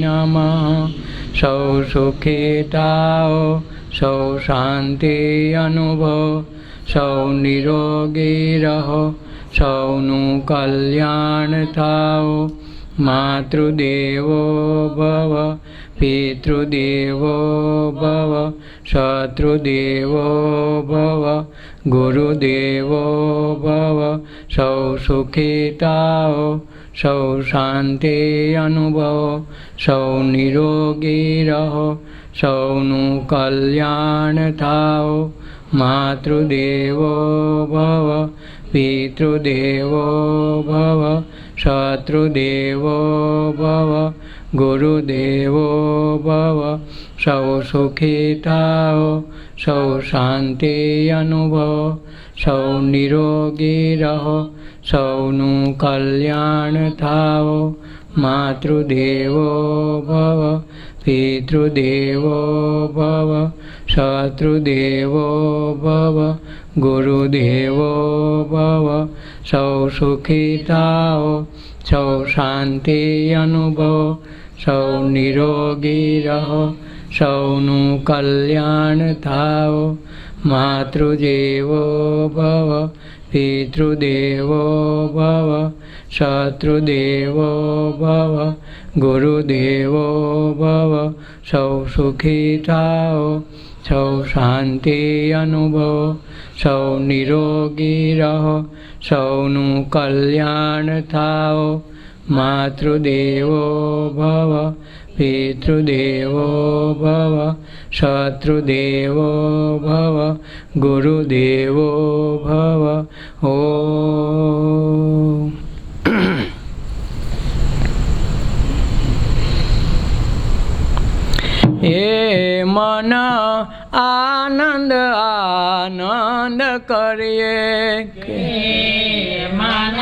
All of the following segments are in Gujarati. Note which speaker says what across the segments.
Speaker 1: નમઃ. સૌ સુખી થાઓ, સૌ શાંતિ અનુભવો, સૌ નિરોગી રહો, સૌનું કલ્યાણ થાઓ. માતૃદેવો ભવ, પિતૃદેવો ભવ, શત્રુદેવો ભવ, ગુરુદેવો ભવ. સૌ સુખી થાઓ, સૌ શાંતિ અનુભવો, સૌ નિરોગી રહો, સૌનું કલ્યાણ થાઓ. માતૃદેવો ભવ, પિતૃદેવો ભવ, શત્રુદેવો ભવ, ગુરુદેવો ભવ. સૌ સુખી થાઓ, સૌ શાંતિ અનુભવો, સૌ નિરોગી રહો, સૌનું કલ્યાણ થાઓ. માતૃદેવો ભવ, પિતૃદેવો ભવ, શત્રુદેવો ભવ, ગુરુદેવો ભવ. સૌ સુખી થાઓ, સૌ શાંતિ અનુભવો, સૌ નિરોગી રહો, સૌનું કલ્યાણ થાઓ. માતૃદેવો ભવ, પિતૃદેવો ભવ, શત્રુદેવો ભવ, ગુરુદેવો ભવ. સૌ સુખી થાઓ, સૌ શાંતિ અનુભવો, સૌ નિરોગી રહો, સૌનું કલ્યાણ થાઓ. માતૃદેવો ભવ, પિતૃદેવો ભવ, શત્રુદેવો ભવ, ગુરુદેવો ભવ. ઓમ. હે મન આનંદ આનંદ કરીએ,
Speaker 2: હે મન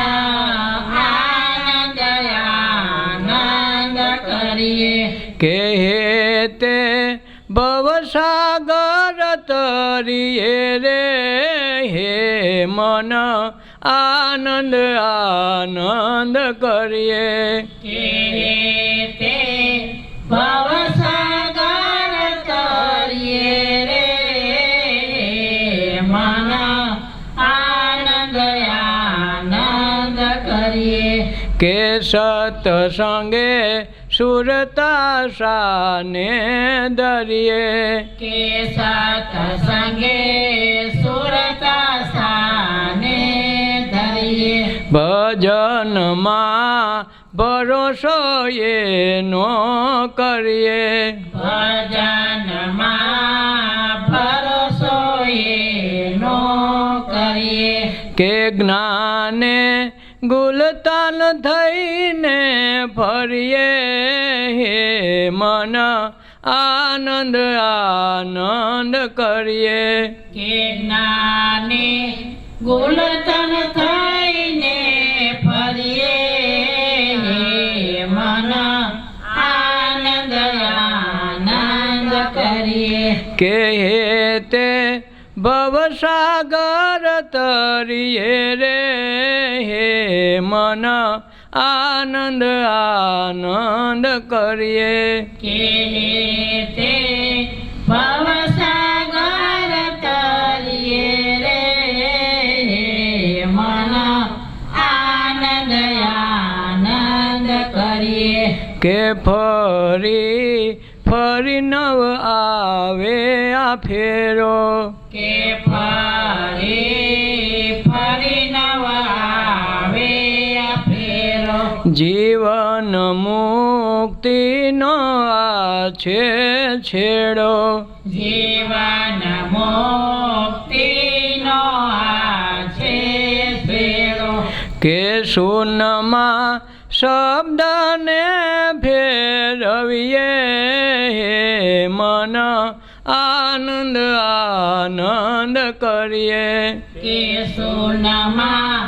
Speaker 2: આનંદ આનંદ કરીએ.
Speaker 1: કે તે ભવસાગર તરીએ રે. હે મન આનંદ આનંદ કરીએ,
Speaker 2: કે તે ભવસાગર તરીએ રે. મન આનંદ આનંદ કરીએ.
Speaker 1: કે સત્સંગે સુરતા શાને દરિયે.
Speaker 2: કે સત્સંગે સુરતા સાને ધરીએ.
Speaker 1: ભજનમાં ભરોસો એનો કરીએ.
Speaker 2: ભજનમાં ભરોસો એનો કરીએ.
Speaker 1: કે જ્ઞાને ગુલતાન થઈને ફરીએ. હે મન આનંદ આનંદ કરીએ,
Speaker 2: કે જ્ઞાને ગુલતન થઈને ફરીએ. હે મન આનંદ આનંદ કરીએ.
Speaker 1: કે તે ભવસાગર તરીએ રે. હે મન આનંદ આનંદ કરીએ,
Speaker 2: કે તે ભવસાગર તરીએ રે. હે મન આનંદ આનંદ કરીએ.
Speaker 1: કે ફરી ફરી નવ આવે આ ફેરો.
Speaker 2: કે ફરી ફરી નવા આવે આ ફેરો.
Speaker 1: જીવન મુક્તિનો આ છે છેડો.
Speaker 2: જીવન મુક્તિનો આ છે છેડો.
Speaker 1: કે શૂન્યમાં શબ્દને ફેરવીએ. હે મન આનંદ આનંદ કરીએ,
Speaker 2: કે સોનામાં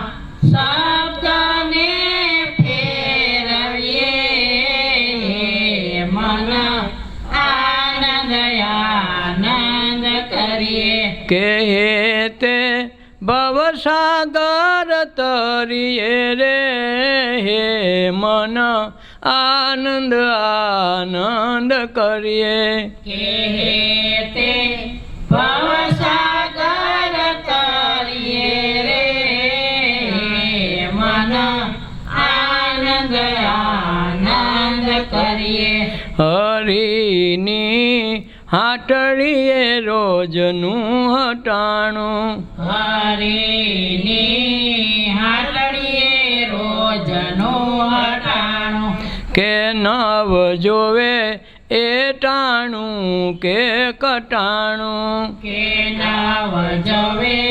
Speaker 2: શબ્દને ફેરવીએ. મન આનંદ આનંદ કરીએ.
Speaker 1: કે તે ભવસાગર તરીએ રે. હે મન આનંદ આનંદ કરીએ
Speaker 2: કે તે ભવસાગર તરીએ રે મન આનંદ આનંદ કરીએ
Speaker 1: હરિની હાટડીએ રોજનું હટાણું
Speaker 2: હરિની હાટડીએ રોજનું હટાણું
Speaker 1: કે નવ જોવે એ ટાણું કે કટાણું
Speaker 2: કે નવ જવે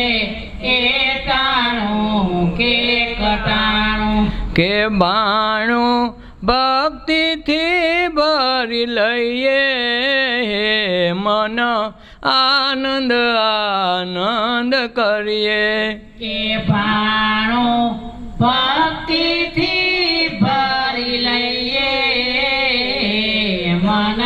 Speaker 2: એ ટાણું કે કટાણું
Speaker 1: કે બાણું ભક્તિથી ભરી લઈએ હે મન આનંદ આનંદ કરીએ
Speaker 2: કે ભાણું ભક્તિથી ભરી લઈએ મન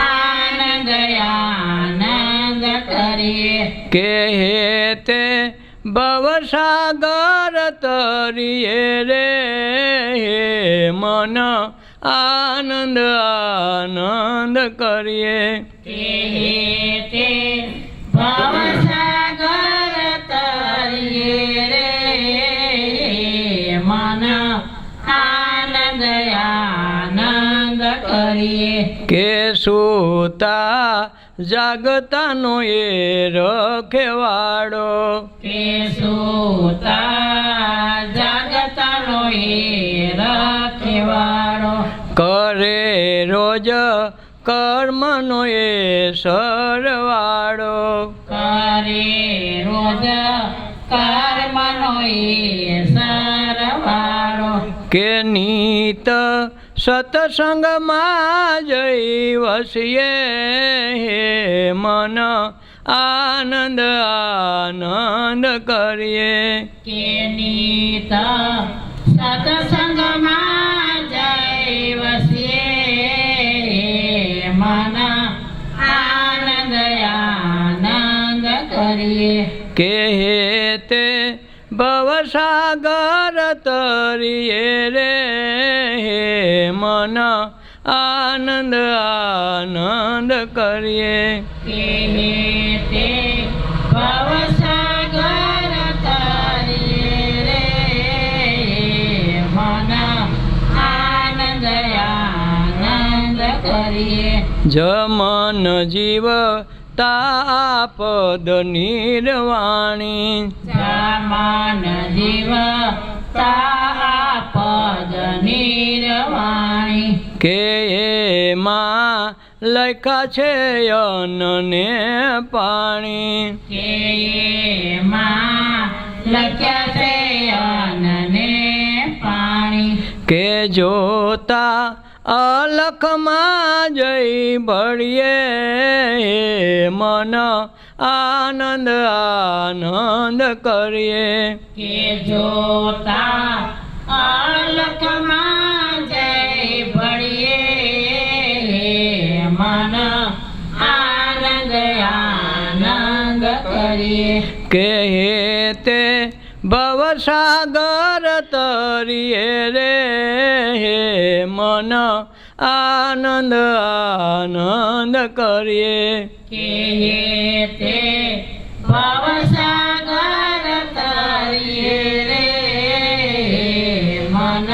Speaker 2: આનંદ આનંદ કરીએ
Speaker 1: કે હે તે ભવસાગર તરીએ રે હે મન આનંદ આનંદ કરીએ
Speaker 2: કે તે ભવસાગર તરીએ રે મન આનંદ આનંદ કરીએ
Speaker 1: કે સૂતા જાગતાનો એ રખેવાડો
Speaker 2: કે સૂતા જાગતાનો એ રખેવાળો
Speaker 1: કરે રોજ કર્મનો એ સરવાળો
Speaker 2: કરે રોજ કર્મનો એ સરવાળો
Speaker 1: કે નીત સત્સંગમાં જઈ વસીએ હે મન આનંદ આનંદ કરીએ
Speaker 2: કે નીત સત્સંગમાં જય વસીએ મન આનંદ આનંદ કરીએ
Speaker 1: કે હે તે ભવસાગર તરીએ રે હે મન આનંદ આનંદ કરીએ
Speaker 2: કે તે ભવસાગર તરીએ રે મન આનંદ આનંદ કરીએ
Speaker 1: જમન જીવ તાપદ નિર્વાણી
Speaker 2: સમાન જીવ તાપદ નિર્વાણી
Speaker 1: કે એમાં લખ્યા છે અન્ન ને પાણી
Speaker 2: કે એમાં લખ્યા છે અન્ન ને પાણી
Speaker 1: કે જોતા અલખમાં જઈ ભળીએ હે મન આનંદ આનંદ કરીએ
Speaker 2: કે જોતા અલખમાં જય ભળીએ મન આનંદ આનંદ કરીએ
Speaker 1: કે હે તે ભવસાગર તરીએ રે હે મન આનંદ આનંદ કરીએ
Speaker 2: કે તે ભવસાગર તરીએ રે મન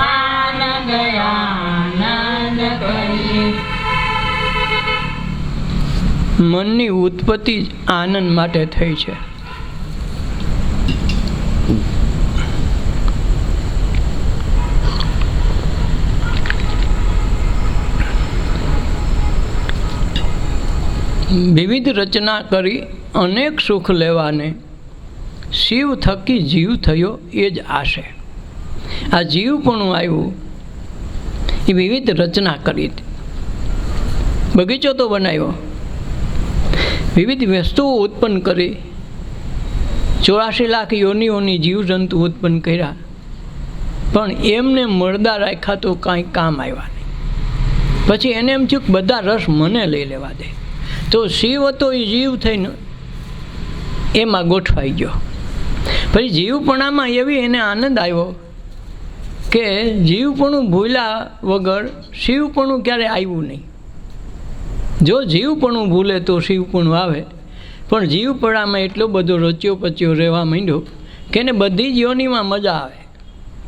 Speaker 2: આનંદ આનંદ કરીએ
Speaker 1: મનની ઉત્પત્તિ જ આનંદ માટે થઈ છે વિવિધ રચના કરી અનેક સુખ લેવાને શિવ થકી જીવ થયો એ જ આશે આ જીવપણું આવ્યું એ વિવિધ રચના કરી બગીચો તો બનાવ્યો વિવિધ વસ્તુઓ ઉત્પન્ન કરી 84 લાખ યોનિઓની જીવજંતુ ઉત્પન્ન કર્યા પણ એમને મળદા રાખ્યા તો કાંઈ કામ આવ્યા નહીં પછી એને એમ થયું કે બધા રસ મને લઈ લેવા દે તો શિવ હતો એ જીવ થઈને એમાં ગોઠવાઈ ગયો પછી જીવપણામાં એવી એને આનંદ આવ્યો કે જીવપણું ભૂલ્યા વગર શિવપણું ક્યારે આવ્યું નહીં. જો જીવપણું ભૂલે તો શિવપણું આવે, પણ જીવપણામાં એટલો બધો રચ્યો પચ્યો રહેવા માંડ્યો કે એને બધી જ યોનિમાં મજા આવે,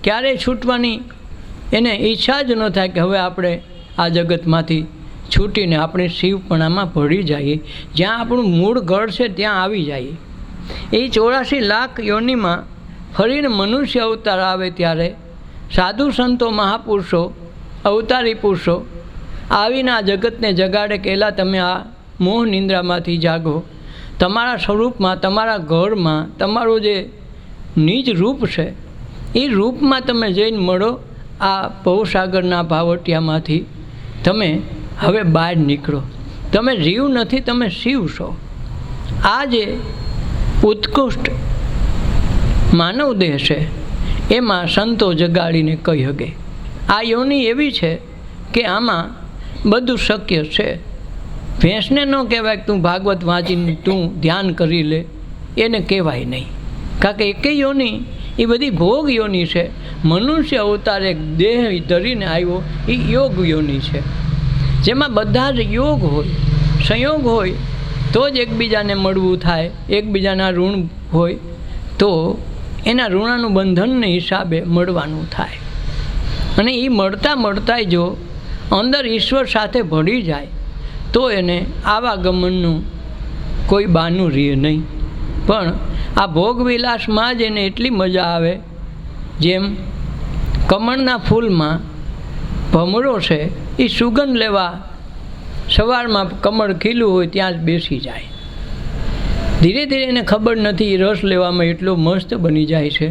Speaker 1: ક્યારેય છૂટવાની એને ઈચ્છા જ ન થાય કે હવે આપણે આ જગતમાંથી છૂટીને આપણે શિવપણામાં ભળી જઈએ, જ્યાં આપણું મૂળ ઘર છે ત્યાં આવી જઈએ. એ 84 લાખ યોનિમાં ફરીને મનુષ્ય અવતાર આવે ત્યારે સાધુ સંતો મહાપુરુષો અવતારી પુરુષો આવીને આ જગતને જગાડે કે એલા તમે આ મોહ નિંદ્રામાંથી જાગો, તમારા સ્વરૂપમાં તમારા ઘરમાં તમારું જે નિજ રૂપ છે એ રૂપમાં તમે જઈને મળો. આ ભવસાગરના ભાવટિયામાંથી તમે હવે બહાર નીકળો, તમે જીવ નથી, તમે શિવ છો. આ જે ઉત્કૃષ્ટ માનવ દેહ છે એમાં સંતો જગાડીને કહી શકે આ યોની એવી છે કે આમાં બધું શક્ય છે. ભેંસને ન કહેવાય કે તું ભાગવત વાંચીને તું ધ્યાન કરી લે, એને કહેવાય નહીં, કારણ કે એકે યોની એ બધી ભોગ યોની છે. મનુષ્ય અવતાર એક દેહ ધરીને આવ્યો એ યોગ યોની છે, જેમાં બધા જ યોગ હોય, સંયોગ હોય તો જ એકબીજાને મળવું થાય. એકબીજાના ઋણ હોય તો એના ઋણાનું બંધનને હિસાબે મળવાનું થાય. અને એ મળતા મળતાંય જો અંદર ઈશ્વર સાથે ભળી જાય તો એને આવાગમનનું કોઈ બહાનું રહે નહીં. પણ આ ભોગવિલાસમાં જ એને એટલી મજા આવે, જેમ કમળના ફૂલમાં ભમરો છે એ સુગંધ લેવા સવારમાં કમળ ખીલું હોય ત્યાં જ બેસી જાય. ધીરે ધીરે એને ખબર નથી એ રસ લેવામાં એટલો મસ્ત બની જાય છે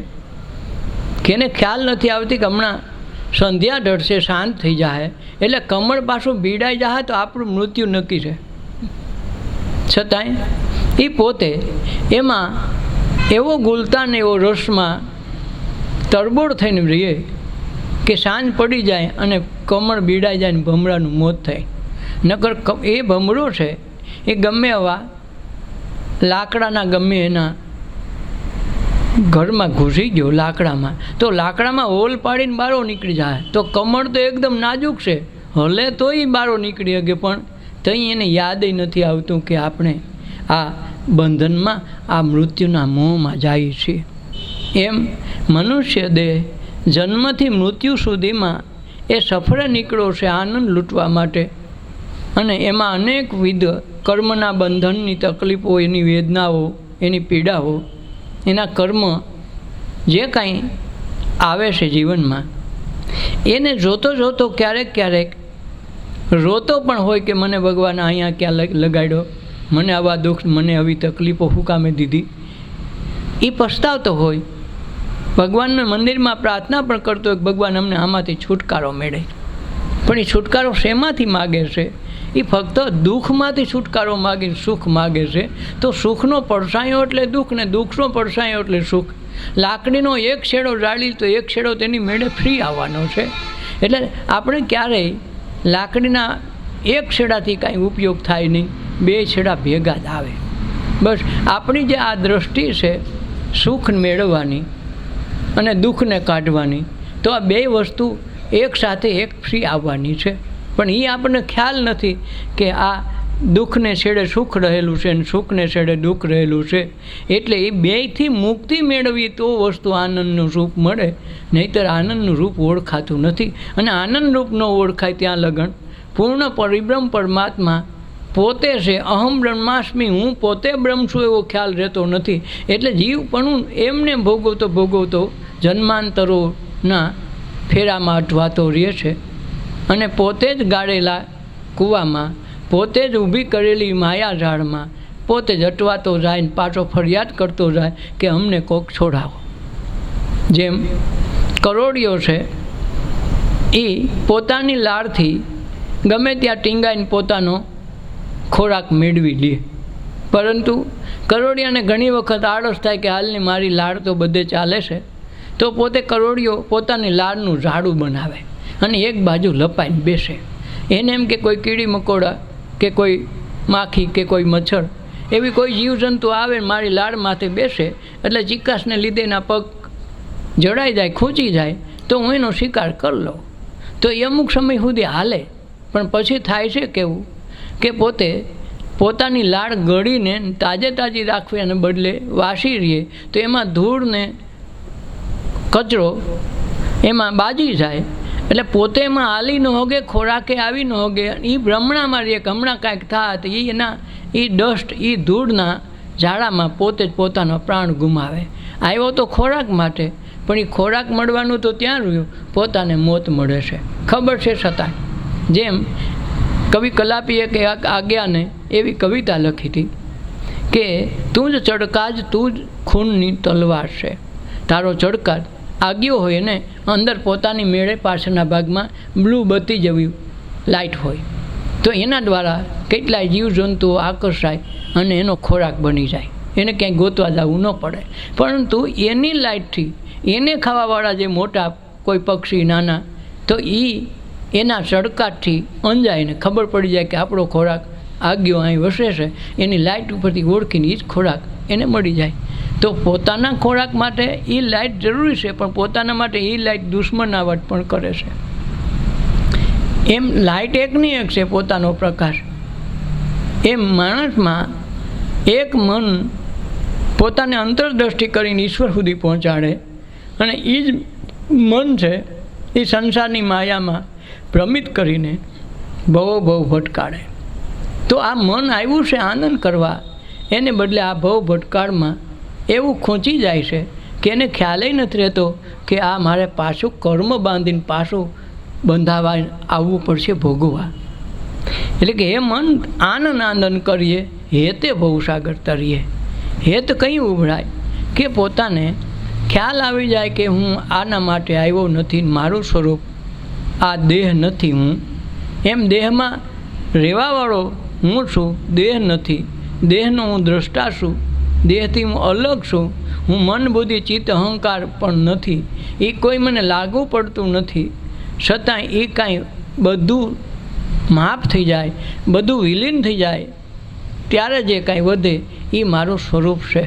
Speaker 1: કે એને ખ્યાલ નથી આવતી કે હમણાં સંધ્યા ઢળશે, શાંત થઈ જાય એટલે કમળ પાછું ભીડાઈ જાય તો આપણું મૃત્યુ નક્કી છે. છતાંય એ પોતે એમાં એવો ગુલતાન એવો રસમાં તરબોળ થઈને રહીએ કે સાંજ પડી જાય અને કમળ ભીડાઈ જાય ને ભમરાનું મોત થાય. નકર એ ભમરો છે એ ગમે એવા લાકડાના ગમે એના ઘરમાં ઘૂસી ગયો લાકડામાં તો લાકડામાં હોલ પાડીને બારો નીકળી જાય. તો કમળ તો એકદમ નાજુક છે, હલે તોય બારો નીકળી શકે, પણ તઈ એને યાદય નથી આવતું કે આપણે આ બંધનમાં આ મૃત્યુના મોહમાં જઈએ છીએ. એમ મનુષ્ય દેહ જન્મથી મૃત્યુ સુધીમાં એ સફરે નીકળ્યો છે આનંદ લૂંટવા માટે, અને એમાં અનેકવિધ કર્મના બંધનની તકલીફો, એની વેદનાઓ, એની પીડાઓ, એના કર્મ જે કાંઈ આવે છે જીવનમાં એને જોતો જોતો ક્યારેક ક્યારેક રોતો પણ હોય કે મને ભગવાન અહીંયા ક્યાં લગાડ્યો, મને આવા દુઃખ, મને આવી તકલીફો શું કામે દીધી. એ પસ્તાવતો હોય, ભગવાનના મંદિરમાં પ્રાર્થના પણ કરતો હોય ભગવાન અમને આમાંથી છુટકારો મળે. પણ એ છુટકારો શેમાંથી માગે છે? એ ફક્ત દુઃખમાંથી છુટકારો માગે, સુખ માગે છે. તો સુખનો પડછાયો એટલે દુઃખ, ને દુઃખનો પડછાયો એટલે સુખ. લાકડીનો એક છેડો જાળી તો એક છેડો તેની મેળે ફ્રી આવવાનો છે. એટલે આપણે ક્યારેય લાકડીના એક છેડાથી કાંઈ ઉપયોગ થાય નહીં, બે છેડા ભેગા જ આવે. બસ આપણી જે આ દૃષ્ટિ છે સુખ મેળવવાની અને દુઃખને કાઢવાની, તો આ બે વસ્તુ એક સાથે એક ફ્રી આવવાની છે. પણ એ આપણને ખ્યાલ નથી કે આ દુઃખને છેડે સુખ રહેલું છે અને સુખને છેડે દુઃખ રહેલું છે. એટલે એ બેયથી મુક્તિ મેળવી તો વસ્તુ આનંદનું રૂપ મળે, નહીંતર આનંદનું રૂપ ઓળખાતું નથી. અને આનંદ રૂપ ન ઓળખાય ત્યાં લગન પૂર્ણ પરિબ્રહ્મ પરમાત્મા પોતે છે. અહમ બ્રહ્માસ્મિ, હું પોતે બ્રહ્મ છું એવો ખ્યાલ રહેતો નથી. એટલે જીવપણું એમને ભોગવતો ભોગવતો જન્માંતરોના ફેરામાં અટવાતો રહે છે, અને પોતે જ ગાળેલા કૂવામાં, પોતે જ ઊભી કરેલી માયાજાળમાં પોતે જ અટવાતો જાય ને પાછો ફરિયાદ કરતો જાય કે અમને કોક છોડાવો. જેમ કરોડિયો છે એ પોતાની લાળથી ગમે ત્યાં ટીંગાઈને પોતાનો ખોરાક મેળવી લે, પરંતુ કરોડિયાને ઘણી વખત આળસ થાય કે હાલની મારી લાળ તો બધે ચાલે છે, તો પોતે કરોડિયો પોતાની લાળનું ઝાડું બનાવે અને એક બાજુ લપાઈને બેસે. એને એમ કે કોઈ કીડી મકોડા કે કોઈ માખી કે કોઈ મચ્છર એવી કોઈ જીવજંતુ આવે મારી લાળ માથે બેસે એટલે ચિકાસને લીધે એના પગ જડાઈ જાય, ખૂંચી જાય, તો હું એનો શિકાર કરી લઉં. તો એ અમુક સમય સુધી હાલે, પણ પછી થાય છે કેવું કે પોતાની લાળ ગળીને તાજી રાખવી અને બદલે વાસી રહીએ તો એમાં ધૂળ ને કચરો એમાં બાજી જાય. એટલે પોતે એમાં હાલી ન હોગે, ખોરાકે આવી ન હોગે, એ ભ્રમણામાં રહીએ કે હમણાં કાંઈક થાય તો એ ડસ્ટ, એ ધૂળના ઝાડામાં પોતે જ પોતાનો પ્રાણ ગુમાવે. આવ્યો તો ખોરાક માટે, પણ એ ખોરાક મળવાનું તો ત્યાં રહ્યું, પોતાને મોત મળે છે ખબર છે છતાં. જેમ કવિ કલાપીએ કે આજ્ઞાને એવી કવિતા લખી હતી કે તું જ ચડકાજ, તું જ ખૂનની તલવાર છે. તારો ચડકાજ આગિયો હોય ને અંદર પોતાની મેળે પાછળના ભાગમાં બ્લુ બત્તી જેવી લાઇટ હોય, તો એના દ્વારા કેટલાય જીવજંતુઓ આકર્ષાય અને એનો ખોરાક બની જાય, એને ક્યાંય ગોતવા જવું ન પડે. પરંતુ એની લાઇટથી એને ખાવાવાળા જે મોટા કોઈ પક્ષી નાના, તો એના ચડકાટથી અંજાઈને ખબર પડી જાય કે આપણો ખોરાક આગિયો અહીં વસે છે, એની લાઇટ ઉપરથી ઓળખીને એ જ ખોરાક એને મળી જાય. તો પોતાના ખોરાક માટે એ લાઇટ જરૂરી છે, પણ પોતાના માટે એ લાઇટ દુશ્મનાવટ પણ કરે છે. એમ લાઇટ એકની એક છે, પોતાનો પ્રકાશ. એમ માણસમાં એક મન પોતાને અંતરદ્રષ્ટિ કરીને ઈશ્વર સુધી પહોંચાડે, અને એ જ મન છે એ સંસારની માયામાં ભ્રમિત કરીને ભવ ભટકાડે. તો આ મન આવ્યું છે આનંદ કરવા, એને બદલે આ ભવ ભટકાળમાં એવું ખૂંચી જાય છે કે એને ખ્યાલ નથી રહેતો કે આ મારે પાછું કર્મ બાંધીને પાછું બંધાવા આવવું પડશે, ભોગવવા. એટલે કે એ મન આનંદ કરીએ, હેતે ભવસાગર તરીએ. હેત કંઈ ઉભરાય કે પોતાને ખ્યાલ આવી જાય કે હું આના માટે આવ્યો નથી, મારું સ્વરૂપ આ દેહ નથી. હું એમ દેહમાં રહેવાવાળો હું છું, દેહ નથી. દેહનો હું દ્રષ્ટા છું, દેહથી હું અલગ છું. હું મન બુદ્ધિ ચિત્ત અહંકાર પણ નથી. એ કોઈ મને લાગુ પડતું નથી, છતાં એ કાંઈ બધું માફ થઈ જાય, બધું વિલીન થઈ જાય, ત્યારે જે કાંઈ વધે એ મારું સ્વરૂપ છે.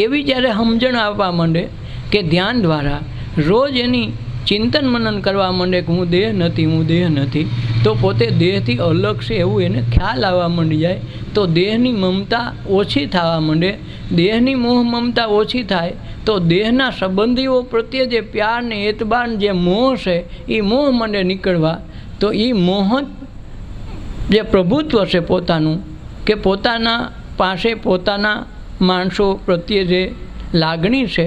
Speaker 1: એવી જ્યારે સમજણ આવવા માંડે કે ધ્યાન દ્વારા રોજ એની ચિંતન મનન કરવા માંડે કે હું દેહ નથી, હું દેહ નથી, તો પોતે દેહથી અલગ છે એવું એને ખ્યાલ આવવા માંડી જાય. તો દેહની મમતા ઓછી થવા માંડે. દેહની મોહ મમતા ઓછી થાય તો દેહના સંબંધીઓ પ્રત્યે જે પ્યાર ને એતબાર જે મોહ છે એ મોહ માંડે નીકળવા. તો એ મોહ જે પ્રભુત્વ છે પોતાનું, કે પોતાના પાસે પોતાના માણસો પ્રત્યે જે લાગણી છે,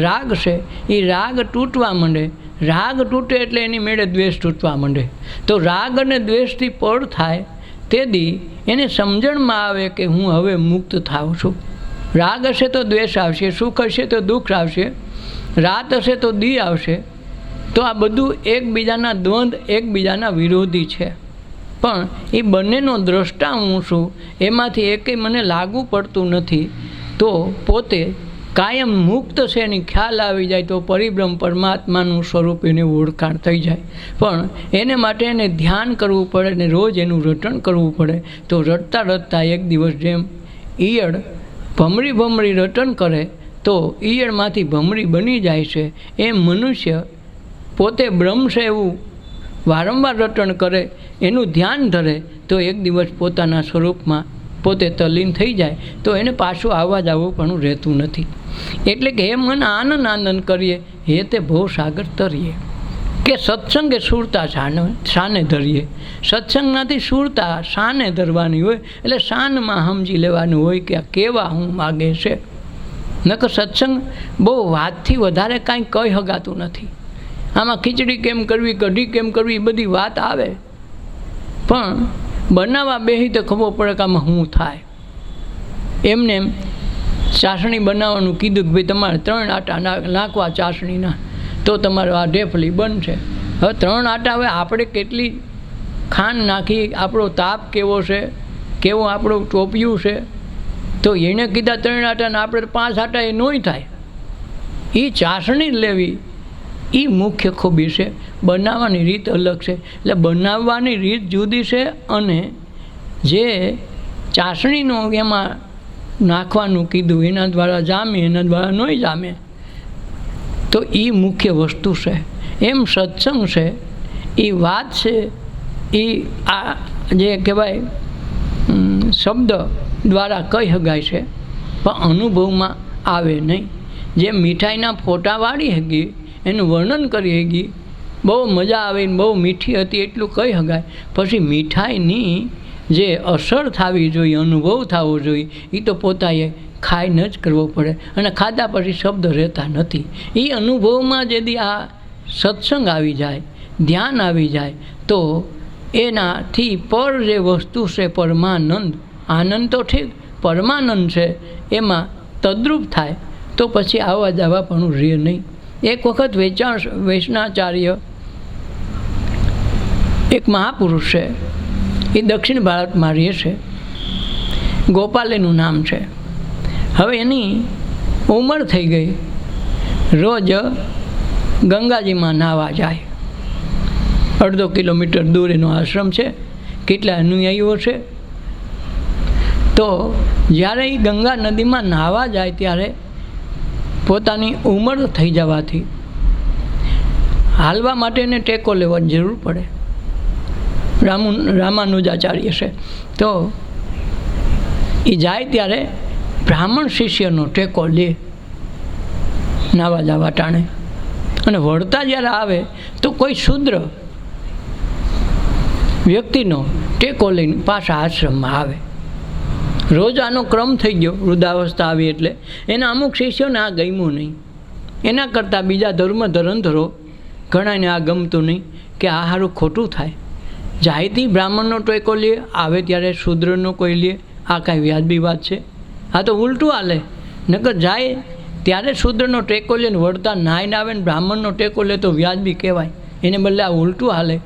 Speaker 1: રાગ છે, એ રાગ તૂટવા માંડે. રાગ તૂટે એટલે એની મેળે દ્વેષ તૂટવા માંડે. તો રાગ અને દ્વેષથી પર થાય તે દી એને સમજણમાં આવે કે હું હવે મુક્ત થાઉં છું. રાગ હશે તો દ્વેષ આવશે, સુખ હશે તો દુઃખ આવશે, રાત હશે તો દી આવશે. તો આ બધું એકબીજાના દ્વંદ, એકબીજાના વિરોધી છે. પણ એ બંનેનો દ્રષ્ટા હું છું, એમાંથી એકેય મને લાગુ પડતું નથી. તો પોતે કાયમ મુક્ત છે એની ખ્યાલ આવી જાય તો પરિબ્રહ્મ પરમાત્માનું સ્વરૂપ એને ઓળખાણ થઈ જાય. પણ એને માટે એને ધ્યાન કરવું પડે ને રોજ એનું રટણ કરવું પડે. તો રટતા એક દિવસ જેમ ઈયળ ભમરી રટણ કરે તો ઈયળમાંથી ભમરી બની જાય છે, એમ મનુષ્ય પોતે બ્રહ્મ છે એવું વારંવાર રટણ કરે, એનું ધ્યાન ધરે તો એક દિવસ પોતાના સ્વરૂપમાં પોતે તલ્લીન થઈ જાય. તો એને પાછું આવવા જવું પણ રહેતું નથી. એટલે કે હે મન આનંદ કરીએ, હે તે ભવસાગર તરીએ. કે સત્સંગે સુરતા શાને ધરીએ. સત્સંગમાંથી સુરતા શાને ધરવાની હોય, એટલે શાનમાં સમજી લેવાનું હોય કે આ કેવા હું માગે છે. નકર સત્સંગ બહુ વાતથી વધારે કાંઈ કહી શકાતું નથી. આમાં ખીચડી કેમ કરવી, કઢી કેમ કરવી, એ બધી વાત આવે, પણ બનાવવા બેસી તો ખબર પડે કે આમાં શું થાય. એમને એમ ચાસણી બનાવવાનું કીધું કે ભાઈ તમારે 3 આટા નાખવા ચાસણીના, તો તમારે આ ઢેફલી બનશે. હવે 3 આટા, હવે આપણે કેટલી ખાંડ નાખી, આપણો તાપ કેવો છે, કેવું આપણું ટોપિયું છે, તો એને કીધા 3 આટા ને આપણે 5 આટા એ નોય થાય. એ ચાસણી લેવી એ મુખ્ય ખૂબી છે. બનાવવાની રીત અલગ છે. એટલે બનાવવાની રીત જુદી છે, અને જે ચાસણીનું એમાં નાખવાનું કીધું એના દ્વારા જામે, એના દ્વારા નહીં જામે. તો એ મુખ્ય વસ્તુ છે. એમ સત્સંગ છે એ વાત છે, એ આ જે કહેવાય શબ્દ દ્વારા કહી શકાય છે, પણ અનુભવમાં આવે નહીં. જે મીઠાઈના ફોટા વાળી હતી એનું વર્ણન કરી હતી, બહુ મજા આવે, બહુ મીઠી હતી એટલું કહી શકાય. પછી મીઠાઈની જે અસર થવી જોઈએ, અનુભવ થવો જોઈએ, એ તો પોતાએ ખાઈને જ કરવો પડે, અને ખાધા પછી શબ્દ રહેતા નથી. એ અનુભવમાં જેથી આ સત્સંગ આવી જાય, ધ્યાન આવી જાય, તો એનાથી પર જે વસ્તુ છે પરમાનંદ, આનંદ તો ઠીક, પરમાનંદ છે એમાં તદ્રુપ થાય, તો પછી આવવા જવા પણ રહે નહીં. એક વખત વૈષ્ણાચાર્ય એક મહાપુરુષ છે, એ દક્ષિણ ભારતમાં રહે છે, ગોપાલીનું નામ છે. હવે એની ઉંમર થઈ ગઈ, રોજ ગંગાજીમાં નાહવા જાય. 1.5 કિલોમીટર દૂર એનો આશ્રમ છે, કેટલા અનુયાયીઓ છે. તો જ્યારે એ ગંગા નદીમાં નાહવા જાય ત્યારે પોતાની ઉંમર થઈ જવાથી હાલવા માટે એને ટેકો લેવાની જરૂર પડે. રામાનુજાચાર્ય છે, તો એ જાય ત્યારે બ્રાહ્મણ શિષ્યનો ટેકો લે નાવા જવા ટાણે, અને વળતા જ્યારે આવે તો કોઈ શુદ્ર વ્યક્તિનો ટેકો લઈને પાછા આશ્રમમાં આવે. રોજ આનો ક્રમ થઈ ગયો. વૃદ્ધાવસ્થા આવી એટલે એના અમુક શિષ્યોને આ ગમ્યું નહીં. એના કરતાં બીજા ધર્મધરો ઘણાને આ ગમતું નહીં કે આ સારું ખોટું થાય. જાહેરથી બ્રાહ્મણનો ટેકો લે, આવે ત્યારે શૂદ્રનો કોઈ લે, આ કાંઈ વ્યાજબી વાત છે? આ તો ઉલટું હાલે. નકર જાય ત્યારે શૂદ્રનો ટેકો લે ને વળતા નાઈને આવે ને બ્રાહ્મણનો ટેકો લે તો વ્યાજબી કહેવાય. એને બદલે આ ઉલટું હાલે.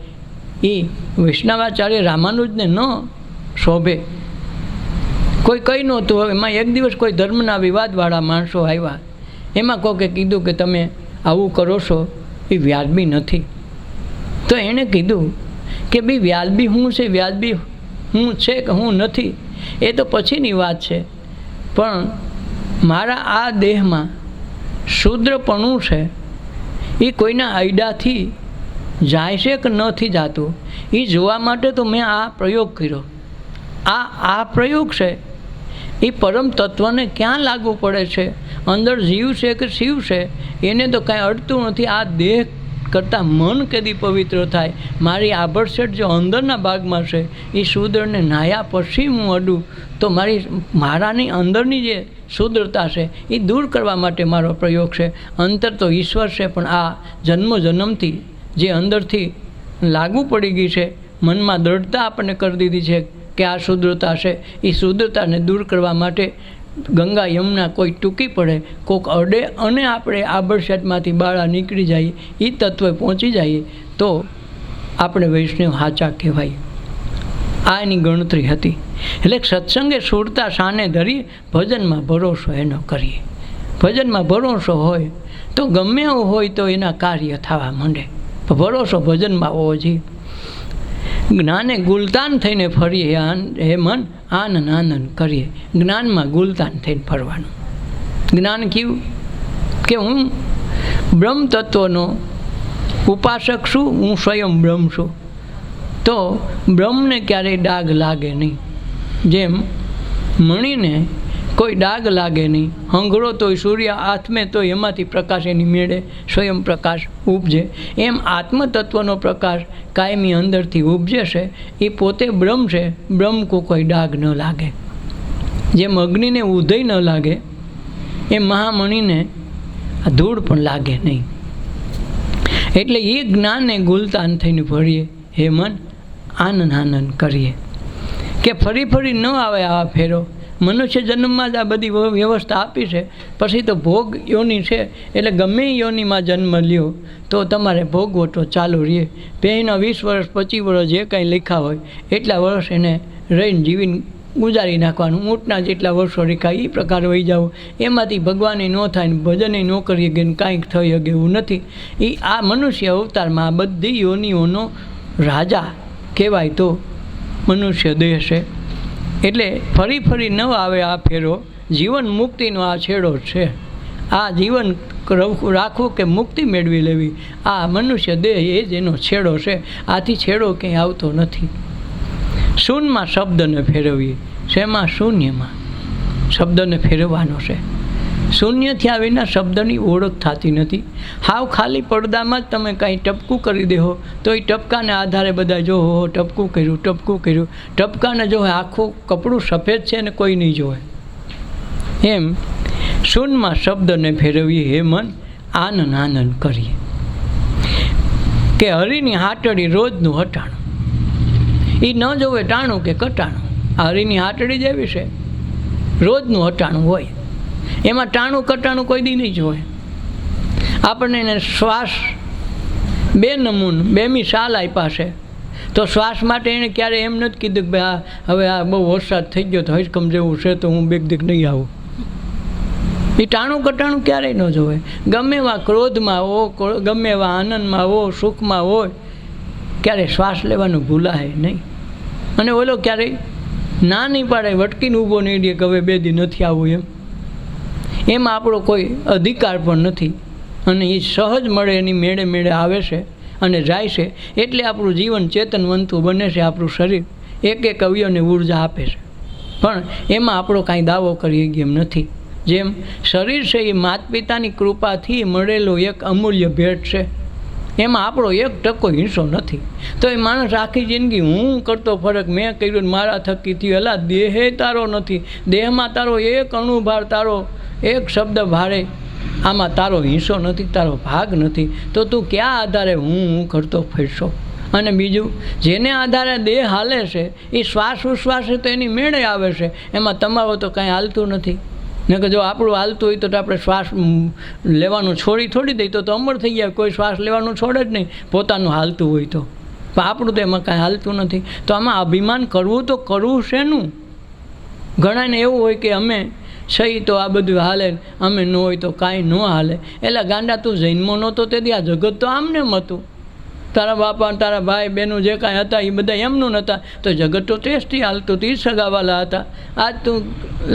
Speaker 1: એ વૈષ્ણવાચાર્ય રામાનુજને ન શોભે. કોઈ કંઈ નહોતું. હવે એમાં એક દિવસ કોઈ ધર્મના વિવાદવાળા માણસો આવ્યા, એમાં કોકે કીધું કે તમે આવું કરો છો એ વ્યાજબી નથી. તો એણે કીધું કે ભાઈ વ્યાજબી શું છે, વ્યાજબી હું છે કે હું નથી એ તો પછીની વાત છે, પણ મારા આ દેહમાં શૂદ્રપણું છે એ કોઈના આયડાથી જાય છે કે નથી જાતું એ જોવા માટે તો મેં આ પ્રયોગ કર્યો. આ પ્રયોગ છે એ પરમ તત્વને ક્યાં લાગુ પડે છે? અંદર જીવ છે કે શિવ છે એને તો કાંઈ અડતું નથી. આ દેહ કરતાં મન કદી પવિત્ર થાય? મારી આભડસેટ જો અંદરના ભાગમાં છે એ શૂદ્રને નાહ્યા પછી હું અડું તો મારાની અંદરની જે શુદ્રતા છે એ દૂર કરવા માટે મારો પ્રયોગ છે. અંતર તો ઈશ્વર છે, પણ આ જન્મથી જે અંદરથી લાગુ પડી ગઈ છે, મનમાં દ્રઢતા આપણને કરી દીધી છે કે આ શુદ્રતા છે, એ શુદ્રતાને દૂર કરવા માટે ગંગા યમુના કોઈ ટૂંકી પડે, કોઈક અડે અને આપણે આભડસેટમાંથી બાળા નીકળી જઈએ, એ તત્વે પહોંચી જઈએ તો આપણે વૈષ્ણવ સાચા કહેવાય. આ એની ગણતરી હતી. એટલે સત્સંગે સુરતા સાને ધરી, ભજનમાં ભરોસો એનો કરીએ. ભજનમાં ભરોસો હોય તો ગમે એવું હોય તો એના કાર્ય થવા માંડે. ભરોસો ભજનમાં હોવો જોઈએ. જ્ઞાને ગુલતાન થઈને ફરીએ હે મન, આનંદ આનંદ કરીએ. જ્ઞાનમાં ગુલતાન થઈને ફરવાનું. જ્ઞાન કેવું કે હું બ્રહ્મ તત્વનો ઉપાસક છું, હું સ્વયં બ્રહ્મ છું, તો બ્રહ્મને ક્યારેય ડાઘ લાગે નહીં. જેમ મણીને કોઈ ડાઘ લાગે નહીં, હંગળો તોય સૂર્ય આથમે તો એમાંથી પ્રકાશ એની મેળે સ્વયં પ્રકાશ ઉપજે, એમ આત્મતત્વનો પ્રકાશ કાયમી અંદરથી ઉપજે છે. એ પોતે બ્રહ્મ છે, બ્રહ્મ કોઈ ડાઘ ન લાગે. જેમ અગ્નિને ઉદય ન લાગે એમ મહામણીને ધૂળ પણ લાગે નહીં. એટલે એ જ્ઞાનને ગુલતાન થઈને ભરીએ હે મન, આનંદ આનંદ કરીએ. કે ફરી ફરી ન આવે આવા ફેરો. મનુષ્ય જન્મમાં જ આ બધી વ્યવસ્થા આપી છે, પછી તો ભોગ યોની છે, એટલે ગમે યોનીમાં જન્મ લ્યો તો તમારે ભોગવો તો ચાલુ રહે. પહેલાં 20 વર્ષ 25 વર્ષ જે કાંઈ લખ્યા હોય એટલા વર્ષ એને રહીને જીવીને ગુજારી નાખવાનું. ઊંટના જેટલા વર્ષો રેખાય એ પ્રકાર વહી જાવ, એમાંથી ભગવાને ન થાય ને ભજને ન કરીએ કે કાંઈક થઈ શકે એવું નથી. એ આ મનુષ્ય અવતારમાં આ બધી યોનીઓનો રાજા કહેવાય તો મનુષ્ય દેહ છે. એટલે ફરી ફરી ન આવે આ ફેરો. જીવન મુક્તિનો આ છેડો છે. આ જીવન રાખવું કે મુક્તિ મેળવી લેવી, આ મનુષ્ય દેહ એ જ એનો છેડો છે. આથી છેડો ક્યાંય આવતો નથી. શૂન્યમાં શબ્દને ફેરવીએ. શેમાં? શૂન્યમાં શબ્દને ફેરવવાનો છે. શૂન્ય થયા વિના શબ્દની ઓળખ થતી નથી. હાવ ખાલી પડદામાં જ તમે કાંઈ ટપકું કરી દેહો તો એ ટપકાને આધારે બધા જો ટપકું કર્યું ટપકું કર્યું. ટપકાને જો આખું કપડું સફેદ છે ને કોઈ નહીં જોવે. એમ શૂન્યમાં શબ્દને ફેરવીએ. હે મન આનંદ આનંદ કરીએ. કે હરિની હાટડી રોજનું હટાણું. એ ન જોવે ટાણું કે કટાણું. આ હરિની હાટડી જેવી છે, રોજનું હટાણું હોય. એમાં ટાણું કટાણું કોઈ દી નહીં જોવે. આપણને એને શ્વાસ 2 નમૂન 2મી સાલ આપ્યા છે તો શ્વાસ માટે એણે ક્યારે એમ નથી કીધું કે ભાઈ હવે આ બહુ વરસાદ થઈ ગયો તો હજકમ જેવું છે તો હું બેગ દીક નહીં આવું. એ ટાણું કટાણું ક્યારેય ન જોવે. ગમે એવા ક્રોધમાં હો, ગમે એવા આનંદમાં હો, સુખમાં હોય, ક્યારેય શ્વાસ લેવાનું ભૂલાય નહીં. અને ઓલો ક્યારેય ના નહીં પાડે, વટકીને ઊભો નહીં રહે કે હવે 2 દી નથી આવવું એમ. એમાં આપણો કોઈ અધિકાર પણ નથી. અને એ સહજ મળે એની મેળે મેળે આવે છે અને જાય છે. એટલે આપણું જીવન ચેતનવંતું બને છે. આપણું શરીર એક એક અવયવને ઉર્જા આપે છે. પણ એમાં આપણો કાંઈ દાવો કરીએ એમ નથી. જેમ શરીર છે એ માતા પિતાની કૃપાથી મળેલો એક અમૂલ્ય ભેટ છે. એમાં આપણો 1% હિસ્સો નથી. તો એ માણસ આખી જિંદગી હું કરતો ફરક મેં કર્યું મારા થકી થયું. અલા દેહે તારો નથી, દેહમાં તારો એક અણુભાર, તારો એક શબ્દ ભારે, આમાં તારો હિસ્સો નથી, તારો ભાગ નથી. તો તું ક્યાં આધારે હું કરતો ફરશો? અને બીજું, જેને આધારે દેહ હાલે છે એ શ્વાસ ઉશ્વાસ તો એની મેળે આવે છે. એમાં તમારો તો કાંઈ હાલતું નથી. ને કે જો આપણું હાલતું હોય તો આપણે શ્વાસ લેવાનું થોડી દઈએ તો અમર થઈ જાય. કોઈ શ્વાસ લેવાનું છોડે જ નહીં પોતાનું હાલતું હોય તો. પણ આપણું તો એમાં કાંઈ હાલતું નથી. તો આમાં અભિમાન કરવું તો કરવું શેનું? ઘણાને એવું હોય કે અમે સહી તો આ બધું હાલે, અમે ન હોય તો કાંઈ ન હાલે. એટલે ગાંડા તું જન્મો નહોતો તેથી આ જગત તો આમને એમ હતું. તારા બાપા તારા ભાઈ બહેનો જે કાંઈ હતા એ બધા એમનું નહોતા. તો જગત તો ટેસ્ટી હાલતું હતું, એ સગાવાલા હતા. આજ તું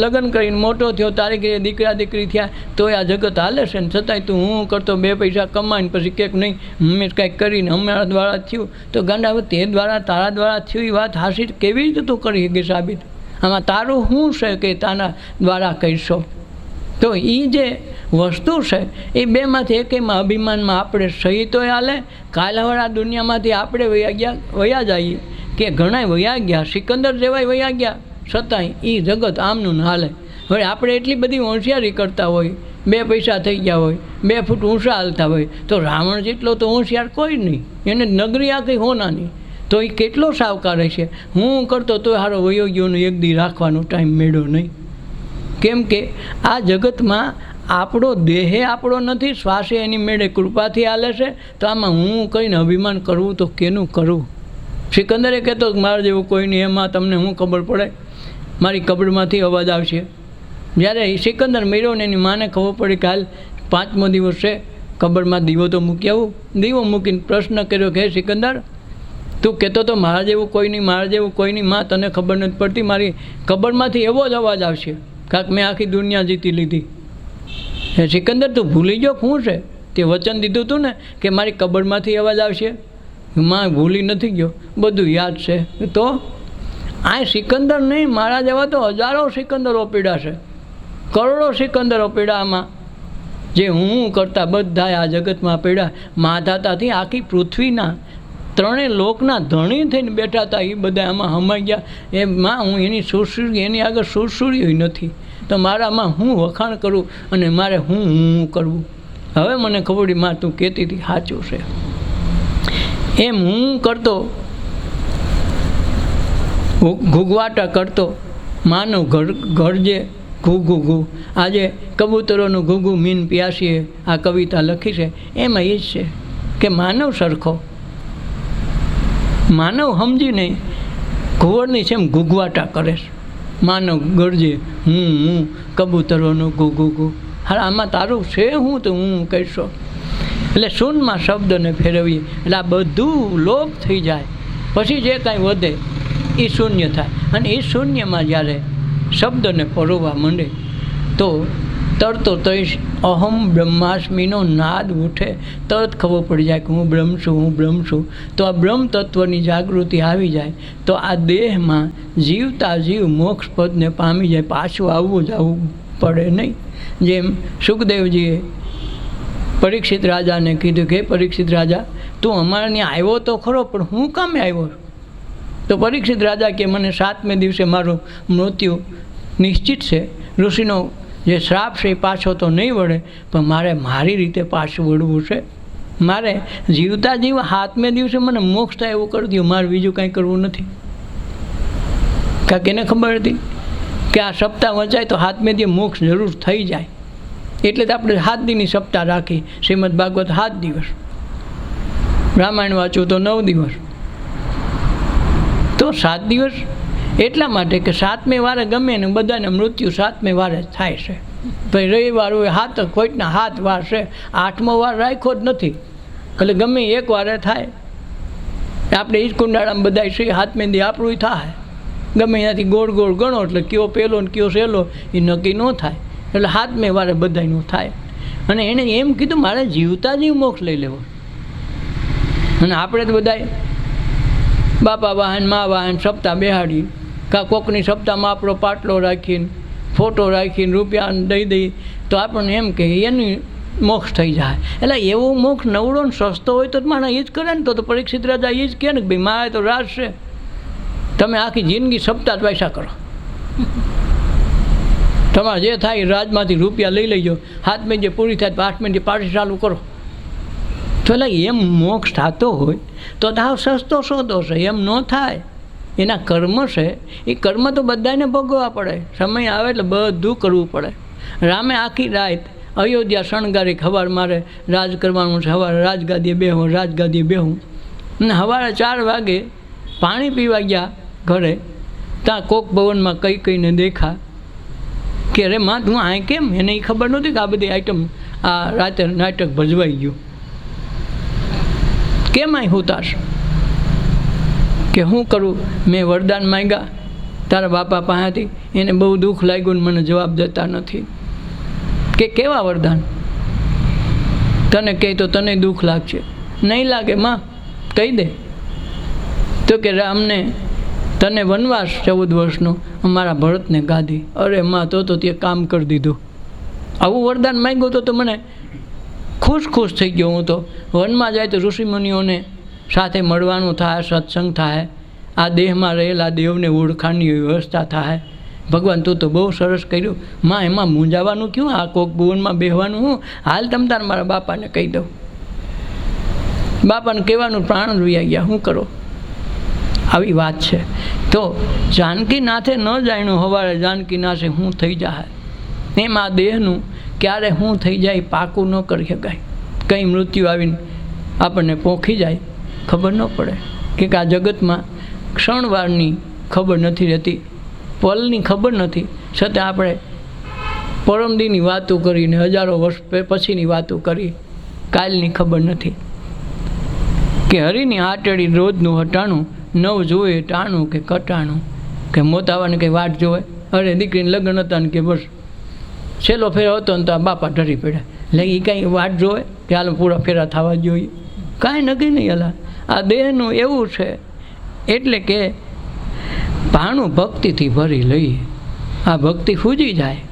Speaker 1: લગ્ન કરીને મોટો થયો, તારી ઘરે દીકરા દીકરી થયા તો આ જગત હાલે છે ને છતાંય તું હું કરતો 2 પૈસા કમાઈને પછી કંઈક નહીં હંમેશા કાંઈક કરીને અમારા દ્વારા થયું. તો ગાંડા હવે તે દ્વારા તારા દ્વારા થયું એ વાત હાસી કેવી રીતે તું કરી શકે સાબિત? આમાં તારું શું છે કે તારા દ્વારા કહીશો? તો એ જે વસ્તુ છે એ બેમાંથી એકેયમાં અભિમાનમાં આપણે સહી તો હાલે. કાલવાળા દુનિયામાંથી આપણે વયા જઈએ કે ઘણા વયા ગયા, સિકંદર જેવાય વયા ગયા, છતાંય એ જગત આમનું ન હાલે. હવે આપણે એટલી બધી હોશિયારી કરતા હોય, 2 પૈસા થઈ ગયા હોય, 2 ફૂટ ઊંચા હાલતા હોય, તો રાવણ જેટલો તો હોશિયાર કોઈ નહીં. એને નગરી આ કંઈ હોનાની. તો એ કેટલો સાવકાર હશે. હું કરતો તો સારો વયો ગયોનો એક દી રાખવાનો ટાઈમ મેળ્યો નહીં. કેમ કે આ જગતમાં આપણો દેહે આપણો નથી, શ્વાસે એની મેળે કૃપાથી હાલે છે. તો આમાં હું કહીને અભિમાન કરવું તો કેનું કરવું? સિકંદરે કહેતો મારા જેવું કોઈ નહીં, એમાં તમને હું ખબર પડે? મારી કબરમાંથી અવાજ આવશે. જ્યારે એ સિકંદર મર્યો ને એની માને ખબર પડી કે હાલ 5મો દિવસ છે, કબરમાં દીવો તો મૂકી આવું. દીવો મૂકીને પ્રશ્ન કર્યો કે હે સિકંદર, તું કહેતો તો મારા જેવું કોઈ નહીં, મારા જેવું કોઈ નહીં. માં તને ખબર નથી પડતી? મારી કબરમાંથી એવો જ અવાજ આવશે કાંક મેં આખી દુનિયા જીતી લીધી. હે સિકંદર, તું ભૂલી ગયો શું છે? તે વચન દીધું હતું ને કે મારી કબરમાંથી અવાજ આવશે. માં ભૂલી નથી ગયો, બધું યાદ છે. તો આ સિકંદર નહીં, મારા જેવા તો હજારો સિકંદરો પીડા છે, કરોડો સિકંદરો પીડા. આમાં જે હું કરતા બધા આ જગતમાં પીડા. માધાતાથી આખી પૃથ્વીના 3 લોકના ધણી થઈને બેઠા હતા એ બધા આમાં હમાઈ ગયા. એમાં હું એની સુરસુરી, એની આગળ સુરસુરી નથી. તો મારામાં હું વખાણ કરું અને મારે હું કરવું? હવે મને ખબર પડી માં તું કહેતી હતી સાચું છે. એમ હું કરતો, ઘૂઘવાટા કરતો, માનવ ગરજે ઘૂ ઘૂ ઘૂ. આજે કબૂતરોનું ઘૂઘું મીન પ્યાસીએ આ કવિતા લખી છે. એમાં એ જ છે કે માનવ સરખો, માનવ સમજીને ઘુવડની જેમ ઘૂઘવાટા કરે છે. માનવ ગરજે હું કબૂતરોનું ઘૂ ઘૂ ઘૂ. હા, આમાં તારું છે હું તો હું કહીશો. એટલે શૂન્યમાં શબ્દને ફેરવીએ એટલે આ બધું લોપ થઈ જાય. પછી જે કાંઈ વધે એ શૂન્ય થાય. અને એ શૂન્યમાં જ્યારે શબ્દને પરોવવા માંડે તો તરતો તઈશ અહમ બ્રહ્માસ્મિનો નાદ ઉઠે, તરત ખબર પડી જાય કે હું બ્રહ્મ છું, હું બ્રહ્મ છું. તો આ બ્રહ્મ તત્વની જાગૃતિ આવી જાય તો આ દેહમાં જીવતા જીવ મોક્ષ પદને પામી જાય, પાછું આવવું જવું પડે નહીં. જેમ સુખદેવજીએ પરીક્ષિત રાજાને કીધું કે પરીક્ષિત રાજા, તું અમારે ત્યાં આવ્યો તો ખરો, પણ હું કામે આવ્યો? તો પરીક્ષિત રાજા કે મને 7મે દિવસે મારું મૃત્યુ નિશ્ચિત છે, ઋષિનો જે શ્રાપ છે એ પાછો તો નહીં વળે, પણ મારે મારી રીતે પાછું વળવું છે. મારે જીવતા જીવ 7મે દિવસે મને મોક્ષ થાય એવું કરી દો, મારે બીજું કાંઈ કરવું નથી. કારણ કે એને ખબર હતી કે આ સપ્તાહ વંચાય તો 7મે દિવસે મોક્ષ જરૂર થઈ જાય, એટલે તો આપણે 7 દીની સપ્તાહ રાખી. શ્રીમદ ભાગવત 7 દિવસ, રામાયણ વાંચવું તો 9 દિવસ, તો 7 દિવસ એટલા માટે કે 7મે વારે ગમે ને બધાને મૃત્યુ 7મે વારે થાય છે. ભાઈ રવિવાર હોય 7, કોઈકના 7 વાર છે, 8મો વાર રાખ્યો જ નથી, એટલે ગમે એક વારે થાય. આપણે ઈજકુંડાળામાં બધા છે 7મે દી આપણું થાય, ગમે એનાથી ગોળ ગોળ ગણો એટલે કયો પહેલો ને કયો સહેલો એ નક્કી ન થાય, એટલે 7મે વારે બધાનું થાય. અને એણે એમ કીધું મારે જીવતા જીવ મોક્ષ લઈ લેવો. અને આપણે તો બધા બાપા વાહન મા વાહન સપ્તાહ બેહાડી, કાં કોકની સપ્તાહમાં આપણો પાટલો રાખીને ફોટો રાખીને રૂપિયા દઈ દઈ તો આપણને એમ કે એની મોક્ષ થઈ જાય. એટલે એવો મોક્ષ નવડો ને સસ્તો હોય તો માણસ એ જ કરે ને. તો પરીક્ષિત રાજા એ જ કહે ને કે ભાઈ મારે તો રાજ છે, તમે આખી જિંદગી સપ્તાહ પૈસા કરો, તમારે જે થાય રાજમાંથી રૂપિયા લઈ લેજો, 7મે જે પૂરી થાય 8મે જે પાર્ટી ચાલુ કરો. તો એટલે એમ મોક્ષ થતો હોય તો હાવ સસ્તો સોદો છે, એમ ન થાય. એના કર્મ છે, એ કર્મ તો બધાને ભોગવવા પડે, સમય આવે એટલે બધું કરવું પડે. રામે આખી રાત અયોધ્યા શણગારી, સવારે મારે રાજ કરવાનું છે, સવારે રાજગાદીએ બેહું અને સવારે 4 વાગે પાણી પીવા ગયા ઘરે, ત્યાં કોક ભવનમાં કઈને દેખા કે અરે માં તું આ કેમ? એને એ ખબર નહોતી કે આ બધી આઈટમ આ રાતે નાટક ભજવાઈ ગયું, કેમ અહીં હુતાશ? કે શું કરું, મેં વરદાન માંગ્યા તારા બાપા પાસેથી, એને બહુ દુઃખ લાગ્યું ને મને જવાબ દેતા નથી. કે કેવા વરદાન? તને કહે તો તને દુઃખ લાગશે, નહીં લાગે માં કહી દે. તો કે અમને તને વનવાસ 14 વર્ષનો, અમારા ભરતને ગાદી. અરે માં તો તે કામ કરી દીધું. આવું વરદાન માંગ્યું તો મને ખુશ થઈ ગયો. હું તો વનમાં જાય તો ઋષિમુનિઓને સાથે મળવાનું થાય, સત્સંગ થાય, આ દેહમાં રહેલા દેવને ઓળખાણની વ્યવસ્થા થાય. ભગવાન તું તો બહુ સરસ કર્યું માં, એમાં મૂંઝાવાનું ક્યું? આ કોક ભુવનમાં બેહવાનું હું? હાલ તમ તાર મારા બાપાને કહી દઉં. બાપાને કહેવાનું પ્રાણ લઈ ગયા, શું કરો? આવી વાત છે. તો જાનકીનાથે ન જાણ્યું સવારે જાનકીનાથે શું થઈ જાય, એમ આ દેહનું ક્યારે શું થઈ જાય પાકું ન કરી શકાય. કંઈ મૃત્યુ આવીને આપણને પોખી જાય ખબર ન પડે. કે આ જગતમાં ક્ષણવારની ખબર નથી રહેતી, પલની ખબર નથી, છતાં આપણે પરમદીની વાતો કરીને 1000 વર્ષ પછીની વાતો કરી, કાલની ખબર નથી. કે હરીની આટેડી રોજનું હટાણું, નવ જોવે ટાણું કે કટાણું. કે મોતાવાને કંઈ વાટ જોવે, અરે દીકરીને લગ્ન હતા ને કે બસ છેલ્લો ફેરો હતો ને તો આ બાપા ઢરી પડ્યા, એટલે એ કાંઈ વાટ જોવે કે હાલ પૂરા ફેરા થવા જોઈએ? કાંઈ નક્કી નહીં. હલા આ દેહનું એવું છે. એટલે કે ભાણું ભક્તિથી ભરી લઈએ, આ ભક્તિ ફૂજી જાય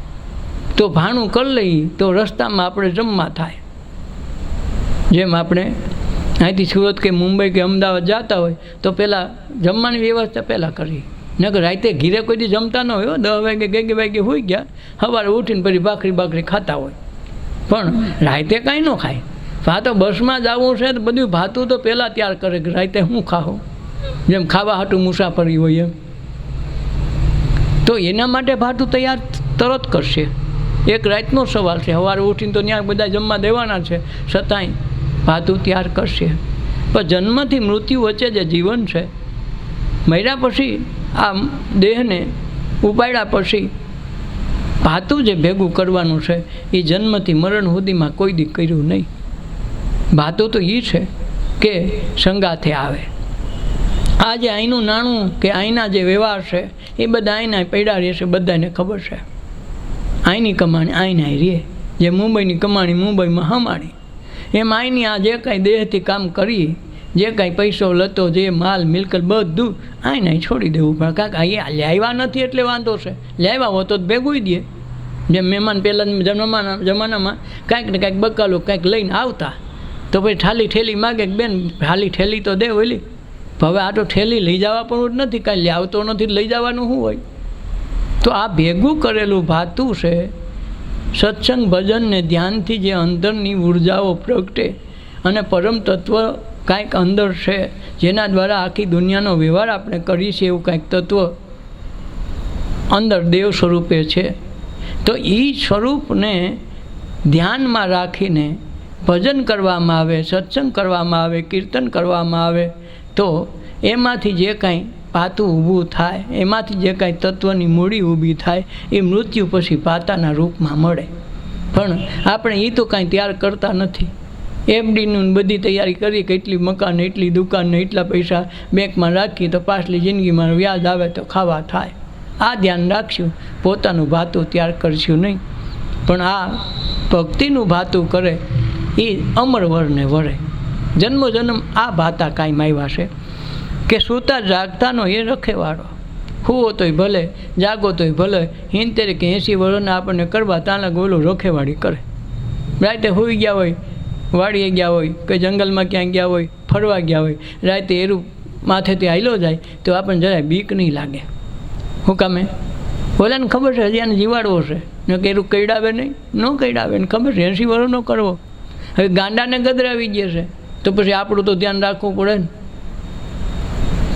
Speaker 1: તો ભાણું કરી લઈએ તો રસ્તામાં આપણે જમવા થાય. જેમ આપણે અહીંથી સુરત કે મુંબઈ કે અમદાવાદ જતા હોય તો પહેલાં જમવાની વ્યવસ્થા પહેલાં કરીએ, નકર રાતે ઘીરે કોઈ દી જમતા ન હોય. 10 વાગે 11 વાગે હોઈ ગયા, સવારે ઉઠીને પછી ભાખરી ખાતા હોય, પણ રાતે કાંઈ ન ખાય. આ તો બસમાં જવું છે તો બધું ભાતું તો પહેલાં તૈયાર કરે કે રાતે હું ખાઉં, જેમ ખાવા હાટું મુસાફરી હોય એમ. તો એના માટે ભાતું તૈયાર તરત કરશે. એક રાતનો સવાલ છે, સવારે ઉઠીને તો ત્યાં બધા જમવા દેવાના છે, છતાંય ભાતું તૈયાર કરશે. પણ જન્મથી મૃત્યુ વચ્ચે જે જીવન છે, મર્યા પછી આ દેહને ઉપાડ્યા પછી ભાતું જે ભેગું કરવાનું છે એ જન્મથી મરણ સુધીમાં કોઈ દી કર્યું નહીં. ભાતું તો એ છે કે સંગાથે આવે. આ જે અહીંનું નાણું કે અહીંના જે વ્યવહાર છે એ બધા અહીંના પડ્યા રહેશે, બધાને ખબર છે. અહીંની કમાણી અહીંને રહે, જે મુંબઈની કમાણી મુંબઈમાં હમાણી, એમ અહીંની આ જે કાંઈ દેહથી કામ કરીએ, જે કાંઈ પૈસો લતો જે માલ મિલકત બધું આઈને છોડી દેવું પડે. કાંઈક અહીંયા લાવ્યા નથી એટલે વાંધો છે, લાવ્યા હો તો ભેગું દે. જેમ મહેમાન પહેલાં જમાનામાં કાંઈક ને કાંઈક બકાલો કાંઈક લઈને આવતા, તો પછી થાલી ઠેલી માગે કે બેન થાલી ઠેલી તો દે ઓલી. હવે આ તો ઠેલી લઈ જવા પણ જ નથી, કાંઈ લાવતો નથી, લઈ જવાનું શું હોય? તો આ ભેગું કરેલું ભાતું છે. સત્સંગ ભજન ને ધ્યાનથી જે અંદરની ઉર્જાઓ પ્રગટે અને પરમ તત્વ કાંઈક અંદર છે, જેના દ્વારા આખી દુનિયાનો વ્યવહાર આપણે કરીએ છીએ, એવું કાંઈક તત્વ અંદર દેવ સ્વરૂપે છે. તો એ સ્વરૂપને ધ્યાનમાં રાખીને ભજન કરવામાં આવે, સત્સંગ કરવામાં આવે, કીર્તન કરવામાં આવે, તો એમાંથી જે કાંઈ પાતું ઊભું થાય, એમાંથી જે કાંઈ તત્વની મૂડી ઊભી થાય, એ મૃત્યુ પછી પાતાના રૂપમાં મળે. પણ આપણે એ તો કાંઈ તૈયાર કરતા નથી. એફડીનું બધી તૈયારી કરી કે એટલી મકાન, એટલી દુકાન ને એટલા પૈસા બેંકમાં રાખીએ તો પાછલી જિંદગીમાં વ્યાજ આવે તો ખાવા થાય. આ ધ્યાન રાખશું, પોતાનું ભાતું તૈયાર કરશું નહીં. પણ આ ભક્તિનું ભાતું કરે એ અમર વરને વરે. જન્મો જન્મ આ ભાતા કાંઈ આવ્યા છે કે સૂતા જાગતાનો એ રખેવાળો. હુવો તોય ભલે, જાગો તોય ભલે, 70 કે 80 વર્ષના આપણને કરવા ત્યાં ગોલું રખેવાળી કરે. રાતે હોઈ ગયા હોય, વાડીએ ગયા હોય, કે જંગલમાં ક્યાંય ગયા હોય, ફરવા ગયા હોય, રાતે એરું માથેથી હાલ્યો જાય તો આપણને જરાય બીક નહીં લાગે. શું કામે? ઓલાને ખબર છે હજી આને જીવાડવો છે, ને કે એરું કઈડાવે નહીં, ન કઈડાવે ને ખબર છે 80 વર્ષનો કરવો. હવે ગાંડાને ગદરાવી ગયા છે તો પછી આપણું તો ધ્યાન રાખવું પડે ને.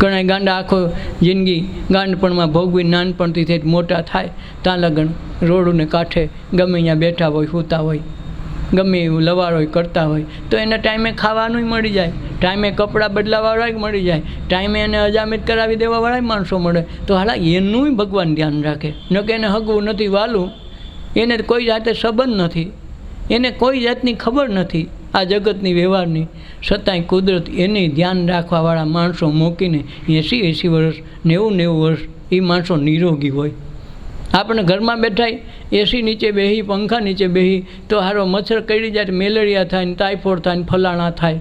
Speaker 1: ઘણા ગાંડા આખો જિંદગી ગાંડપણમાં ભોગવી નાનપણથી થઈ મોટા થાય ત્યાં લગન રોડને કાંઠે ગમે ત્યાં બેઠા હોય, સૂતા હોય, ગમે એવું લવારોય કરતા હોય, તો એને ટાઈમે ખાવાનું મળી જાય, ટાઈમે કપડાં બદલાવાળા મળી જાય, ટાઈમે એને અજામિત કરાવી દેવાવાળા માણસો મળે. તો હાલા એનું ભગવાન ધ્યાન રાખે. ન કે એને હગવું નથી, વાલું, એને કોઈ જાતે સંબંધ નથી, એને કોઈ જાતની ખબર નથી આ જગતની વ્યવહારની, છતાંય કુદરત એને ધ્યાન રાખવાવાળા માણસો મૂકીને 80 વર્ષ 90 વર્ષ એ માણસો નિરોગી હોય. આપણે ઘરમાં બેઠા એસી નીચે બેસી, પંખા નીચે બેસી તો હારો મચ્છર કરડી જાય, મેલેરિયા થાય ને ટાઇફોઇડ થાય ને ફલાણા થાય,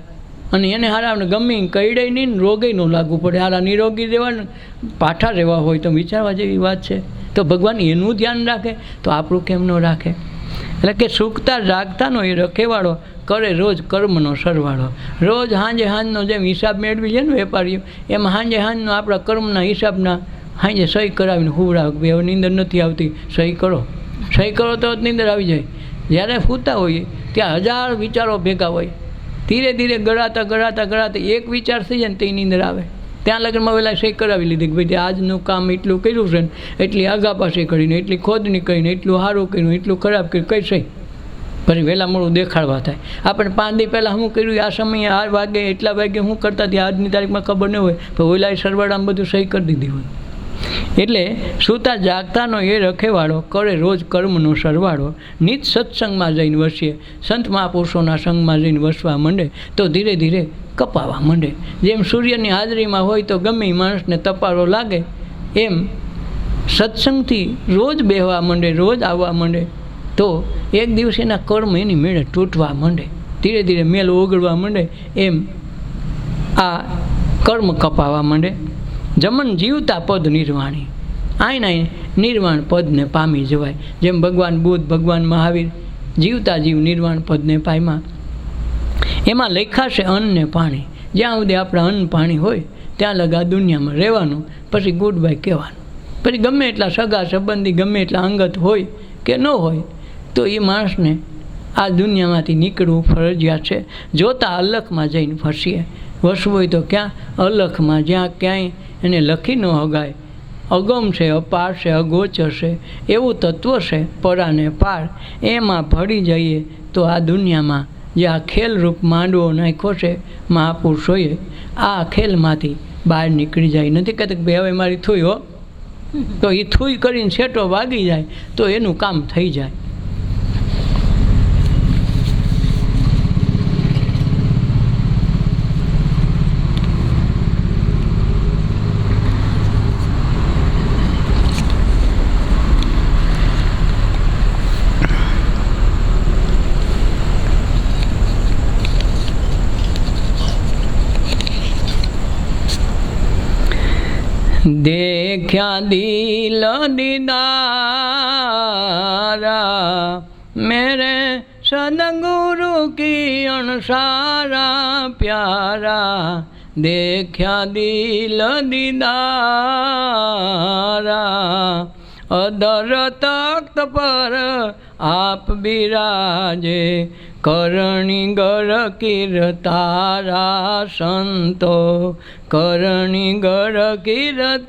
Speaker 1: અને એને હારાને ગમે કરડે નહીં ને રોગે ન લાગવું પડે. હારા નિરોગી રહેવા પાઠા રહેવા હોય તો વિચારવા જેવી વાત છે. તો ભગવાન એનું ધ્યાન રાખે તો આપણું કેમ ન રાખે? એટલે કે સૂકતા જાગતાનો એ રખેવાળો કરે રોજ કર્મનો સરવાળો. રોજ હાંજનો જેમ હિસાબ મેળવી છે ને વેપારીઓ, એમ હાંજનો આપણા કર્મના હિસાબના હાંજે સહી કરાવીને હુવડાવે. હવે નીંદર નથી આવતી, સહી કરો, સહી કરો તો જ નીંદર આવી જાય. જ્યારે સૂતા હોઈએ ત્યાં 1000 વિચારો ભેગા હોય, ધીરે ધીરે ગળાતા એક વિચાર થઈ જાય ને તે નીંદર આવે. ત્યાં લગ્નમાં પહેલાં સહી કરાવી લીધી કે ભાઈ આજનું કામ એટલું કર્યું છે ને, એટલી આગા પાછી કરીને, એટલી ખોદણી કરીને, એટલું સારું કર્યું, એટલું ખરાબ કર્યું, કઈ સહી. પછી વહેલા મોડું દેખાડવા થાય. આપણે 5 દી પહેલાં શું કર્યું, આ સમયે આ વાગે એટલા વાગે શું કરતા હતી આજની તારીખમાં ખબર ન હોય, પણ ઓલા સરવાળામાં બધું સહી કરી દીધી હોય. એટલે સૂતા જાગતાનો એ રખેવાળો કરે રોજ કર્મનો સરવાળો. નિત સત્સંગમાં જઈને વસીએ, સંત મહાપુરુષોના સંગમાં જઈને વસવા માંડે તો ધીરે ધીરે કપાવા માંડે. જેમ સૂર્યની હાજરીમાં હોય તો ગમે માણસને તપારો લાગે, એમ સત્સંગથી રોજ બેહવા માંડે, રોજ આવવા માંડે તો એક દિવસ એના કર્મ એની મેળે તૂટવા માંડે, ધીરે ધીરે મેલ ઓગળવા માંડે. એમ આ કર્મ કપાવા માંડે. જમન જીવતા પદ નિર્વાણી, આય નિર્વાણ પદને પામી જવાય. જેમ ભગવાન બુદ્ધ, ભગવાન મહાવીર જીવતા જીવ નિર્વાણ પદને પામ્યા. એમાં લખાશે અન્ન ને પાણી. જ્યાં સુધી આપણા અન્ન પાણી હોય ત્યાં લગા દુનિયામાં રહેવાનું, પછી ગુડ બાય કહેવાનું. પછી ગમે એટલા સગા સંબંધી, ગમે એટલા અંગત હોય કે ન હોય, તો એ માણસને આ દુનિયામાંથી નીકળવું ફરજિયાત છે. જોતા અલખમાં જઈને ફસીએ. વસવું હોય તો ક્યાં? અલખમાં, જ્યાં ક્યાંય એને લખી ન હગાય. અગમ છે, અપાર છે, અગોચર છે, એવું તત્વ છે પરાને પાર. એમાં ભળી જઈએ તો આ દુનિયામાં જે આ ખેલરૂપ માંડવો નાખ્યો છે મહાપુરુષોએ, આ ખેલમાંથી બહાર નીકળી જાય. નથી કહેતા કે ભાઈ હવે મારી થૂઈ હો, તો એ થૂઈ કરીને છેટો વાગી જાય તો એનું કામ થઈ જાય. દેખ્યા દિલ દીદારા मेरे सदगुरु की अणसारा प्यारा देखा दिल दीदारा अदर तख्त पर आप बिराजे करणी गर कीरतारा संतो करणी गर कीरतारा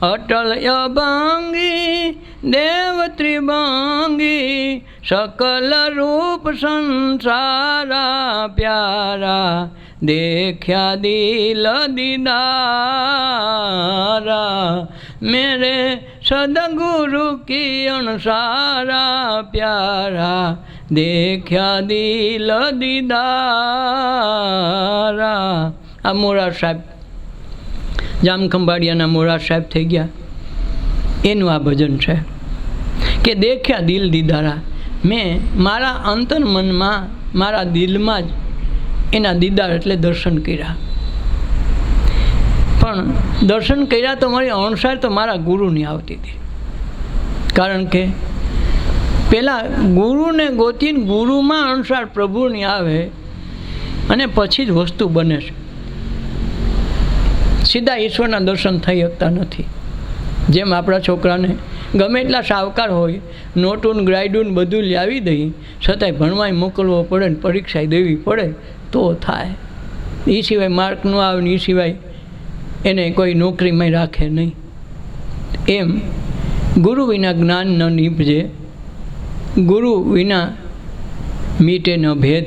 Speaker 1: अटल अभंगी देव त्रिभंगी सकल रूप संसारा प्यारा देखा दिल दीदारा मेरे सदगुरु की अणसारा प्यारा देखा दिल दीदारा। आ मोरा साहेब જામખંભાળિયાના મોરા સાહેબ થઈ ગયા, એનું આ ભજન છે કે દેખ્યા દિલ દીદારા, મેં મારા અંતર મનમાં મારા દિલમાં જ એના દીદાર એટલે દર્શન કર્યા. પણ દર્શન કર્યા તો મારી અણસાર તો મારા ગુરુની આવતી હતી, કારણ કે પહેલાં ગુરુને ગોતીને ગુરુમાં અણસાર પ્રભુની આવે અને પછી જ વસ્તુ બને છે. સીધા ઈશ્વરના દર્શન થઈ શકતા નથી. જેમ આપણા છોકરાને ગમે એટલા સાવકાર હોય, નોટુન ગ્રાઇડુન બધું લાવી દઈએ, છતાંય ભણવાય મોકલવો પડે ને પરીક્ષા દેવી પડે તો થાય. એ સિવાય માર્ક ન આવે ને એ સિવાય એને કોઈ નોકરીમાં રાખે નહીં. એમ ગુરુ વિના જ્ઞાન ન નીપજે, ગુરુ વિના મીટે ન ભેદ.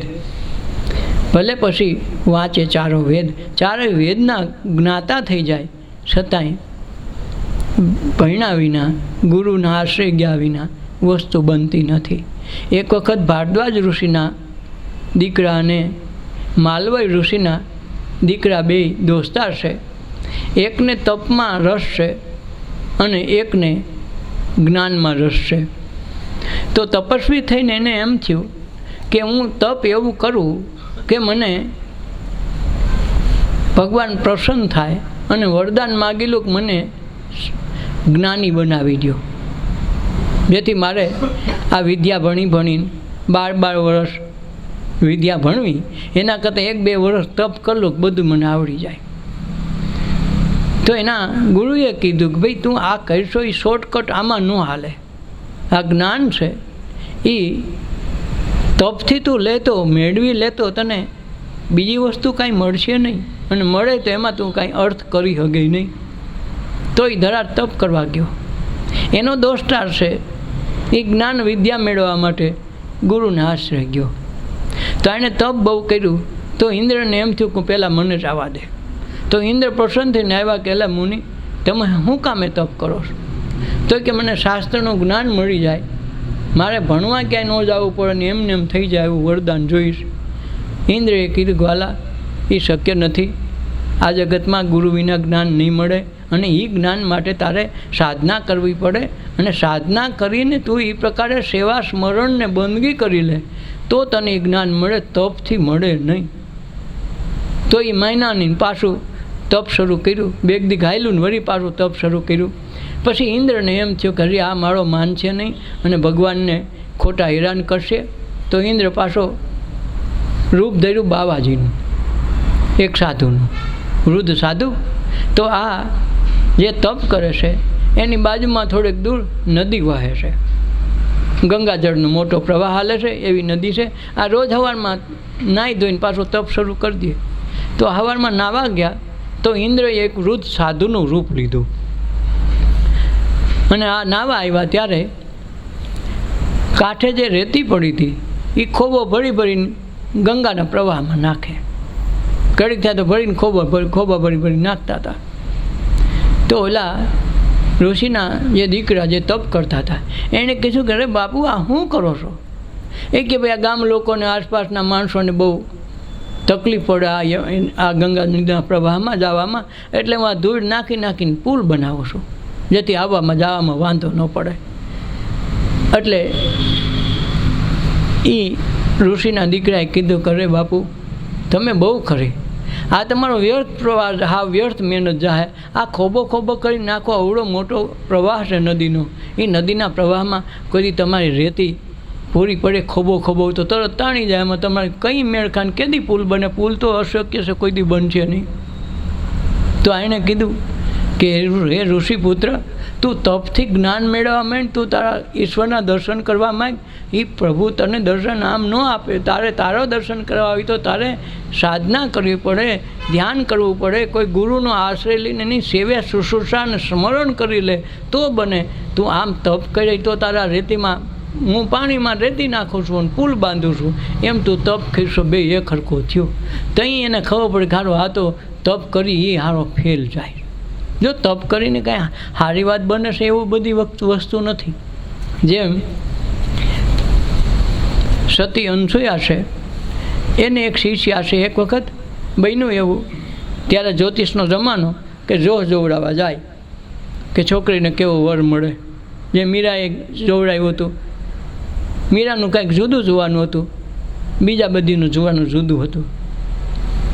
Speaker 1: ભલે પછી વાંચે ચારો વેદ, ચારે વેદના જ્ઞાતા થઈ જાય, છતાંય ભણ્યા વિના, ગુરુના આશ્રય ગયા વિના વસ્તુ બનતી નથી. એક વખત ભારદ્વાજ ઋષિના દીકરા અને માલવય ઋષિના દીકરા બે દોસ્તાર છે. એકને તપમાં રસ છે અને એકને જ્ઞાનમાં રસ છે. તો તપસ્વી થઈને એને એમ થયું કે હું તપ એવું કરું કે મને ભગવાન પ્રસન્ન થાય અને વરદાન માગી લો કે મને જ્ઞાની બનાવી દો, જેથી મારે આ વિદ્યા ભણીને 12 વર્ષ વિદ્યા ભણવી એના કરતાં 1-2 વર્ષ તપ કરલું બધું મને આવડી જાય. તો એના ગુરુએ કીધું કે ભાઈ તું આ કરશો એ શોર્ટકટ આમાં ન હાલે. આ જ્ઞાન છે એ તપથી તું લેતો મેળવી લેતો તને બીજી વસ્તુ કાંઈ મળશે નહીં, અને મળે તો એમાં તું કાંઈ અર્થ કરી શકે નહીં. તો એ ધરાર તપ કરવા ગયો. એનો દોસ્તાર છે એ જ્ઞાન વિદ્યા મેળવવા માટે ગુરુને આશ્રય ગયો. તો એણે તપ બહુ કર્યું. તો ઇન્દ્રને એમ થયું કે પહેલાં મને જ આવવા દે. તો ઇન્દ્ર પ્રસન્ન થઈને આવ્યા કે એલા મુનિ તમે શું કામે તપ કરો છો? તો કે મને શાસ્ત્રનું જ્ઞાન મળી જાય, મારે ભણવા ક્યાંય ન જવું પડે ને એમને એમ થઈ જાય એવું વરદાન જોઈશ. ઇન્દ્રએ કીધું ગ્વાલા એ શક્ય નથી, આ જગતમાં ગુરુ વિના જ્ઞાન નહીં મળે, અને એ જ્ઞાન માટે તારે સાધના કરવી પડે, અને સાધના કરીને તું એ પ્રકારે સેવા સ્મરણ ને બંદગી કરી લે તો તને એ જ્ઞાન મળે, તપથી મળે નહીં. તો એ મહિનાની પાછું તપ શરૂ કર્યું, 2 દી ગાયેલું ને વળી પાછું તપ શરૂ કર્યું. પછી ઇન્દ્રને એમ થયું કે હરી આ મારો માન છે નહીં અને ભગવાનને ખોટા હેરાન કરશે. તો ઇન્દ્ર પાછો રૂપ ધર્યું બાવાજીનું, એક સાધુનું, વૃદ્ધ સાધુ. તો આ જે તપ કરે છે એની બાજુમાં થોડેક દૂર નદી વહે છે, ગંગાજળનો મોટો પ્રવાહ હાલે છે એવી નદી છે. આ રોજ સવારમાં નાહી ધોઈને પાછું તપ શરૂ કરી દે. તો સવારમાં નાહવા ગયા તો ઇન્દ્રએ એક વૃદ્ધ સાધુનું રૂપ લીધું, અને આ નાહવા આવ્યા ત્યારે કાંઠે જે રેતી પડી હતી એ ખોબો ભરીને ગંગાના પ્રવાહમાં નાખે. ઘડીક થયા તો ભરીને ખોબા ભરી નાખતા હતા. તો ઓલા ઋષિના જે દીકરા જે તપ કરતા હતા એણે કીધું કે અરે બાપુ આ શું કરો છો? એ કે ભાઈ આ ગામ લોકોને આસપાસના માણસોને બહુ તકલીફ પડે આ ગંગા નદીના પ્રવાહમાં જવામાં, એટલે હું આ ધૂળ નાખીને પુલ બનાવું છું જેથી આવવામાં જવામાં વાંધો ન પડે. એટલે એ ઋષિના દીકરાએ કીધું કે અરે બાપુ તમે બહુ ખરી, આ તમારો વ્યર્થ પ્રવાહ, હા વ્યર્થ મહેનત જાય. આ ખોબો ખોબો કરી નાખો, અવડો મોટો પ્રવાહ છે નદીનો. એ નદીના પ્રવાહમાં કોઈ તમારી રેતી પૂરી પડે ખોબો ખોબો તો તરત તાણી જાય. એમાં તમારે કંઈ મેળ ખાને કેદી પુલ બને? પુલ તો અશક્ય છે, કોઈ દી બનશે નહીં. તો એણે કીધું કે હે ઋષિપુત્ર, તું તપથી જ્ઞાન મેળવવા માંડ, તું તારા ઈશ્વરના દર્શન કરવા માંગ. એ પ્રભુ તને દર્શન આમ ન આપે. તારો દર્શન કરવા હોય તો તારે સાધના કરવી પડે, ધ્યાન કરવું પડે, કોઈ ગુરુનો આશ્રય લઈને એની સેવા શુશ્રૂષા અને સ્મરણ કરી લે તો બને. તું આમ તપ કરી તો તારા રેતીમાં, હું પાણીમાં રેતી નાખું છું અને પુલ બાંધું છું, એમ તું તપ કરીશો, બે એક હરખો થયો. તઈ એને ખબર પડે કે હારો આ તો તપ કરી એ હારો ફેલ જાય. જો તપ કરીને કાંઈ સારી વાત બને છે એવું બધી વસ્તુ નથી. જેમ સતી અનસૂયા છે, એને એક શિષ્યા છે. એક વખત બન્યું એવું, ત્યારે જ્યોતિષનો જમાનો કે જોહ જોવડાવવા જાય કે છોકરીને કેવો વર મળે. જે મીરાએ જોવડાવ્યું હતું, મીરાનું કાંઈક જુદું જોવાનું હતું, બીજા બધીનું જોવાનું જુદું હતું.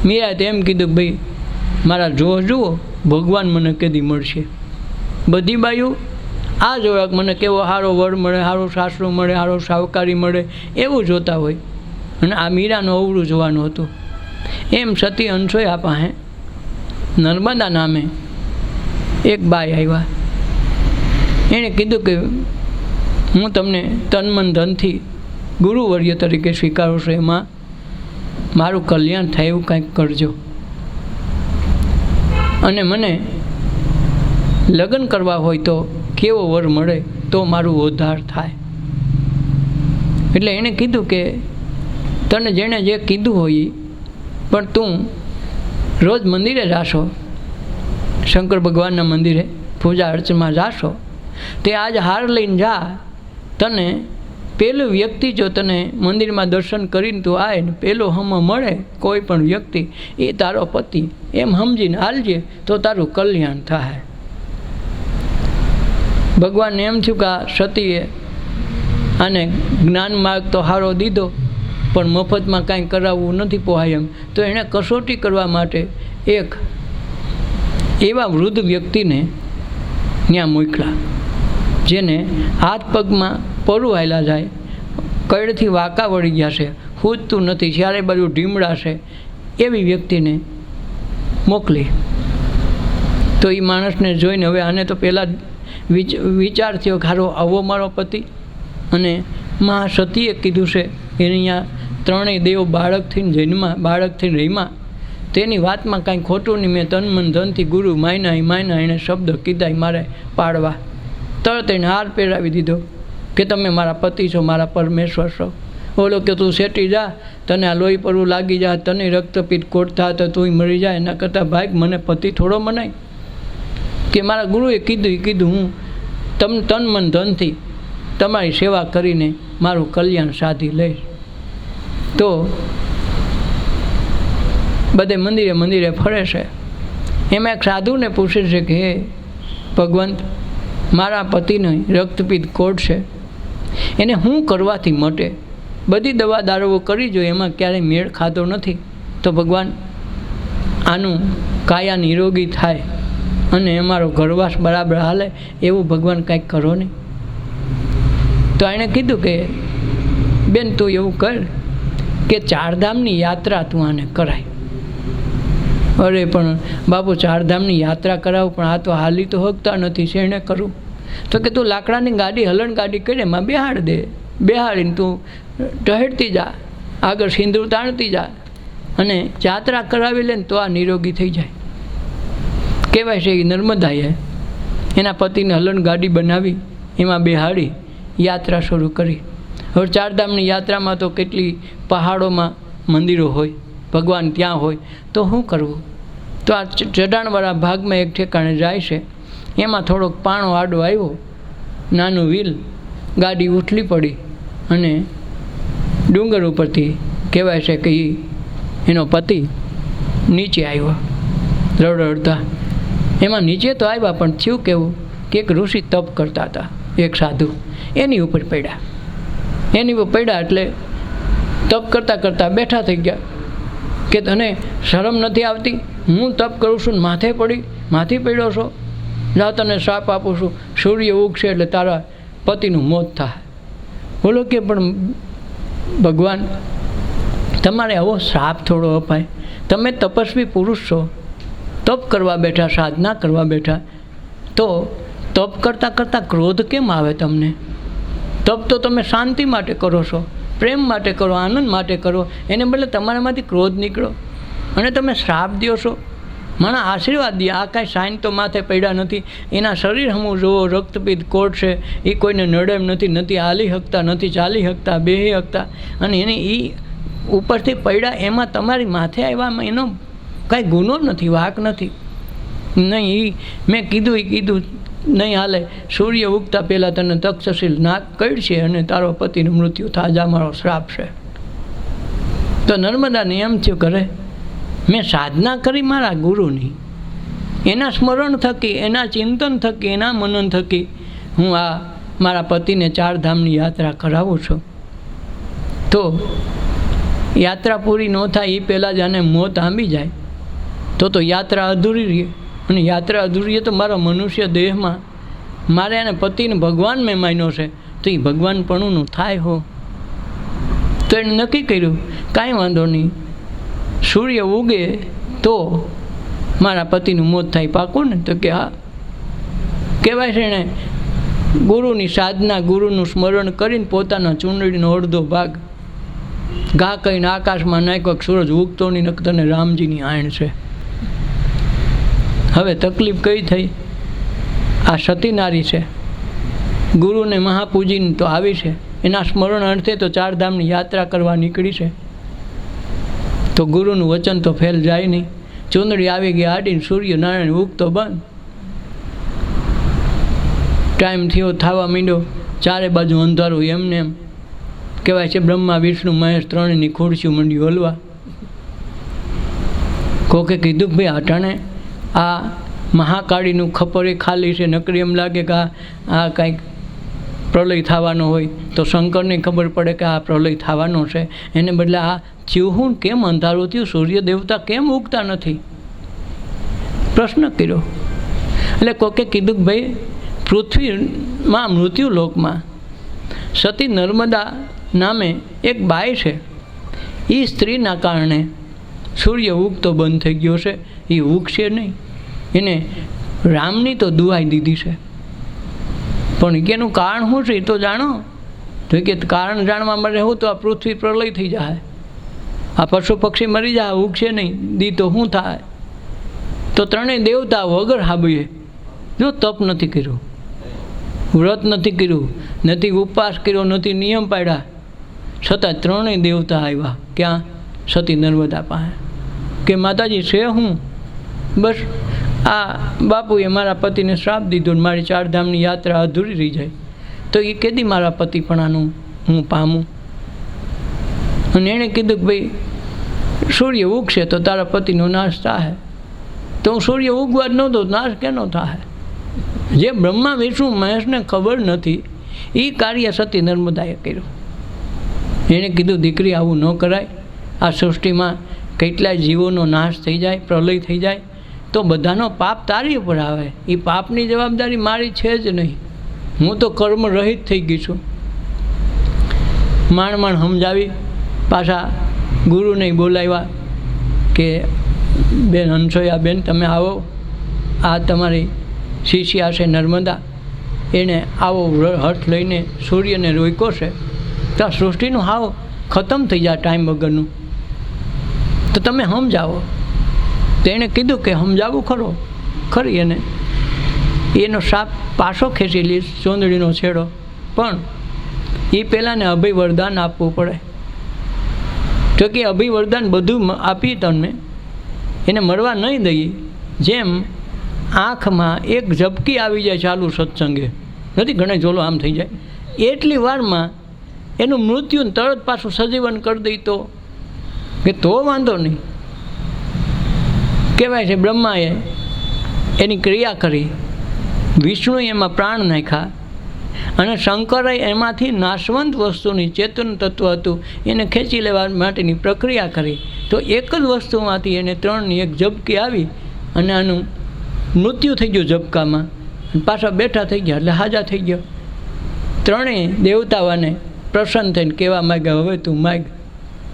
Speaker 1: મીરાએ તો એમ કીધું કે ભાઈ મારા જોહ જુઓ, ભગવાન મને કેદી મળશે. બધી બાયું આ જોવા મને કેવો સારો વર મળે, સારું સાસરું મળે, સારો સાવકારી મળે એવું જોતા હોય, અને આ મીરાનું અવળું જોવાનું હતું. એમ સતી અનસૂયા પાસે નર્મદા નામે એક બાઈ આવ્યા. એણે કીધું કે હું તમને તન મન ધનથી ગુરુવર્ય તરીકે સ્વીકારું છું, એમાં મારું કલ્યાણ થાય એવું કંઈક કરજો, અને મને લગ્ન કરવા હોય તો કેવો વર મળે તો મારું ઉદ્ધાર થાય. એટલે એણે કીધું કે તને જેણે જે કીધું હોય, પણ તું રોજ મંદિરે જાશો, શંકર ભગવાનના મંદિરે પૂજા અર્ચનમાં જાશો, તે આજ હાર લઈને જા. તને પેલું વ્યક્તિ જો તને મંદિરમાં દર્શન કરીને તું આવે ને પેલો હમ મળે કોઈ પણ વ્યક્તિ, એ તારો પતિ એમ સમજીને હાલજે તો તારું કલ્યાણ થાય. ભગવાનને એમ થયું કે આ સતીએ આને જ્ઞાન માર્ગ તો સારો દીધો, પણ મફતમાં કાંઈ કરાવવું નથી પોહાય એમ. તો એણે કસોટી કરવા માટે એક એવા વૃદ્ધ વ્યક્તિને ત્યાં મોકલા, જેને હાથ પગમાં પરું હાલ્યા જાય, કડથી વાંકા વળી ગયા છે, હૂજતું નથી, ચારે બાજુ ઢીમડા છે, એવી વ્યક્તિને મોકલી. તો એ માણસને જોઈને હવે આને તો પહેલાં વિચાર થયો કે હારો આવો મારો પતિ, અને મહાસતીએ કીધું છે એને અહીંયા ત્રણેય દેવ બાળકથી જન્મા, બાળકથી રહીમાં, તેની વાતમાં કાંઈ ખોટું નહીં. મેં તન મન ધનથી ગુરુ માયના એણે શબ્દ કીધા મારે પાડવા. તરત એને હાર પહેરાવી દીધો કે તમે મારા પતિ છો, મારા પરમેશ્વર છો. બોલો કે તું સેટી જા, તને આ લોહી પરવું લાગી જાય, તને રક્તપીઠ કોટતા તો તું મરી જાય, એના કરતાં ભાઈ મને પતિ થોડો મનાય. કે મારા ગુરુએ કીધું હું તમને તન મન ધનથી તમારી સેવા કરીને મારું કલ્યાણ સાધી લઈશ. તો બધે મંદિરે ફરે છે. એમાં એક સાધુને પૂછે છે કે હે ભગવંત, મારા પતિને રક્તપીઠ કોટ છે, એને શું કરવાથી મટે? બધી દવા દારૂઓ કરી જોઈએ, એમાં ક્યારેય મેળ ખાતો નથી. તો ભગવાન આનું કાયા નિરોગી થાય અને અમારો ઘરવાસ બરાબર હાલે એવું ભગવાન કાંઈક કરો નહીં. તો એણે કીધું કે બેન તું એવું કર કે ચારધામની યાત્રા તું આને કરાય. અરે પણ બાપુ ચારધામની યાત્રા કરાવું, પણ આ તો હાલી તો હકતા નથી, શેણે કરું? તો કે તું લાકડાની ગાડી, હલણ ગાડી કરે, એમાં બેહાડ દે, બેહાડીને તું ટહેડતી જા, આગળ સિંદૂર તાણતી જા, અને યાત્રા કરાવી લે ને તો આ નિરોગી થઈ જાય. કહેવાય છે એ નર્મદાએ એના પતિને હલણ ગાડી બનાવી, એમાં બેહાડી યાત્રા શરૂ કરી. હવે ચારધામની યાત્રામાં તો કેટલી પહાડોમાં મંદિરો હોય, ભગવાન ત્યાં હોય, તો શું કરવું? તો આ ચઢાણવાળા ભાગમાં એક ઠેકાણે જાય છે, એમાં થોડોક પાણો આડો આવ્યો, નાનું વ્હીલ, ગાડી ઉથલી પડી અને ડુંગર ઉપરથી કહેવાય છે કે એનો પતિ નીચે આવ્યો રડરડતા. એમાં નીચે તો આવ્યા, પણ થયું કેવું કે એક ઋષિ તપ કરતા હતા, એક સાધુ, એની ઉપર પડ્યા. એની ઉપર પડ્યા એટલે તપ કરતાં કરતાં બેઠા થઈ ગયા. કે તને શરમ નથી આવતી? હું તપ કરું છું ને માથે પડ્યો છો? જા તને શ્રાપ આપું છું, સૂર્ય ઉગશે એટલે તારા પતિનું મોત થાય. બોલો કે પણ ભગવાન, તમારે આવો શ્રાપ થોડો અપાય? તમે તપસ્વી પુરુષ છો, તપ કરવા બેઠા, સાધના કરવા બેઠા, તો તપ કરતાં કરતાં ક્રોધ કેમ આવે તમને? તપ તો તમે શાંતિ માટે કરો છો, પ્રેમ માટે કરો, આનંદ માટે કરો, એને બદલે તમારામાંથી ક્રોધ નીકળો અને તમે શ્રાપ દો છો. મને આશીર્વાદ દે. આ કાંઈ સાઈન તો માથે પડ્યા નથી. એના શરીર હમું જુઓ, રક્તપિત્ત કોટ છે, એ કોઈને નડે એમ નથી હાલી શકતા, નથી ચાલી શકતા, બેહી શકતા, અને એને એ ઉપરથી પડ્યા એમાં તમારી માથે આવ્યામાં એનો કાંઈ ગુનો નથી, વાંક નથી. નહીં, મેં કીધું નહીં હાલે. સૂર્ય ઉગતા પહેલાં તને તક્ષશિલ નાક કડશે અને તારો પતિનું મૃત્યુ થાય. આ મારો શ્રાપ છે. તો નર્મદાને એમ થયું, કરે મેં સાધના કરી મારા ગુરુની, એના સ્મરણ થકી, એના ચિંતન થકી, એના મનન થકી હું આ મારા પતિને 4 ધામની યાત્રા કરાવું છું. તો યાત્રા પૂરી ન થાય એ પહેલાં જ આને મોત આંબી જાય તો યાત્રા અધૂરી રહે. અને યાત્રા અધૂરી તો મારા મનુષ્ય દેહમાં મારે એને પતિને ભગવાન મેં માન્યો છે, તો એ ભગવાનપણુંનું થાય હો. તો એને નક્કી કર્યું, કાંઈ વાંધો નહીં, સૂર્ય ઉગે તો મારા પતિનું મોત થાય પાકું ને? તો કે હા. કહેવાય છે એણે ગુરુની સાધના, ગુરુનું સ્મરણ કરીને પોતાના ચૂંદડીનો અડધો ભાગ ઘા કહીને આકાશમાં નાખ્યો, સૂરજ ઉગતો નહીં, તને રામજીની આણ છે. હવે તકલીફ કઈ થઈ? આ સતી નારી છે, ગુરુને મહાપૂજીને તો આવી છે, એના સ્મરણ અર્થે તો 4 ધામની યાત્રા કરવા નીકળી છે. તો ગુરુનું વચન તો ફેલ જાય નહીં. ચૂંદડી આવી ગઈ આડીને, સૂર્યનારાયણ ઉગતો બંધ. ટાઈમ થયો, થવા માંડ્યો, ચારે બાજુ અંધારું એમને એમ. કહેવાય છે બ્રહ્મા વિષ્ણુ મહેશ ત્રણેયની ખુરશીઓ મંડ્યું હલવા. કોકે કીધું કે ભાઈ અટાણે આ મહાકાળીનું ખપરે ખાલી છે, નકરી એમ લાગે કે આ કાંઈક પ્રલય થવાનો હોય. તો શંકરને ખબર પડે કે આ પ્રલય થવાનો છે, એને બદલે આ ચિહું કેમ અંધારું થયું, સૂર્ય દેવતા કેમ ઉગતા નથી? પ્રશ્ન કર્યો. એટલે કોકે કીધું કે ભાઈ પૃથ્વીમાં મૃત્યુલોકમાં સતી નર્મદા નામે એક બાઈ છે, એ સ્ત્રીના કારણે સૂર્ય ઉગતો બંધ થઈ ગયો છે. એ ઉગશે નહીં, એને રામની તો દુહાઈ દીધી છે, પણ એનું કારણ શું છે એ તો જાણો. તો કે કારણ જાણવા મળે હું તો આ પૃથ્વી પ્રલય થઈ જાય, આ પશુ પક્ષી મરી જાય, ઉગશે નહીં, દી તો શું થાય? તો ત્રણેય દેવતા વગર હાબીએ જો તપ નથી કર્યું, વ્રત નથી કર્યું, નથી ઉપવાસ કર્યો, નથી નિયમ પાડ્યા, છતાં ત્રણેય દેવતા આવ્યા. ક્યાં? સતી નર્મદા પાસે. કે માતાજી છે હું? બસ આ બાપુએ મારા પતિને શ્રાપ દીધો ને મારી 4 ધામની યાત્રા અધૂરી રહી જાય, તો એ કેદી મારા પતિપણાનું હું પામું? અને એણે કીધું કે ભાઈ સૂર્ય ઉગશે તો તારા પતિનો નાશ થાય. તો હું સૂર્ય ઉગવા જ ન દઉં, નાશ કેનો થાય? જે બ્રહ્મા વિષ્ણુ મહેશને ખબર નથી એ કાર્ય સતી નર્મદાએ કર્યું. એણે કીધું દીકરી આવું ન કરાય, આ સૃષ્ટિમાં કેટલાય જીવોનો નાશ થઈ જાય, પ્રલય થઈ જાય, તો બધાનો પાપ તારી ઉપર આવે. એ પાપની જવાબદારી મારી છે જ નહીં, હું તો કર્મ રહિત થઈ ગઈ છું. માંડ સમજાવી, પાછા ગુરુને બોલાવ્યા કે બેન હંસોયા બેન તમે આવો, આ તમારી શિષ્યા છે નર્મદા, એને આવો હઠ લઈને સૂર્યને રોક્યો છે, તો આ સૃષ્ટિનું હાવ ખતમ થઈ જાય ટાઈમ વગરનું, તો તમે સમજાવો. તો એણે કીધું કે સમજાવું ખરી. એને એનો સાપ પાછો ખેંચી લે, ચોંદડીનો છેડો, પણ એ પહેલાંને અભય વરદાન આપવું પડે. જો કે અભય વરદાન બધું આપી તમને, એને મળવા નહીં દઈએ. જેમ આંખમાં એક ઝબકી આવી જાય ચાલુ સત્સંગે, નથી ઘણા ઝોલો આમ થઈ જાય, એટલી વારમાં એનું મૃત્યુ તરત પાછું સજીવન કરી દઈ તો વાંધો નહીં. કહેવાય છે બ્રહ્માએ એની ક્રિયા કરી, વિષ્ણુએ એમાં પ્રાણ નાખ્યા, અને શંકરે એમાંથી નાશવંત વસ્તુની ચેતન તત્વ હતું એને ખેંચી લેવા માટેની પ્રક્રિયા કરી, તો એક જ વસ્તુમાંથી એને 3ની એક ઝબકી આવી અને આનું મૃત્યુ થઈ ગયું ઝબકામાં, પાછા બેઠા થઈ ગયા એટલે હાજા થઈ ગયો. ત્રણેય દેવતાઓને પ્રસન્ન થઈને કહેવા માગ્યા, હવે તું માગ,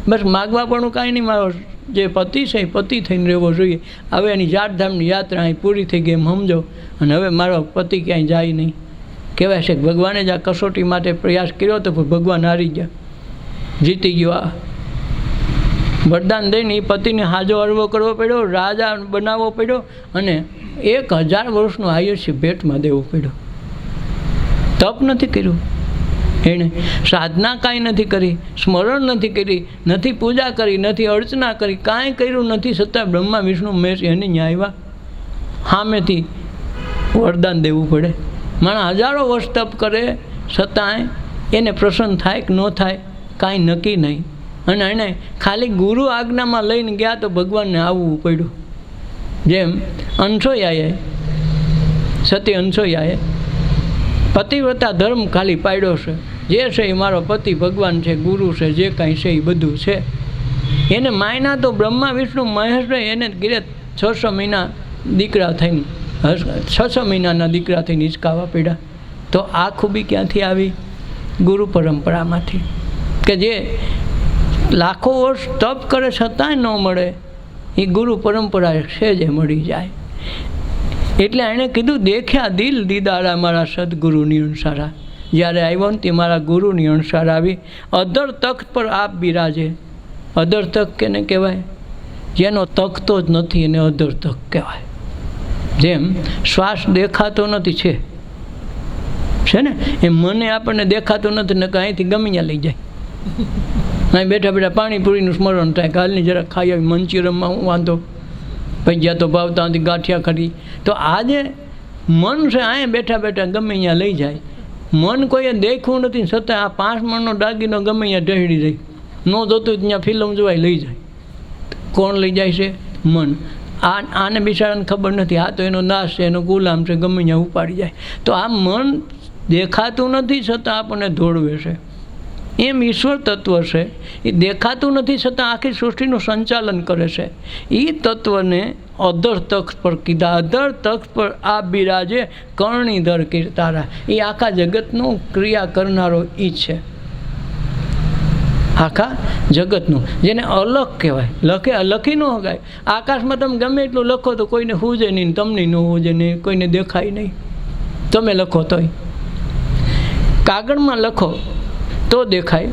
Speaker 1: બસ માગવા પણ કાંઈ નહીં, મારો જે પતિ છે એ પતિ થઈને રહેવો જોઈએ. હવે એની ચારધામની યાત્રા અહીં પૂરી થઈ ગઈ એમ સમજો, અને હવે મારો પતિ ક્યાંય જાય નહીં. કહેવાય છે કે ભગવાને જ આ કસોટી માટે પ્રયાસ કર્યો હતો, પણ ભગવાન હારી ગયા, જીતી ગયો. આ વરદાન દઈને એ પતિને હાજો હરવો કરવો પડ્યો, રાજા બનાવવો પડ્યો, અને 1000 વર્ષનું આયુષ્ય ભેટમાં દેવું પડ્યું. તપ નથી કર્યું એણે, સાધના કાંઈ નથી કરી, સ્મરણ નથી કરી, નથી પૂજા કરી, નથી અર્ચના કરી, કાંઈ કર્યું નથી, છતાં બ્રહ્મા વિષ્ણુ મહેશ એને ન્યાય આવ્યા. સામેથી વરદાન દેવું પડે. માણસ હજારો વર્ષ તપ કરે છતાંય એને પ્રસન્ન થાય કે ન થાય કાંઈ નક્કી નહીં. અને એને ખાલી ગુરુ આજ્ઞામાં લઈને ગયા તો ભગવાનને આવવું પડ્યું. જેમ અંશોયાએ, સતી અંશોયાએ પતિવ્રતા ધર્મ ખાલી પાડ્યો છે, જે છે એ મારો પતિ ભગવાન છે, ગુરુ છે, જે કાંઈ છે એ બધું છે. એને માયના તો બ્રહ્મા વિષ્ણુ મહેશ એને ગીરે 600 મહિના દીકરા થઈને 600 મહિનાના દીકરા થઈને હિંચકાવા પડ્યા. તો આ ખૂબી ક્યાંથી આવી? ગુરુ પરંપરામાંથી, કે જે લાખો વર્ષ તપ કરે છતાંય ન મળે, એ ગુરુ પરંપરા છે જે મળી જાય. એટલે એણે કીધું, દેખ્યા દિલ દીદારા મારા સદગુરુની અણસારા. જ્યારે આવ્યો ને તે મારા ગુરુની અણસાર આવી. અધર તખ્ત પર આપ બિરાજે. અધર તખ્ત કેને કહેવાય? જેનો તખતો જ નથી એને અધર તખ્ત કહેવાય. જેમ શ્વાસ દેખાતો નથી છે ને, એ મને આપણને દેખાતો નથી ને અહીંથી ગમે ત્યાં લઈ જાય. અહીં બેઠા બેઠા પાણીપુરીનું સ્મરણ થાય, કાલની જરા ખાઈ આવી મંચુરિયમમાં હું વાંધો, ભજીયા તો ભાવતા નથી, ગાંઠિયા ખરી. તો આ જે મન છે અહીંયા બેઠા બેઠા ગમે ત્યાં લઈ જાય. મન કોઈએ દેખવું નથી, છતાં આ 5 મણનો દાગીનો ગમે ત્યાં ઢહેડી જાય, ન જોતું ત્યાં ફિલ્મ જોવાય લઈ જાય. કોણ લઈ જાય છે? મન. આને બિચારાને ખબર નથી, આ તો એનો નાશ છે, એનો ગુલામ છે, ગમે ત્યાં ઉપાડી જાય. તો આ મન દેખાતું નથી છતાં આપણને દોડવે છે. એમ ઈશ્વર તત્વ છે, એ દેખાતું નથી છતાં આખી સૃષ્ટિનું સંચાલન કરે છે. એ તત્વને અધર તખ્ત પર કીધા. અધર તખ્ત પર આ બિરાજે કર્ણીધર કીર્તારા. એ આખા જગતનું ક્રિયા કરનારો એ છે, આખા જગતનું, જેને અલખ કહેવાય. લખી ન હગાય. આકાશમાં તમે ગમે એટલું લખો તો કોઈને હુજે નહીં, તમને ન હુજે નહીં, કોઈને દેખાય નહીં. તમે લખો તોય. કાગળમાં લખો તો દેખાય,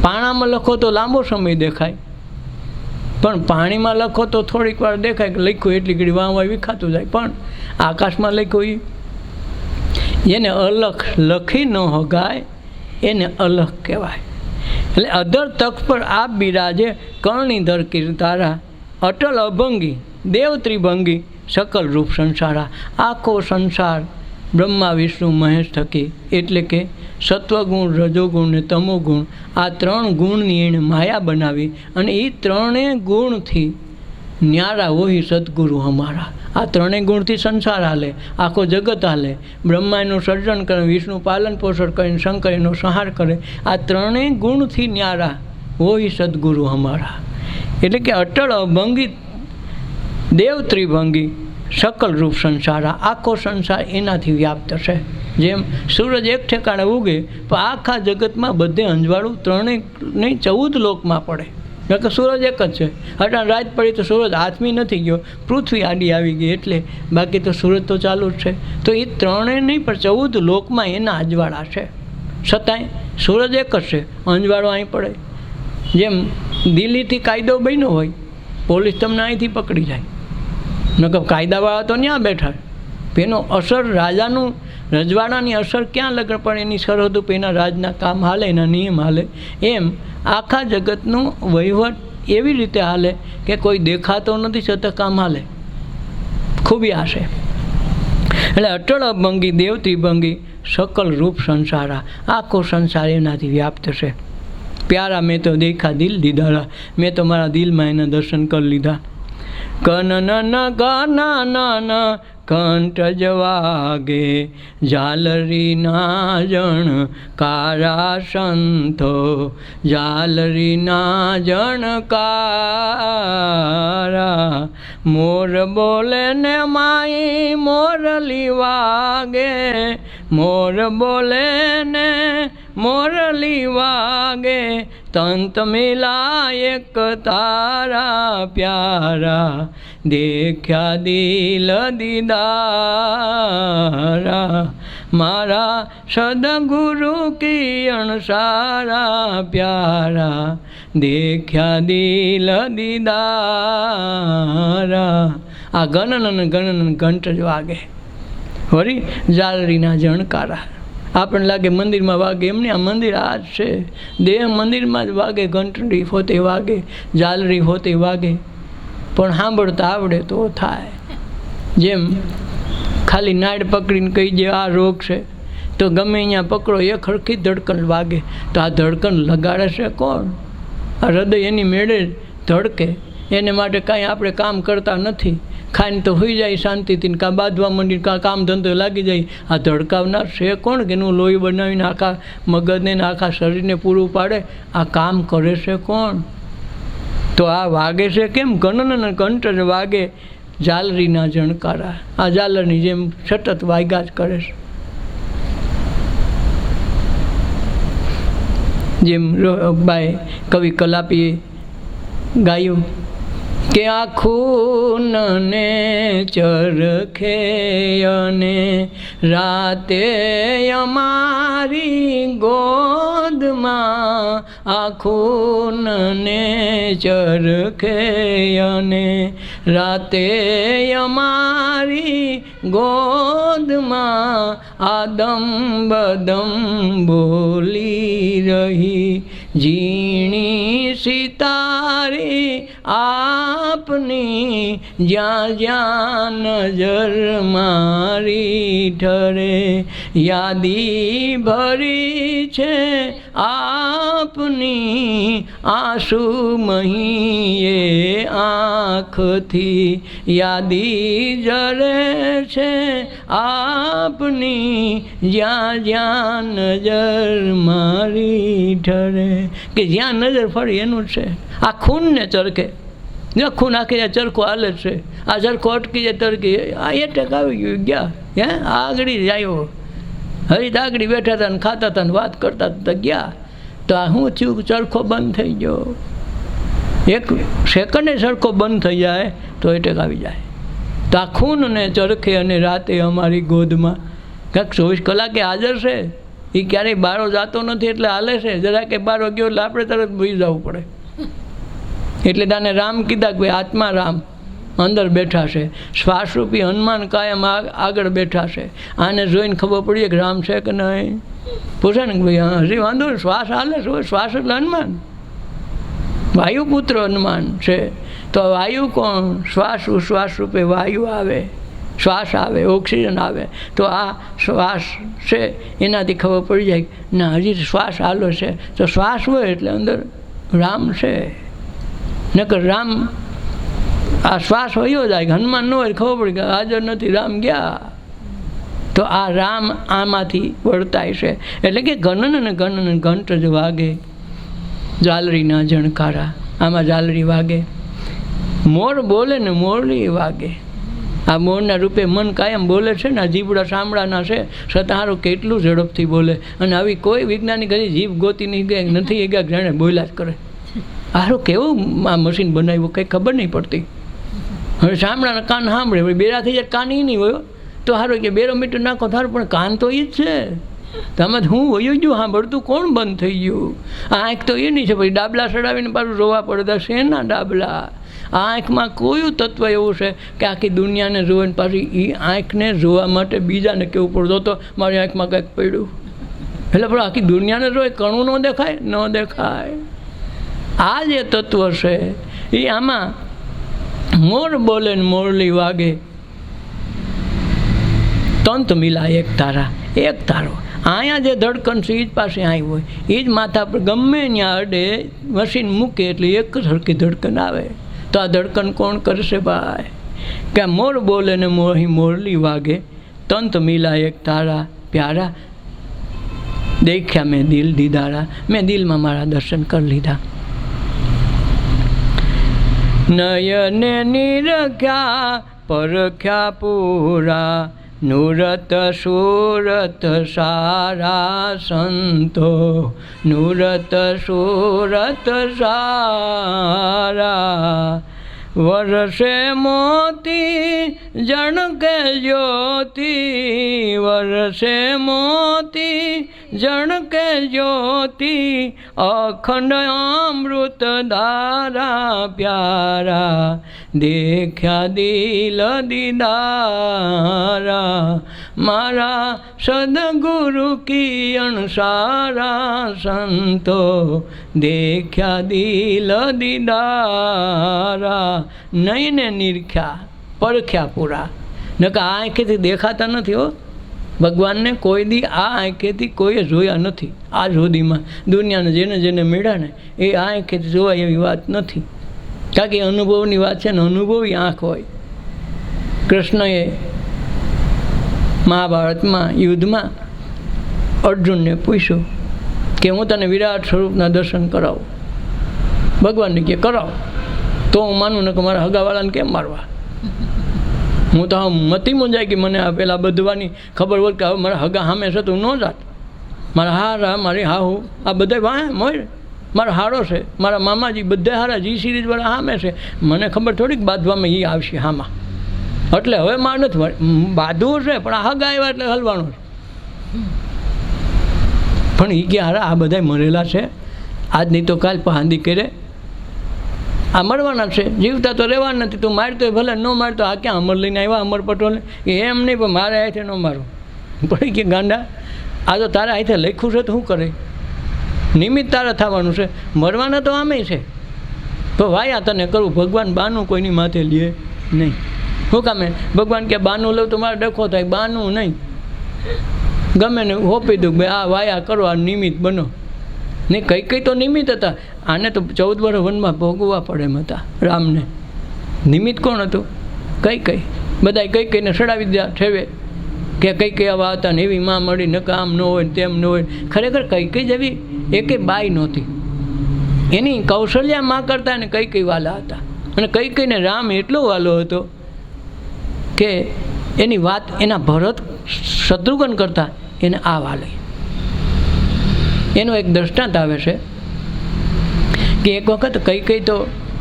Speaker 1: પાણામાં લખો તો લાંબો સમય દેખાય, પણ પાણીમાં લખો તો થોડીક વાર દેખાય કે લખ્યું એટલી ઘડી વાં વિખાતું જાય. પણ આકાશમાં લખ્યું એને અલખ, લખી ન હગાય એને અલખ કહેવાય. એટલે અધર તખ્ત પર આપ બિરાજે કર્ણીધર કીર્તારા. અટલ અભંગી દેવ ત્રિભંગી સકલ રૂપ સંસારા. આખો સંસાર બ્રહ્મા વિષ્ણુ મહેશ થકી, એટલે કે સત્વગુણ, રજોગુણ ને તમોગુણ, આ 3 ગુણની એણે માયા બનાવી. અને એ 3 ગુણથી ન્યારા હોય સદગુરુ અમારા. આ 3 ગુણથી સંસાર હાલે, આખો જગત હાલે. બ્રહ્મા એનું સર્જન કરે, વિષ્ણુ પાલન પોષણ કરીને, શંકર એનો સંહાર કરે. આ 3 ગુણથી ન્યારા હોય સદગુરુ અમારા. એટલે કે અટળ અભંગી દેવ ત્રિભંગી સકલ રૂપ સંસારા. આખો સંસાર એનાથી વ્યાપ્ત છે. જેમ સૂરજ એક ઠેકાણે ઉગે તો આખા જગતમાં બધે અંજવાળું 3 નહીં 14 લોકમાં પડે. કે સૂરજ એક જ છે. અટાણ રાત પડી તો સૂરજ આથમી નથી ગયો, પૃથ્વી આડી આવી ગઈ, એટલે બાકી તો સૂરજ તો ચાલુ જ છે. તો એ 3 નહીં પણ 14 લોકમાં એના અજવાળા છે. છતાંય સૂરજ એક જ છે, અંજવાળો અહીં પડે. જેમ દિલ્હીથી કાયદો બન્યો હોય, પોલીસ તમને અહીંથી પકડી જાય, નકર કાયદાવાળા તો ત્યાં બેઠા. એનો અસર રાજાનું, રજવાડાની અસર ક્યાં લગન પણ એની સરહદ ઉપર એના રાજના કામ હાલે, એના નિયમ હાલે. એમ આખા જગતનું વહીવટ એવી રીતે હાલે કે કોઈ દેખાતો નથી છતાં કામ હાલે. ખૂબી આ છે. એટલે અટળ અભંગી દેવ ત્રિભંગી સકલ રૂપ સંસારા. આખો સંસાર એનાથી વ્યાપ્ત છે. પ્યારા મેં તો દેખા દિલ દીદારા. મેં તો મારા દિલમાં એના દર્શન કરી લીધા. કનન કનન કંઠ જ વાગે ઝાલરીના જણકારા સંતો ઝાલરીના જણકારા મોર બોલે ને માઈ મોરલી વાગે મોર બોલે ને મોરલી વાગે તંત મિલા એક તારા પ્યારા દેખ્યા દિલ દીદારા મારા સદગુરુ કિરણ સારા પ્યારા દેખ્યા દિલ દીદારા આ ગણન ગણન ઘંટ જ વાગે વળી ઝાલરીના જણકારા આપણને લાગે મંદિરમાં વાગે એમને આ મંદિર આ જ છે દેહ મંદિરમાં જ વાગે ઘંટડી ફોતે વાગે ઝાલરી ફોતે વાગે પણ સાંભળતા આવડે તો થાય જેમ ખાલી નાડ પકડીને કહી દે આ રોગ છે તો ગમે અહીંયા પકડો એ ખરખી ધડકન વાગે તો આ ધડકન લગાડે છે કોણ આ હૃદય એની મેળે ધડકે એને માટે કાંઈ આપણે કામ કરતા નથી ખાઈને તો હોઈ જાય શાંતિથી કાં બાંધવા માંડી કાં કામ ધંધો લાગી જાય આ ધડકાવનાર છે કોણ કે એનું લોહી બનાવીને આખા મગજને આખા શરીરને પૂરું પાડે આ કામ કરે છે કોણ તો આ વાગે છે કેમ ગણન કંઠ જ વાગે ઝાલરીના જણકારા આ ઝાલરની જેમ સતત વાગ્યા જ કરે છે જેમ બાઈ કવિ કલાપીએ ગાયું કે આ ખૂનને ચરખે અને રાતે અમારી ગોદમાં આ ખૂનને ચરખે અને રાતે અમારી ગોદમાં આદમ બદમ બોલી રહી ઝીણી સિતારી આપની જ્યાં જ્યાં નજર મારી ઠરે યાદી ભરી છે આપની આંસુ મહીએ આંખથી યાદી જરે છે આપની જ્યાં જ્યાં નજર મારી ઠરે કે જ્યાં નજર ફરી એનું છે આ ખૂનને ચરખે ખૂન આખી જાય ચરખો હાલે છે આ ચરખો અટકી જાય તરકી આ એટેક આવી ગયું ગયા હે આગળ જાય હરીત આગળ બેઠા હતા ને ખાતા હતા ને વાત કરતા હતા ગયા તો આ શું થયું ચરખો બંધ થઈ ગયો એક સેકન્ડે ચરખો બંધ થઈ જાય તો એટેક આવી જાય તો આ ખૂનને ચરખે અને રાતે અમારી ગોદમાં કંઈક 24 કલાકે હાજર છે એ ક્યારેય બારો જતો નથી એટલે હાલે છે જરા કે બારો ગયો એટલે આપણે તરત ભૂઈ જવું પડે એટલે તને રામ કીધા કે ભાઈ આત્મા રામ અંદર બેઠા છે શ્વાસરૂપી હનુમાન કાયમ આગળ બેઠા છે આને જોઈને ખબર પડી કે રામ છે કે નહીં પૂછે ને કે ભાઈ હજી વાંધો ને શ્વાસ હાલે છે શ્વાસ એટલે હનુમાન વાયુપુત્ર હનુમાન છે તો વાયુ કોણ શ્વાસ ઉશ્વાસ રૂપે વાયુ આવે શ્વાસ આવે ઓક્સિજન આવે તો આ શ્વાસ છે એનાથી ખબર પડી જાય ના હજી શ્વાસ હાલો છે તો શ્વાસ હોય એટલે અંદર રામ છે નકર રામ આ શ્વાસ વયો જાય હનુમાન ન હોય ખબર પડી કે હાજર નથી રામ ગયા તો આ રામ આમાંથી વર્તાય છે એટલે કે ગણન અને ગણન ઘંટ જ વાગે ઝાલરીના જણકારા આમાં ઝાલરી વાગે મોર બોલે ને મોરલી વાગે આ મોરના રૂપે મન કાયમ બોલે છે ને આ જીભડા સાંભળાના છે સતાહારો કેટલું ઝડપથી બોલે અને આવી કોઈ વૈજ્ઞાનિક હજી જીભ ગોતી નથી એક જાણે બોલ્યા જ કરે હારું કેવું આ મશીન બનાવ્યું કંઈ ખબર નહીં પડતી હવે સાંભળાના કાન સાંભળે હવે બેરા થઈ જાય કાન એ નહીં હોય તો સારું કે બેરોમીટર નાખો સારું પણ કાન તો એ જ છે તમે હું વયું ગયું સાંભળતું કોણ બંધ થઈ ગયું આંખ તો એ નહીં છે પછી ડાબલા ચડાવીને પાછું રોવા પડતા શેના ડાબલા આંખમાં કયું તત્વ એવું છે કે આખી દુનિયાને જોવે ને પાછી એ આંખને જોવા માટે બીજાને કેવું પડતો તો મારી આંખમાં કંઈક પડ્યું એટલે પણ આખી દુનિયાને જોવે કણું ન દેખાય ન દેખાય આ જે તત્વ છે એ આમાં મોર બોલે ને મોરલી વાગે તંત મિલા એક તારો અહીંયા જે ધડકન છે એ જ પાસે આવી હોય એ જ માથા પર ગમે ત્યાં અડે મશીન મૂકે એટલે એક સરખી ધડકન આવે તો આ ધડકન કોણ કરશે ભાઈ? કે મોર બોલે ને મોહી મોરલી વાગે, તંત મિલા એક તારા પ્યારા, દેખ્યા મેં દિલ દીદારા, મેં દિલમાં મારા દર્શન કરી લીધા. નયને નિરખ્યા પરખ્યા પૂરા, નુરત સુરત સારા સંતો, નુરત સુરત સારા. વરસે મોતી જણકે જ્યોતિ, વરસે મોતી જણકે જ્યોતિ, અખંડ અમૃત ધારા પ્યારા, દેખ્યા દિલ દીદારા, મારા સદગુરુ કી અણસારા સંતો, દેખ્યા દિલ દીદારા. નયને નિરખ્યા પરખ્યા પૂરા, નકા આ આંખેથી દેખાતા નથી હો ભગવાનને. કોઈ દી આ આંખેથી કોઈએ જોયા નથી આ સુધીમાં. દુનિયાને જેને જેને મળ્યા ને એ આ આંખેથી જોવાય એવી વાત નથી, કારણ કે અનુભવની વાત છે ને, અનુભવી આંખ હોય. કૃષ્ણએ મહાભારતમાં યુદ્ધમાં અર્જુનને પૂછ્યું કે હું તને વિરાટ સ્વરૂપના દર્શન કરાવું. ભગવાનને કે કરાવો તો હું માનું ને કે મારા હગાવાળાને કેમ મારવા. હું તો મતી મુંજાય કે મને આ પેલા બધવાની ખબર હોય કે હવે મારા હગા સામે છે તો ન જાત. મારા હારા મારી હાહુ આ બધા વાહ મોય, મારા હારો છે, મારા મામાજી બધા હારા, જી સિરીઝવાળા સામે છે. મને ખબર થોડીક બાંધવામાં એ આવશે હામાં, એટલે હવે માર નથી બાંધવું છે, પણ આ હગા આવ્યા એટલે હલવાનું છે. પણ એ કે હારા આ બધા મરેલા છે, આજ નહીં તો કાલ પહાંદી કરે, આ મરવાના છે, જીવતા તો રહેવાના નથી. તું મારતો ભલે ન મારતો, આ ક્યાં અમર લઈને આવ્યા અમર પટોલ? એ એમ નહીં, પણ મારે હાથે ન મારું પડી કે ગાંડા, આ તો તારા હાથે લખ્યું છે તો શું કરે? નિમિત્ત તારા થવાનું છે, મરવાના તો આમે છે. તો વાયા તને કરવું. ભગવાન બાનું કોઈની માથે લે નહીં. શું કામે? ભગવાન કે બાનું લઉં તો મારે ડખો થાય, બાનું નહીં. ગમે ને હોપી દઉં ભાઈ આ વાયા કરો, આ નિમિત્ત બનો. નહીં કઈ કઈ તો નિમિત્ત હતા. આને તો 14 વર્ષ વનમાં ભોગવવા પડે એમ હતા રામને. નિમિત્ત કોણ હતું? કઈ કઈ બધા કઈ કઈને સડાવી દીધા ઠેવે કે કઈ કઈ આવા હતા ને એવી માં મળી નકા આમ ન હોય તેમ ન હોય. ખરેખર કઈ કઈ જેવી એકે બાઈ નહોતી. એની કૌશલ્યા માં કરતા ને કઈ કઈ વાલા હતા. અને કઈ કઈને રામ એટલો વાલો હતો કે એની વાત એના ભરત શત્રુઘ્ન કરતા એને આ વાલે. એનો એક દૃષ્ટાંત આવે છે કે એક વખત કઈ કઈ તો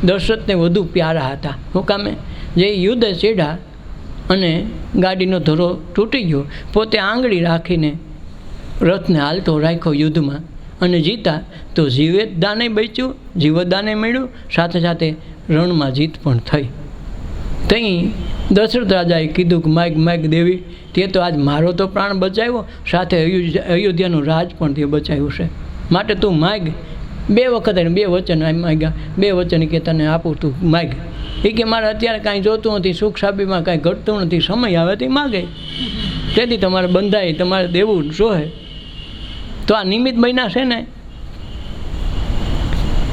Speaker 1: દશરથને વધુ પ્યારા હતા. શું કામે? જે યુદ્ધ ચડ્યા અને ગાડીનો ધરો તૂટી ગયો, પોતે આંગળી રાખીને રથને હાલતો રાખ્યો યુદ્ધમાં અને જીતા તો જીવતદાને બચ્યું, જીવતદાને મળ્યું, સાથે સાથે રણમાં જીત પણ થઈ. ત્યાં દશરથ રાજાએ કીધું કે માગ માગ દેવી, તે તો આજ મારો તો પ્રાણ બચાવ્યો, સાથે અયોધ્યાનું રાજ પણ તે બચાવ્યું છે, માટે તું માગ. 2 વખત એને 2 વચન માગ્યા. 2 વચન કે તને આપું, તું માગ. એ કે મારે અત્યારે કાંઈ જોતું નથી, સુખ સાબીમાં કાંઈ ઘટતું નથી, સમય આવે તે માગે, તેથી તમારે બંધાય, તમારે દેવું જોહે. તો આ નિમિત્ત બન્યા છે ને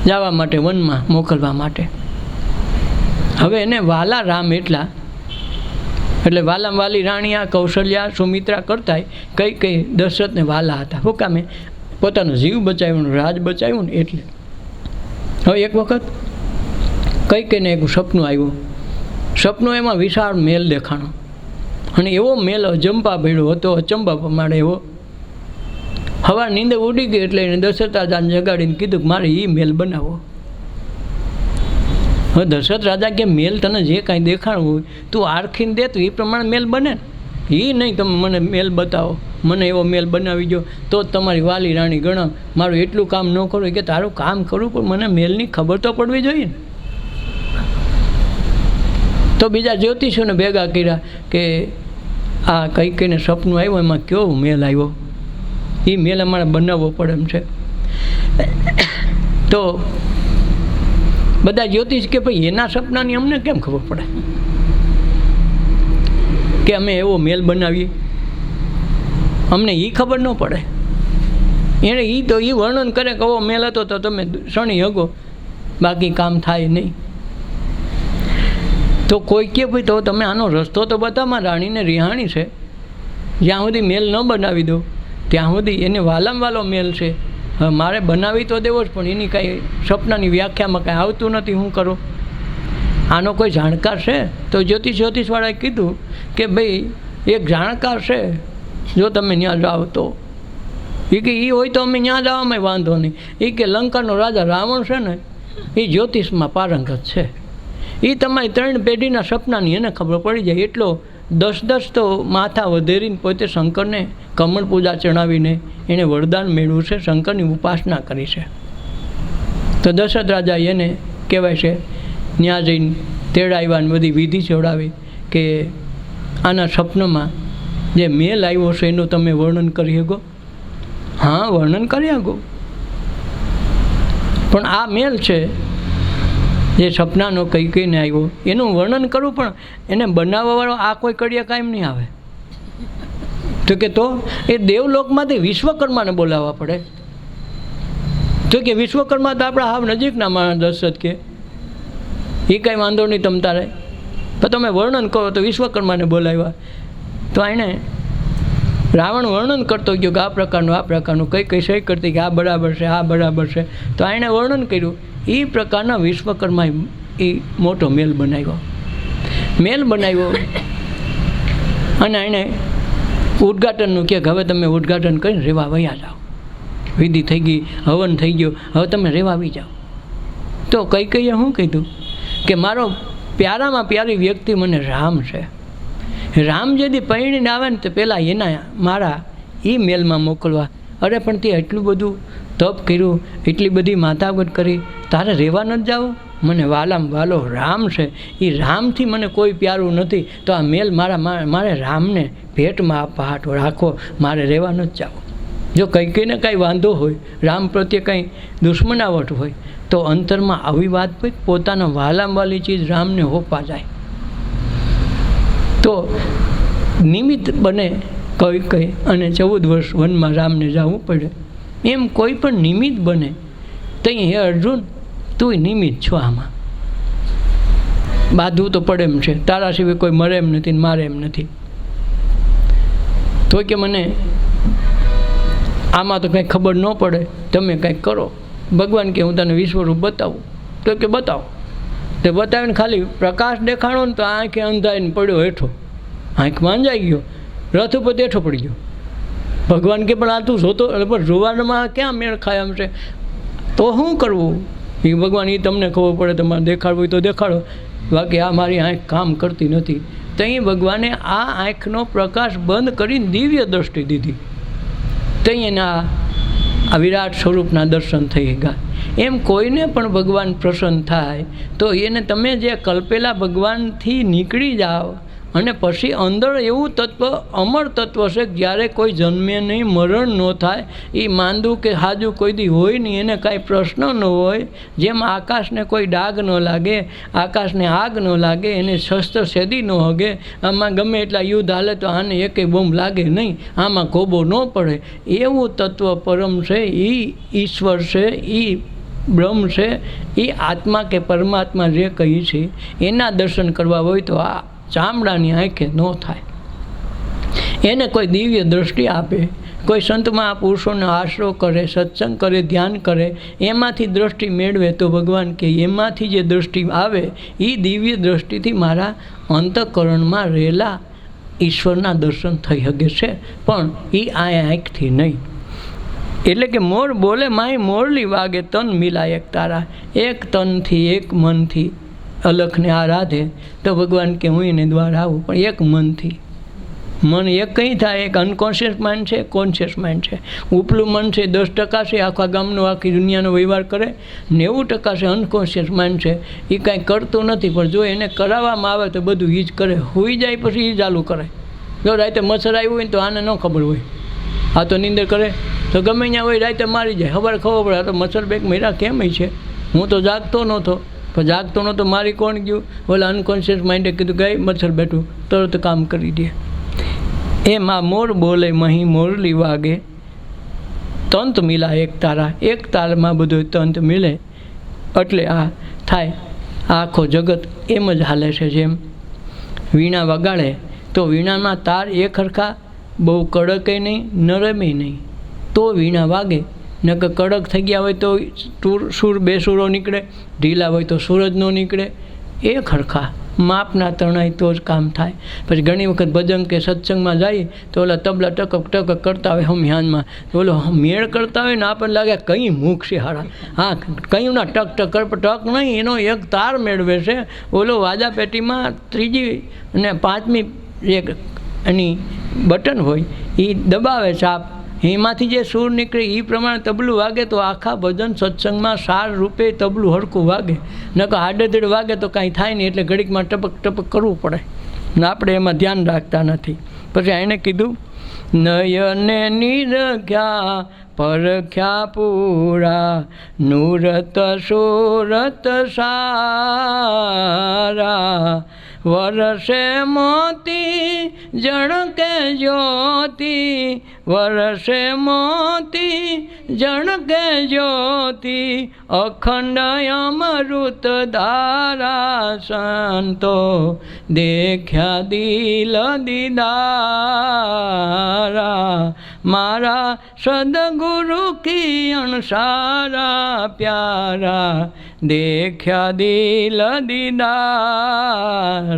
Speaker 1: જવા માટે, વનમાં મોકલવા માટે. હવે એને વાલા રામ એટલા, એટલે વાલા વાલી રાણીયા કૌશલ્યા સુમિત્રા કરતાંય કઈ કઈ દશરથને વાલા હતા. શું કામે? પોતાનો જીવ બચાવ્યો, રાજ બચાવ્યું ને એટલે. હવે એક વખત કઈ કઈને એક સપનું આવ્યું. સપનું એમાં વિશાળ મેલ દેખાણો અને એવો મેલ અજંપા ભેળો હતો, અચંબા પ્રમાણે એવો. હવા નીંદે ઉડી ગઈ એટલે એને દશરથ રાજાને જગાડીને કીધું કે મારે એ મેલ બનાવો. હવે દશરથ રાજા કે મેલ તને જે કાંઈ દેખાડવું હોય તું આરખીને દે તો એ પ્રમાણે મેલ બને. એ નહીં તમે મને મેલ બતાવો, મને એવો મેલ બનાવી દો તો જ તમારી વાલી રાણી ગણાવ. મારું એટલું કામ ન કરવું કે તારું કામ કરવું પણ મને મેલની ખબર તો પડવી જોઈએ ને. તો બીજા જ્યોતિષોને ભેગા કર્યા કે આ કઈ કઈને સપનું આવ્યું એમાં કેવો મેલ આવ્યો, એ મેલ અમારે બનાવવો પડે એમ છે. તો બધા જ્યોતિષ કે ભાઈ એના સપનાની અમને કેમ ખબર પડે કે અમે એવો મેલ બનાવીએ, અમને એ ખબર ન પડે. એણે એ તો એ વર્ણન કરે કે એવો મેલ હતો તો તમે શણી હગો, બાકી કામ થાય નહીં. તો કોઈ કહે ભાઈ તો તમે આનો રસ્તો તો બતાવમાં રાણીને રિહાણી છે, જ્યાં સુધી મેલ ન બનાવી દો ત્યાં સુધી એને વાલામાં વાલો મેલ છે, હવે મારે બનાવી તો દેવો જ, પણ એની કાંઈ સપનાની વ્યાખ્યામાં કાંઈ આવતું નથી, હું કરું? આનો કોઈ જાણકાર છે? તો જ્યોતિષવાળાએ કીધું કે ભાઈ એક જાણકાર છે, જો તમે ત્યાં જાઓ તો. એ કે એ હોય તો અમે ત્યાં જવામાં વાંધો નહીં. એ કે લંકાનો રાજા રાવણ છે ને એ જ્યોતિષમાં પારંગત છે, એ તમારી 3 પેઢીના સપનાની એને ખબર પડી જાય. એટલો 10 તો માથા વધેરીને પોતે શંકરને કમળ પૂજા ચડાવીને એણે વરદાન મેળવ્યું છે, શંકરની ઉપાસના કરી છે. તો દશરથ રાજા એને કહેવાય છે ત્યાં જઈને તેડાવ્યાને બધી વિધિ જોડાવી કે આના સપનામાં જે મેલ આવ્યો છે એનું તમે વર્ણન કરી શકો? હા, વર્ણન કરી શકો, પણ આ મેલ છે જે સપનાનો કહીને આવ્યો એનું વર્ણન કરું, પણ એને બનાવવાવાળો આ કોઈ કડિયા કાયમ નહીં આવે. તો કે તો એ દેવલોકમાંથી વિશ્વકર્માને બોલાવવા પડે. તો કે વિશ્વકર્મા તો આપણા હાવ નજીકના માણસ દશરથ કે એ કાંઈ વાંધો નહીં તમ તારે, પણ તમે વર્ણન કરો. તો વિશ્વકર્માને બોલાવ્યા. તો એણે રાવણ વર્ણન કરતો ગયો કે આ પ્રકારનું કઈ સહી કરતી કે આ બરાબર છે, આ બરાબર છે. તો એણે વર્ણન કર્યું. એ પ્રકારના વિશ્વકર્માએ એ મોટો મેલ બનાવ્યો અને એણે ઉદ્ઘાટનનું કે હવે તમે ઉદ્ઘાટન કરીને રેવા વયા જાઓ. વિધિ થઈ ગઈ, હવન થઈ ગયો, હવે તમે રેવા આવી જાઓ. તો કઈ શું કીધું કે મારો પ્યારામાં પ્યારી વ્યક્તિ મને રામ છે, રામ જેથી પરણીને આવે ને તો પહેલાં એના મારા એ મેલમાં મોકલવા. અરે પણ તે એટલું બધું તપ કર્યું, એટલી બધી માથાગત કરી, તારે રહેવા નથી જાવું? મને વાલામાં વાલો રામ છે, એ રામથી મને કોઈ પ્યારું નથી, તો આ મેલ મારે રામને ભેટમાં આપવા હાટો રાખો, મારે રહેવા નથી જાવું. જો કંઈને કાંઈ વાંધો હોય, રામ પ્રત્યે કંઈ દુશ્મનાવટ હોય, તો અંતરમાં આવી વાત હોય, પોતાના વાલામાં વાલી ચીજ રામને હોપવા જાય. તો નિમિત્ત બને કઈ અને 14 વર્ષ વનમાં રામને જવું પડે. એમ કોઈ પણ નિમિત્ત બને તઈ હે અર્જુન તું નિમિત્ત છો, આમાં બાંધવું તો પડે એમ છે, તારા સિવાય કોઈ મરે એમ નથી ને મારે એમ નથી. તો કે મને આમાં તો કંઈ ખબર ન પડે, તમે કંઈક કરો. ભગવાન કે હું તને વિશ્વરૂપ બતાવું. તો કે બતાવો. તે બતાવીને ખાલી પ્રકાશ દેખાડો ને તો આંખે અંધાઈને પડ્યો હેઠો, આંખ માંજાઈ ગયો, રથ ઉપર હેઠો પડી ગયો. ભગવાન કે પણ આ તું જોતો, પણ જોવામાં ક્યાં મેળ ખાય એમ છે, તો શું કરવું? એ ભગવાન એ તમને ખબર પડે, તમારે દેખાડવું હોય તો દેખાડો, બાકી આ મારી આંખ કામ કરતી નથી. તો અહીં ભગવાને આ આંખનો પ્રકાશ બંધ કરીને દિવ્ય દ્રષ્ટિ દીધી. તો એના આ વિરાટ સ્વરૂપના દર્શન થઈ ગયા. એમ કોઈને પણ ભગવાન પ્રસન્ન થાય તો એને તમે જે કલ્પેલા ભગવાનથી નીકળી જાઓ અને પછી અંદર એવું તત્વ, અમર તત્વ છે, જ્યારે કોઈ જન્મે નહીં, મરણ ન થાય, એ માંદું કે હાજુ કોઈ દી હોય નહીં, એને કાંઈ પ્રશ્ન ન હોય. જેમ આકાશને કોઈ ડાઘ ન લાગે, આકાશને આગ ન લાગે, એને શસ્ત્ર છેદી ન હગે, આમાં ગમે એટલા યુદ્ધ હાલે તો આને એકે બોમ્બ લાગે નહીં, આમાં કોબો ન પડે, એવું તત્વ પરમ છે, એ ઈશ્વર છે, એ બ્રહ્મ છે, એ આત્મા કે પરમાત્મા જે કહી છે એના દર્શન કરવા હોય તો આ ચામડાની આંખે ન થાય. એને કોઈ દિવ્ય દૃષ્ટિ આપે, કોઈ સંતમાં પુરુષોનો આશરો કરે, સત્સંગ કરે, ધ્યાન કરે, એમાંથી દૃષ્ટિ મેળવે તો ભગવાન કે એમાંથી જે દૃષ્ટિ આવે એ દિવ્ય દૃષ્ટિથી મારા અંતઃકરણમાં રહેલા ઈશ્વરના દર્શન થઈ શકે છે, પણ એ આ આંખથી નહીં. એટલે કે મોર બોલે માય મોરલી વાગે, તન મિલાય એક તારા. એક તનથી, એક મનથી અલખને આરાધે તો ભગવાન કે હું એને દ્વાર આવું, પણ એક મનથી. મન એક કંઈ થાય, એક અનકોન્શિયસ માઇન્ડ છે, કોન્શિયસ માઇન્ડ છે. ઉપલું મન છે 10% છે, આખા ગામનો આખી દુનિયાનો વ્યવહાર કરે. 90% છે અનકોન્શિયસ માઇન્ડ છે, એ કાંઈ કરતું નથી, પણ જો એને કરાવવામાં આવે તો બધું એ જ કરે. સૂઈ જાય પછી એ ચાલુ કરે. જો રાતે મચ્છર આવ્યું હોય તો આને ન ખબર હોય, આ તો નીંદર કરે તો ગમે ત્યાં હોય રાતે મારી જાય, ખબર પડે આ તો મચ્છર બેગ મર્યા કેમ છે, હું તો જાગતો નહોતો. પણ જાગતો નહોતો મારી કોણ ગયું? ઓલા અનકોન્શિયસ માઇન્ડે કીધું કે મચ્છર બેઠું, તરત કામ કરી દે. એમાં મોર બોલે મહી મોરલી વાગે, તંત મિલા એક તારા. એક તારમાં બધો તંત મિલે એટલે આ થાય. આખો જગત એમ જ હાલે છે. જેમ વીણા વગાડે તો વીણામાં તાર એક હરખા બહુ કડકે નહીં, નરમે નહીં, તો વીણા વાગે. નકર કડક થઈ ગયા હોય તો સૂર બેસૂરો નીકળે, ઢીલા હોય તો સૂર જ ન નીકળે. એક હરખા માપના તણાય તો જ કામ થાય. પછી ઘણી વખત ભજન કે સત્સંગમાં જઈએ તો ઓલા તબલા ટકક ટકક કરતા હોય હમિયાનમાં, ઓલો મેળ કરતા હોય ને આપણને લાગે કંઈ મૂક છે હારા. હા, કંઈ ના ટક ટક ટક નહીં, એનો એક તાર મેળવે છે. ઓલો વાજા પેટીમાં 3જી અને 5મી એક એની બટન હોય એ દબાવે ચાપ, એમાંથી જે સૂર નીકળે એ પ્રમાણે તબલું વાગે તો આખા ભજન સત્સંગમાં સાર રૂપે તબલું હરખું વાગે. નકર આડેધડ વાગે તો કાંઈ થાય નહીં, એટલે ઘડીકમાં ટપક ટપક કરવું પડે ને આપણે એમાં ધ્યાન રાખતા નથી. પછી એણે કીધું નયને નિરખ્યા પરખ્યા પૂરા, નૂરત સુરત સારા, વરસે મોતી જણકે જ્યોતિ, વરસે મોતી જણકે જ્યોતિ, અખંડ અમૃત ધારા, સંતો દેખ્યા દિલ દીદારા, મારા સદગુરુ કી અણસારા પ્યારા, દેખ્યા દિલ દીદારા.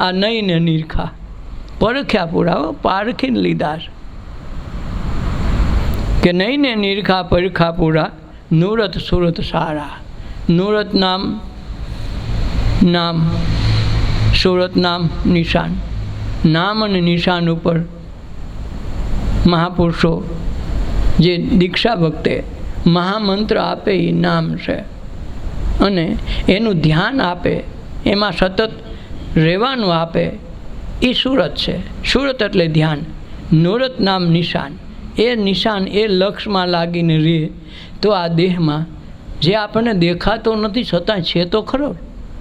Speaker 1: આ નહીં ને નિરખા પરખ્યા પૂરા, પારખીને લીધા કે નહીં ને નિરખા પરખા પૂરા, નૂરત સુરત સારા. નૂરત નામ સુરત નામ નિશાન, નામ અને નિશાન ઉપર મહાપુરુષો જે દીક્ષા વખતે મહામંત્ર આપે એ નામ છે, અને એનું ધ્યાન આપે, એમાં સતત રહેવાનું આપે એ સુરત છે. સુરત એટલે ધ્યાન, નૂરત નામ નિશાન. એ નિશાન એ લક્ષમાં લાગીને રહે તો આ દેહમાં જે આપણને દેખાતો નથી છતાં છે તો ખરો,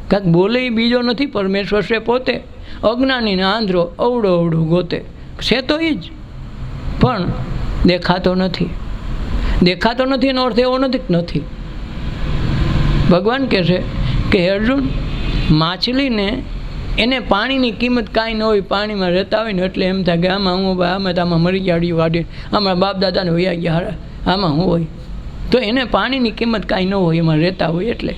Speaker 1: કાંઈક બોલે એ બીજો નથી, પરમેશ્વર છે પોતે. અજ્ઞાનીને આંધળો અવડો અવડો ગોતે છે તો એ જ, પણ દેખાતો નથી. દેખાતો નથી એનો અર્થ એવો નથી કે નથી. ભગવાન કહે છે કે અર્જુન, માછલીને એને પાણીની કિંમત કાંઈ ન હોય, પાણીમાં રહેતા હોય ને એટલે એમ થાય કે આમાં હું આમાં મરી ગયા વાડી, અમારા બાપ દાદાને વયા ગયા હારા, આમાં હું હોય. તો એને પાણીની કિંમત કાંઈ ન હોય, એમાં રહેતા હોય એટલે.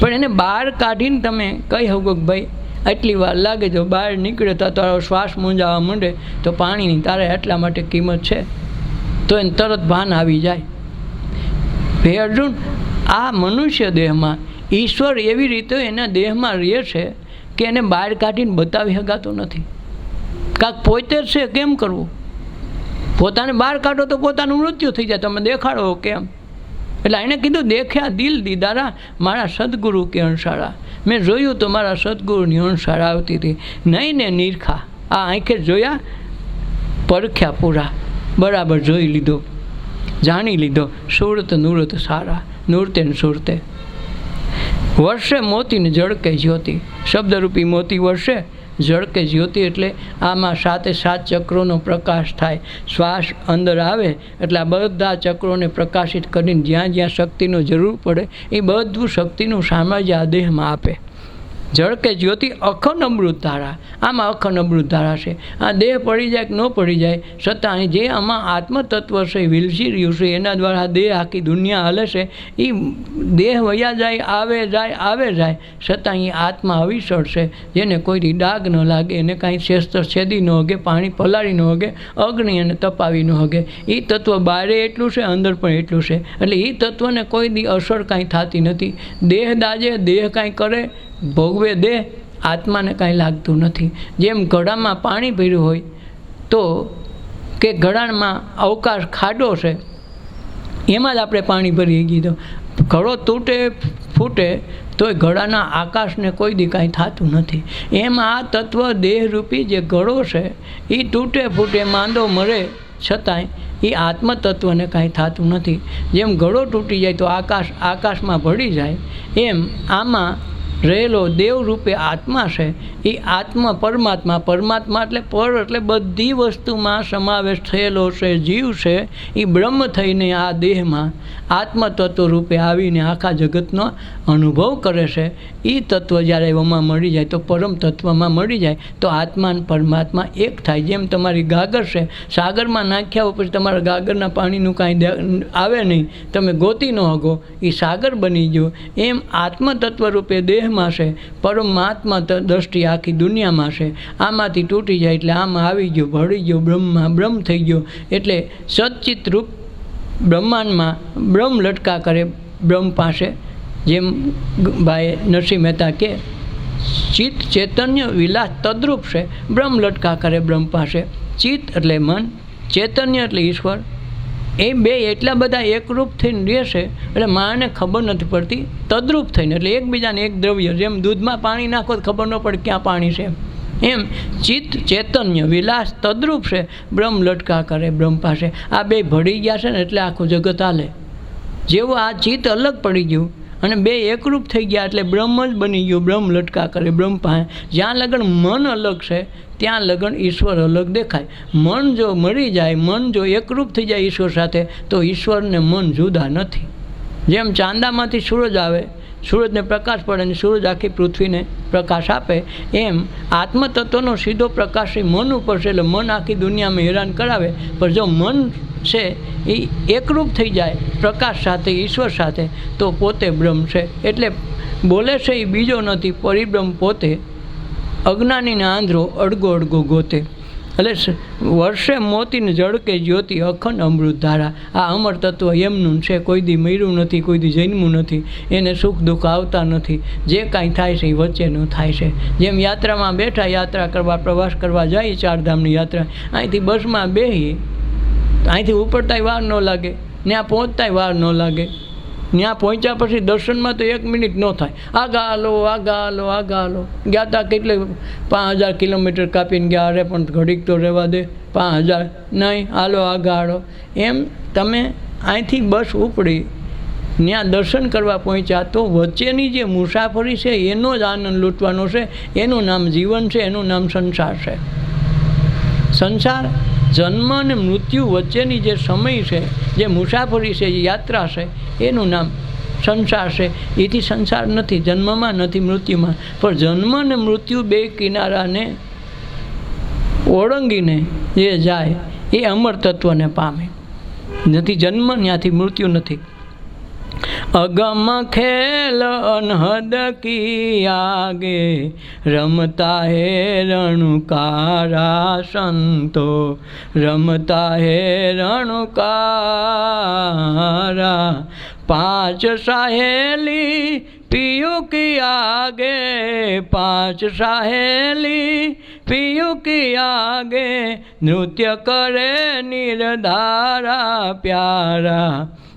Speaker 1: પણ એને બહાર કાઢીને તમે કહી શકો કે ભાઈ આટલી વાર લાગે, જો બહાર નીકળે તો તારો શ્વાસ મૂંઝાવા માંડે તો પાણીની તારે એટલા માટે કિંમત છે, તો એને તરત ભાન આવી જાય. હે અર્જુન, આ મનુષ્ય દેહમાં ઈશ્વર એવી રીતે એના દેહમાં રહે છે કે એને બહાર કાઢીને બતાવી શકાતો નથી. કાંક પોતે જ છે, કેમ કરવું? પોતાને બહાર કાઢો તો પોતાનું મૃત્યુ થઈ જાય, તમે દેખાડો કેમ? એટલે એણે કીધું દેખ્યા દિલ દીદારા, મારા સદગુરુ કે અણસારા. મેં જોયું તો મારા સદગુરુની અણસાર આવતી હતી. નહીં ને નિરખા, આ આંખે જોયા, પરખ્યા પૂરા, બરાબર જોઈ લીધો, જાણી લીધો. સુરત નૂરત સારા, નૂરતે ને સુરતે. વર્ષે મોતીને જળકે જ્યોતિ, શબ્દરૂપી મોતી વર્ષે, જળકે જ્યોતિ એટલે આમાં 7 ચક્રોનો પ્રકાશ થાય. શ્વાસ અંદર આવે એટલે આ બધા ચક્રોને પ્રકાશિત કરીને જ્યાં જ્યાં શક્તિનો જરૂર પડે એ બધું શક્તિનું સામ્રાજ્ય આ દેહમાં આપે. જળકે જ્યોતિ અખંડ અમૃત ધારા, આમાં અખંડ અમૃત ધારા છે. આ દેહ પડી જાય કે ન પડી જાય છતાં જે આમાં આત્મતત્વ છે વિલસી રહ્યું છે, એના દ્વારા દેહ આખી દુનિયા હાલે છે. એ દેહ વયા જાય, આવે જાય છતાં એ આત્મા અવિસર છે, જેને કોઈ ડાઘ ન લાગે, એને કાંઈ શસ્ત્ર છેદી ન હગે, પાણી પલાળી ન હગે, અગ્નિ એને તપાવી ન હગે. એ તત્વ બારે એટલું છે, અંદર પણ એટલું છે. એટલે એ તત્વને કોઈ દી અસર કાંઈ થતી નથી. દેહ દાજે, દેહ કાંઈ કરે, ભોગવે દેહ, આત્માને કાંઈ લાગતું નથી. જેમ ઘડામાં પાણી ભર્યું હોય તો કે ઘડામાં અવકાશ ખાડો છે, એમાં જ આપણે પાણી ભરી ગયું, ઘડો તૂટે ફૂટે તોય ઘડાના આકાશને કોઈ દી કાંઈ થતું નથી. એમ આ તત્વ દેહરૂપી જે ઘડો છે એ તૂટે ફૂટે માંદો મરે છતાંય એ આત્મતત્વને કાંઈ થતું નથી. જેમ ઘડો તૂટી જાય તો આકાશમાં ભળી જાય, એમ આમાં રહેલો દેવરૂપે આત્મા છે એ આત્મા પરમાત્મા એટલે પર એટલે બધી વસ્તુમાં સમાવેશ થયેલો છે, જીવ છે. એ બ્રહ્મ થઈને આ દેહમાં આત્મતત્વ રૂપે આવીને આખા જગતનો અનુભવ કરે છે. એ તત્વ જ્યારે એવામાં મળી જાય તો પરમ તત્વમાં મળી જાય તો આત્મા અને પરમાત્મા એક થાય. જેમ તમારી ગાગર છે, સાગરમાં નાખ્યા પછી તમારા ગાગરના પાણીનું કાંઈ આવે નહીં, તમે ગોતી ન હગો, એ સાગર બની ગયો. એમ આત્મતત્વ રૂપે દેહમાં છે, પરમાત્મા દ્રષ્ટિ આખી દુનિયામાં છે. આમાંથી તૂટી જાય એટલે આમાં આવી ગયો, ભળી ગયો, બ્રહ્મમાં બ્રહ્મ થઈ ગયો. એટલે સચ્ચિત રૂપ બ્રહ્માંડમાં બ્રહ્મ લટકા કરે બ્રહ્મ પાસે. જેમ ભાઈ નરસિંહ મહેતા કે ચિત્ત ચૈતન્ય વિલાસ તદ્રૂપ છે, બ્રહ્મ લટકા કરે બ્રહ્મ પાસે. ચિત્ત એટલે મન, ચૈતન્ય એટલે ઈશ્વર, એ બે એટલા બધા એકરૂપ થઈને રહેશે એટલે માણસને ખબર નથી પડતી. તદ્રૂપ થઈને એટલે એકબીજાને એક દ્રવ્ય, જેમ દૂધમાં પાણી નાખો તો ખબર ન પડે ક્યાં પાણી છે, એમ ચિત્ત ચૈતન્ય વિલાસ તદ્રૂપ છે, બ્રહ્મ લટકા કરે બ્રહ્મ પાસે. આ બે ભળી ગયા છે ને એટલે આખું જગત હાલે. જેવું આ ચિત્ત અલગ પડી ગયું અને બે એકરૂપ થઈ ગયા એટલે બ્રહ્મ જ બની ગયું, બ્રહ્મ લટકા કરે બ્રહ્મ પાસે. જ્યાં લગન મન અલગ છે ત્યાં લગન ઈશ્વર અલગ દેખાય. મન જો મરી જાય, મન જો એકરૂપ થઈ જાય ઈશ્વર સાથે તો ઈશ્વર ને મન જુદા નથી. જેમ ચાંદામાંથી સૂરજ આવે, સૂરજને પ્રકાશ પડે અને સૂરજ આખી પૃથ્વીને પ્રકાશ આપે, એમ આત્મતત્વનો સીધો પ્રકાશ એ મન ઉપર છે. એટલે મન આખી દુનિયામાં હેરાન કરાવે, પણ જો મન છે એ એકરૂપ થઈ જાય પ્રકાશ સાથે, ઈશ્વર સાથે, તો પોતે બ્રહ્મ છે. એટલે બોલે છે એ બીજો નથી, પરિબ્રહ્મ પોતે. અજ્ઞાનીને આંધળો અડગો અડગો ગોતે. એટલે વર્ષે મોતીને જળકે જ્યોતિ અખંડ અમૃત ધારા. આ અમર તત્વ એમનું છે, કોઈ દી મર્યું નથી, કોઈ દી જન્મું નથી, એને સુખ દુઃખ આવતા નથી. જે કાંઈ થાય છે એ વચ્ચેનું થાય છે. જેમ યાત્રામાં બેઠા, યાત્રા કરવા, પ્રવાસ કરવા જાય, ચારધામની યાત્રા, અહીંથી બસમાં બેસી, અહીંથી ઉપડતાય વાર ન લાગે, ત્યાં પહોંચતાય વાર ન લાગે. ત્યાં પહોંચ્યા પછી દર્શનમાં તો 1 મિનિટ ન થાય. આગા હાલો, આગા હાલો, આગા હાલો. ગયા હતા કેટલે 5000 કિલોમીટર કાપીને ગયા, અરે પણ ઘડીક તો રહેવા દે, 5000 નહીં, હાલો આગા હાલો. એમ તમે અહીંથી બસ ઉપડી ત્યાં દર્શન કરવા પહોંચ્યા તો વચ્ચેની જે મુસાફરી છે એનો જ આનંદ લૂંટવાનો છે. એનું નામ જીવન છે, એનું નામ સંસાર છે. સંસાર જન્મ અને મૃત્યુ વચ્ચેની જે સમય છે, જે મુસાફરી છે, જે યાત્રા છે, એનું નામ સંસાર છે. એથી સંસાર નથી, જન્મમાં નથી, મૃત્યુમાં. પણ જન્મ અને મૃત્યુ બે કિનારાને ઓળંગીને જે જાય એ અમર તત્વને પામે. નથી જન્મ, ત્યાંથી મૃત્યુ નથી. અગમ ખેલ અનહદ કી આગે રમતા હે રણુકારા સંતો, રમતા હે રણુકારા. 5 સહેલી पियू की आगे, 5 सहेली पियू की आगे, नृत्य करे निर्धारा प्यारा,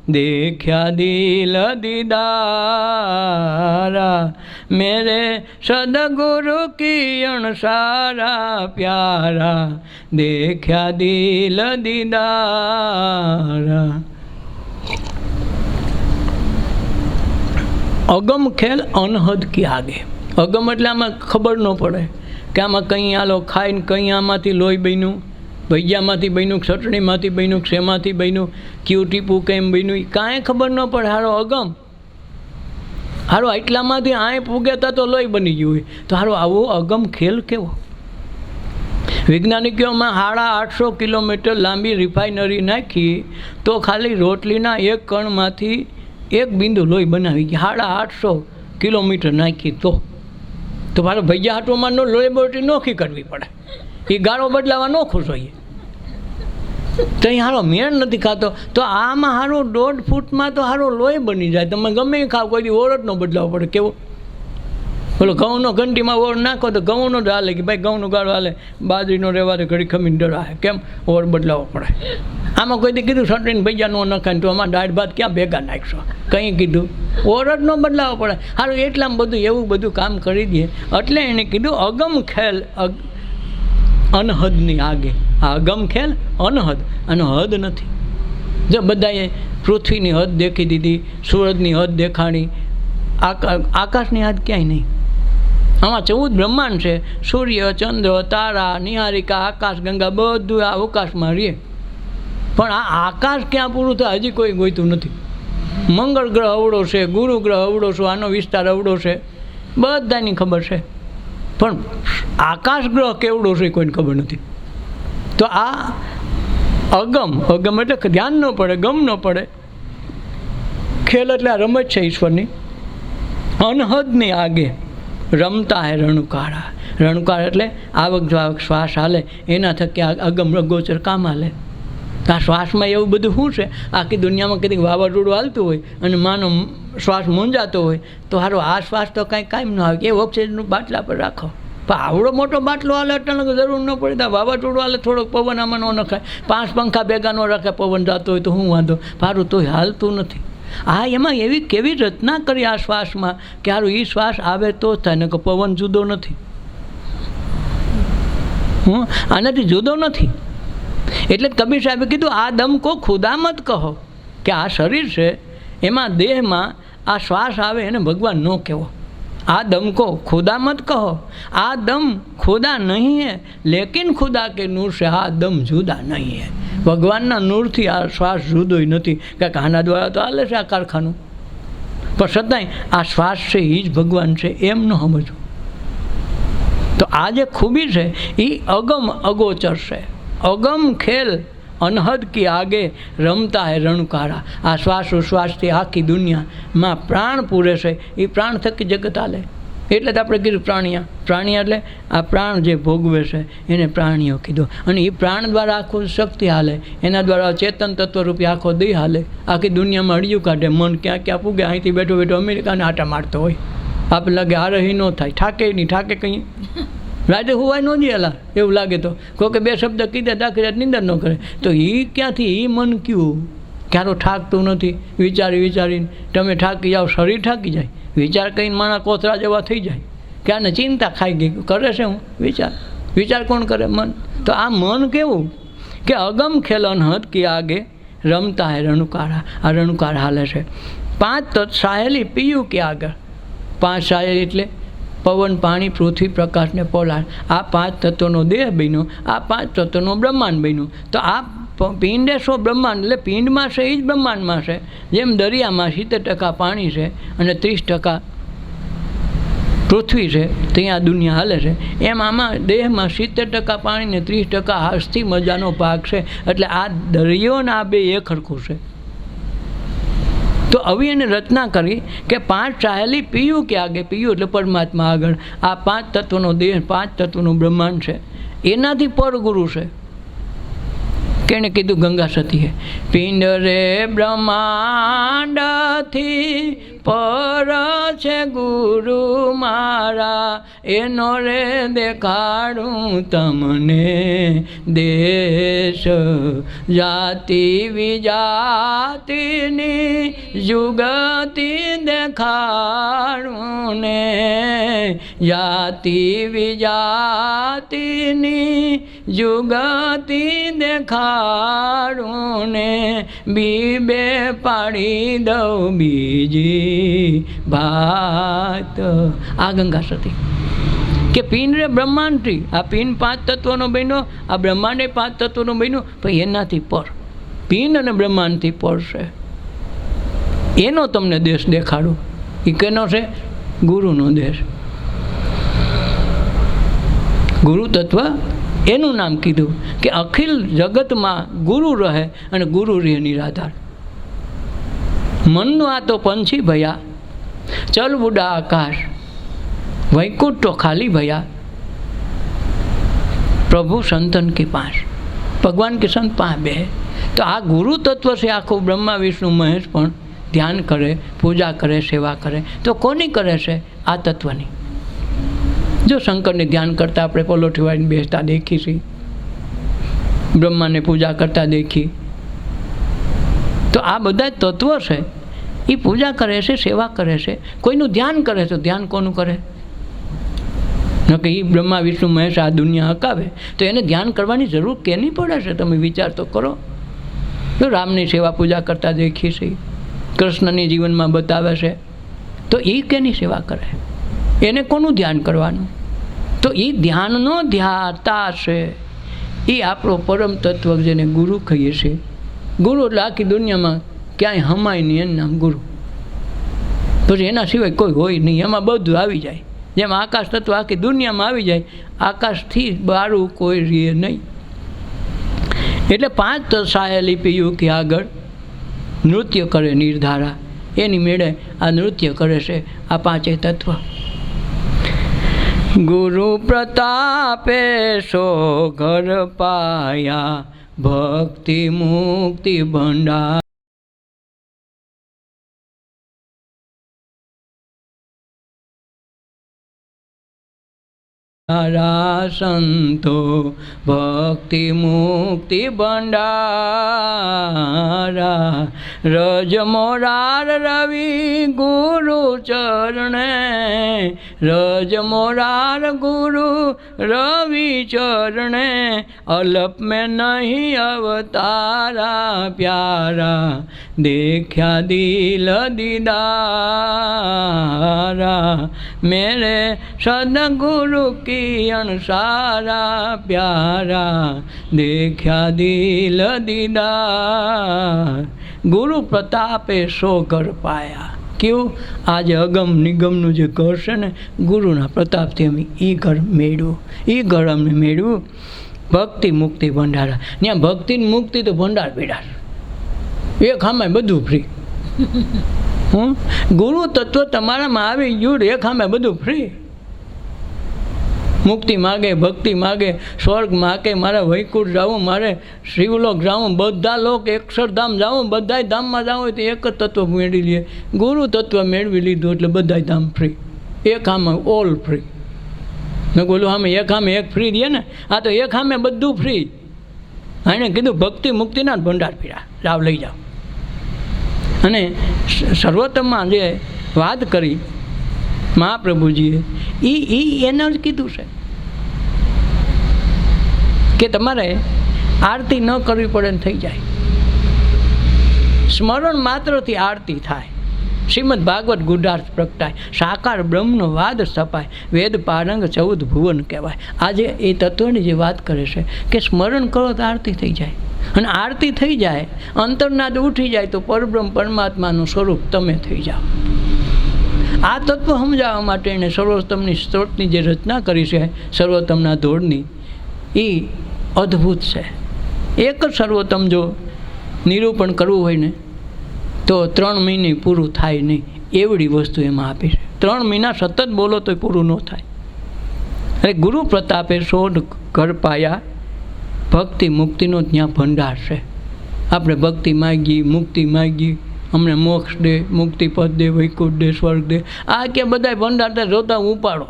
Speaker 1: देखा दिल दीदारा, मेरे सदगुरु की अणसारा प्यारा, देखा दिल दीदारा. અગમ ખેલ અનહદ કી આગે. અગમ એટલે આમાં ખબર ન પડે કે આમાં કંઈ આલો ખાઈને કંઈ આમાંથી લોહી બન્યું, ભજીયામાંથી બન્યું, ચટણીમાંથી બન્યું, શેમાંથી બન્યું, ક્યું ટીપું કેમ બન્યું, એ કાંઈ ખબર ન પડે. હારો અગમ, હારો એટલામાંથી આય પૂગેતા તો લોહી બની ગયું હોય, તો હારો આવો અગમ ખેલ કેવો. વૈજ્ઞાનિકોમાં 850 કિલોમીટર લાંબી રિફાઇનરી નાખી તો ખાલી રોટલીના એક કણમાંથી 1 બિંદુ લોહી બનાવી ગયા. 850 કિલોમીટર નાખી તો મારે ભૈયા હાટોમાં લોહી બોટી નોખી કરવી પડે, એ ગાળો બદલાવા નોખું જોઈએ. તો અહીં હારો મેળ નથી ખાતો. તો આમાં હારો 1.5 ફૂટમાં તો હારો લોહી બની જાય. તમે ગમે એ ખાવ, કોઈ દી ઓર જ ન બદલાવો પડે. કેવો બોલો, ઘઉંનો ઘંટીમાં ઓર નાખો તો ઘઉંનો જ હાલે કે ભાઈ ઘઉંનો ગાળો હાલે, બાજરીનો રહેવા દે, ઘડી ખમીને ડરાવે. કેમ ઓર બદલાવો પડે. આમાં કોઈ દી કીધું ચટણી ભૈયા ન નખાય તો આમાં દાળ ભાત ક્યાં ભેગા નાખશો, કંઈ કીધું ઓર જ ન બદલાવો પડે. સારું એટલામાં બધું એવું બધું કામ કરી દે. એટલે એણે કીધું અગમ ખેલ અનહદની આગે. આ અગમ ખેલ અનહદ, અને હદ નથી. જો બધાએ પૃથ્વીની હદ દેખી દીધી, સૂરજની હદ દેખાણી, આકાશની હદ ક્યાંય નહીં. આમાં 14 બ્રહ્માંડ છે. સૂર્ય, ચંદ્ર, તારા, નિહારિકા, આકાશ ગંગા બધું આ અવકાશમાં રહે. પણ આ આકાશ ક્યાં પૂરું થાય હજી કોઈ ગોઈતું નથી. મંગળ ગ્રહ અવળો છે, ગુરુ ગ્રહ અવળો છે, આનો વિસ્તાર અવળો છે. બધાની ખબર છે, પણ આકાશ ગ્રહ કેવડો છે કોઈને ખબર નથી. તો આ અગમ એટલે કે ધ્યાન ન પડે, ગમ ન પડે. ખેલ એટલે આ રમત છે ઈશ્વરની. અનહદની આગે રમતા હે રણુકાળા. રણુકાળ એટલે આવક જાવક શ્વાસ હાલે એના થકી અગમ અગોચર કામ હાલે. આ શ્વાસમાં એવું બધું શું છે, આખી દુનિયામાં કદી વાવાઝોડું હાલતું હોય અને માનો શ્વાસ મૂંઝાતો હોય તો સારું આ શ્વાસ તો કાંઈ કામ ન આવે કે ઓક્સિજનનું બાટલા પર રાખો. પણ આવડો મોટો બાટલો હાલે એટલે જરૂર ન પડે. વાવાઝોડું હાલે થોડોક પવન આમાં ન નખાય, 5 પંખા ભેગા ન રાખે, પવન જતો હોય તો શું વાંધો, સારું તોય હાલતું નથી. આ એમાં એવી કેવી રચના કરી આ શ્વાસમાં કે સારું એ શ્વાસ આવે તો થાય ને કે પવન જુદો નથી, આનાથી જુદો નથી. એટલે કબીર સાહેબે કીધું આ દમ કો ખુદા મત કહો, કે આ શરીર છે એમાં દેહમાં આ શ્વાસ આવે એને ભગવાન ન કહેવો. આ દમ કો ખુદા મત કહો, આ દમ ખુદા નહીં હે લેકિન ખુદા કે નૂર છે આ દમ જુદા નહીં હે. ભગવાનના નૂરથી આ શ્વાસ જુદોય નથી, કારણ કે આના દ્વારા તો હાલે છે આ કારખાનું, પણ છતાંય આ શ્વાસ છે એ જ ભગવાન છે એમ ન સમજવું. તો આ જે ખૂબી છે એ અગમ અગોચર છે. અગમ ખેલ અનહદ કી આગે રમતા હે રણુકાળા. આ શ્વાસ ઉશ્વાસથી આખી દુનિયામાં પ્રાણ પૂરે છે, એ પ્રાણ થકી જગત હાલે. એટલે જ આપણે કીધું પ્રાણિયા એટલે આ પ્રાણ જે ભોગવે છે એને પ્રાણીઓ કીધું. અને એ પ્રાણ દ્વારા આખું શક્તિ હાલે, એના દ્વારા ચેતન તત્વરૂપી આખો દી હાલે. આખી દુનિયામાં અડિયું કાઢે, મન ક્યાં ક્યાં પૂગે. અહીંથી બેઠો બેઠો અમેરિકાને આટા મારતો હોય, આપણે લાગે આ રહી ન થાય, ઠાકે નહીં, ઠાકે કંઈ રાતે હુવાય ન જેલા એવું લાગે. તો કોઈ બે શબ્દ કીધે દાખલા નિંદર ન કરે તો એ ક્યાંથી એ મન કયું ક્યારો ઠાકતું નથી. વિચારીને તમે થાકી જાઓ, શરીર થાકી જાય. વિચાર કરીને માણસ કોથળા જેવા થઈ જાય, ક્યાંને ચિંતા ખાઈ ગઈ. કરે છે હું વિચાર કોણ કરે? મન. તો આ મન કેવું કે અગમ ખેલ અનહદ કી આગે રમતા હે રણુકાળા. આ રણુકાળ હાલે છે. 5 સાહેલી પીયું કે આગળ. 5 સાહેલી એટલે પવન, પાણી, પૃથ્વી, પ્રકાશ ને પોલાણ. આ 5 તત્વોનો દેહ બન્યો, આ 5 તત્વોનો બ્રહ્માંડ બન્યું. તો આ પિંડ એ સો બ્રહ્માંડ એટલે પિંડમાં છે એ જ બ્રહ્માંડમાં છે. જેમ દરિયામાં 70% પાણી છે અને 30% પૃથ્વી છે, ત્યાં દુનિયા હાલે છે, એમ આમાં દેહમાં 70% પાણી ને 30% હસ્તી મજાનો ભાગ છે. એટલે આ દરિયો ને આ બે એક હરખું છે. તો આવી એને રચના કરી કે 5 ચાહેલી પીયું કે આગે. પીયું એટલે પરમાત્મા આગળ. આ 5 તત્વનો દેહ, 5 તત્વનું બ્રહ્માંડ છે, એનાથી પર ગુરુ છે. કેને કીધું? ગંગા સતીએ. પિંડ રે બ્રહ્માંડથી પર છે ગુરુ મારા, એનો રે દેખાડું તમને દેશ. જાતિ વિજાતિની જુગતિ દેખાડું ને, જાતિ વિજાતિની જુગતિ દેખાડું ને, બીબે પાડી દઉં બીજી ભાત. આ ગંગા સતી કે પિંડ રે બ્રહ્માંડથી. આ પિંડ 5 તત્વનો બન્યો, આ બ્રહ્માંડ 5 તત્વનો બન્યો, પણ એનાથી પર, પિંડ અને બ્રહ્માંડથી પર છે. એનો તમને દેશ દેખાડું. એ કેનો છે? ગુરુનો દેશ. ગુરુ તત્વ એનું નામ કીધું કે અખિલ જગતમાં ગુરુ રહે અને ગુરુ રહે નિરાધાર. મનનું આ તો પંછી ભયા, ચલ બુડા આકાશ, વૈકુંઠ તો ખાલી ભયા, પ્રભુ સંતન કે પાસ. ભગવાન કે સંત પાંચ બે. તો આ ગુરુ તત્વ છે. આખું બ્રહ્મા વિષ્ણુ મહેશ પણ ધ્યાન કરે, પૂજા કરે, સેવા કરે. તો કોની કરે છે? આ તત્વની. જો શંકરને ધ્યાન કરતા આપણે પલોઠી વાળીને બેસતા દેખી છીએ, બ્રહ્માને પૂજા કરતા દેખી. તો આ બધા તત્વો છે, એ પૂજા કરે છે, સેવા કરે છે. કોઈનું ધ્યાન કરે તો ધ્યાન કોનું કરે? ન કે એ બ્રહ્મા વિષ્ણુ મહેશ આ દુનિયા હકાવે તો એને ધ્યાન કરવાની જરૂર કેની પડે છે? તમે વિચાર તો કરો. તો રામની સેવા પૂજા કરતા દેખી છે, કૃષ્ણની જીવનમાં બતાવે છે, તો એ કેની સેવા કરે? એને કોનું ધ્યાન કરવાનું? તો એ ધ્યાનનો ધ્યાતા છે. એ આપણો પરમ તત્વ જેને ગુરુ કહીએ છીએ. ગુરુ એટલે આખી દુનિયામાં ક્યાંય હમાય નહીં એનું નામ ગુરુ. પછી એના સિવાય કોઈ હોય નહીં, એમાં બધું આવી જાય. જેમ આકાશ તત્વ આખી દુનિયામાં આવી જાય, આકાશથી બારું કોઈ રહે નહીં. એટલે 5 તત્સાયેલી પીયું કે આગળ નૃત્ય કરે નિર્ધારા, એની મેળે આ નૃત્ય કરે છે આ 5 તત્વ. ગુરુ પ્રતાપે સો ઘર પાયા, ભક્તિ મુક્તિ ભંડાર. સંતો ભક્તિ મુક્તિ ભંડારા, રજ મોરાર રવિ ગુરુ ચરણે, રજ મોરાર ગુરુ રવિ ચરણે, અલપ में नहीं अवतारा प्यारा, देख्या दिल दीदारा, मेरे सदगुरु की अणसारा प्यारा, देख्या दिल दीदार. ગુરુ પ્રતાપે સો ઘર પાયા. કેવું? આજે અગમ નિગમનું જે ઘર છે ને, ગુરુના પ્રતાપથી અમે એ ઘર મેળવ્યું. એ ઘર અમને મેળવ્યું ભક્તિ મુક્તિ ભંડારા. ત્યાં ભક્તિ મુક્તિ તો ભંડાર પીડાર, એક આમાં બધું ફ્રી. ગુરુ તત્વ તમારામાં આવી ગયું, એક આમાં બધું ફ્રી. મુક્તિ માગે, ભક્તિ માગે, સ્વર્ગ માગે, મારે વૈકુંઠ જાવું, મારે શિવલોક જાવું, બધા લોક અક્ષરધામ જાવું, બધા ધામમાં જાવું હોય તો એક જ તત્વ મેળવી લઈએ. ગુરુ તત્વ મેળવી લીધું એટલે બધા ધામ ફ્રી, એક આમાં ઓલ ફ્રી. મેં બોલું આમે એક આમે એક ફ્રી દે ને, આ તો એક આમે બધું ફ્રી. એણે કીધું ભક્તિ મુક્તિના ભંડાર પીડા લાવ લઈ જાઓ. અને સર્વોત્તમમાં જે વાત કરી મહાપ્રભુજીએ એને જ કીધું છે કે તમારે આરતી ન કરવી પડે ને થઈ જાય. સ્મરણ માત્રથી આરતી થાય. શ્રીમદ ભાગવત ગુઢાર્થ પ્રગટાય, સાકાર બ્રહ્મનો વાદ સ્થપાય, વેદ પારંગ 14 ભુવન કહેવાય. આજે એ તત્વની જે વાત કરે છે કે સ્મરણ કરો તો આરતી થઈ જાય, અને આરતી થઈ જાય, અંતરનાદ ઉઠી જાય તો પરબ્રહ્મ પરમાત્માનું સ્વરૂપ તમે થઈ જાઓ. આ તત્વ સમજાવવા માટે એણે સર્વોત્તમની સ્ત્રોતની જે રચના કરી છે, સર્વોત્તમના ધોળની, એ અદ્ભુત છે. એક જ સર્વોત્તમ જો નિરૂપણ કરવું હોય ને તો 3 મહિને પૂરું થાય નહીં, એવડી વસ્તુ એમાં આપી છે. 3 મહિના સતત બોલો તો પૂરું ન થાય. અરે ગુરુ પ્રતાપે સોઢ ઘર પાયા, ભક્તિ મુક્તિનો ત્યાં ભંડાર છે. આપણે ભક્તિ માગી, મુક્તિ માગી, અમને મોક્ષ દે, મુક્તિપદ દે, વૈકુંઠ દે, સ્વર્ગ દે, આ કે બધા ભંડાર જોતા ઉપાડો,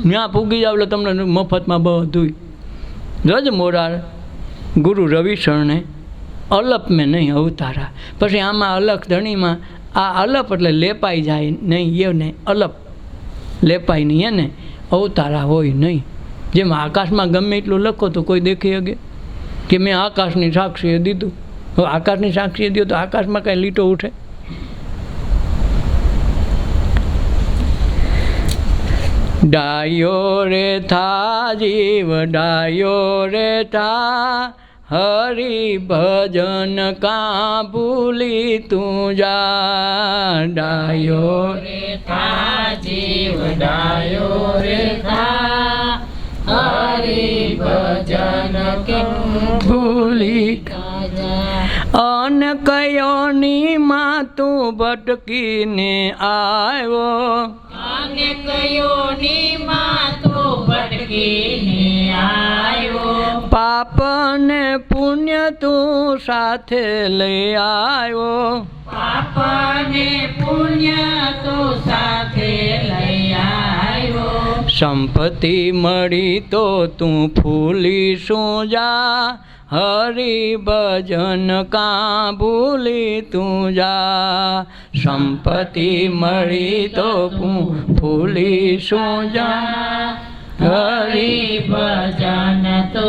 Speaker 1: ત્યાં પૂગી જાવ એટલે તમને મફતમાં બધું. રજ મોરાર ગુરુ રવિ શરણે, અલપ મેં નહીં અવતારા. પછી આમાં અલખ ધણીમાં આ અલપ એટલે લેપાઈ જાય નહીં, એને અલપ લેપાય નહીં, એને અવતારા હોય નહીં. જેમ આકાશમાં ગમે એટલું લખો તો કોઈ દેખી શકે કે મેં આકાશની સાક્ષીએ દીધું. હવે આકાશની સાક્ષીએ દીધું તો આકાશમાં કાંઈ લીટો ઉઠે? ડાયો રે થા જીવ ડાયો રે થા, હરિ ભજન કા ભૂલી તું જા. ડાયો
Speaker 2: રે થા જીવ ડાયો રે થા, હરિ ભજન કે
Speaker 1: ભૂલી
Speaker 2: જા.
Speaker 1: અન કયોની માં તું ભટકીને આવ્યો,
Speaker 2: અને કયોની માં તો ભટકીને આવ્યો,
Speaker 1: પાપ ને પુણ્ય તું સાથે લઈ આવ્યો.
Speaker 2: પાપ ને પુણ્ય તો સાથે લઈ આવ્યો,
Speaker 1: સંપત્તિ મળી તો તું ફૂલી શું જા, હરિ ભજન કા ભૂલી તું જા. સંપત્તિ મળી તો ફૂલી શું જા,
Speaker 2: હરિ ભજન તો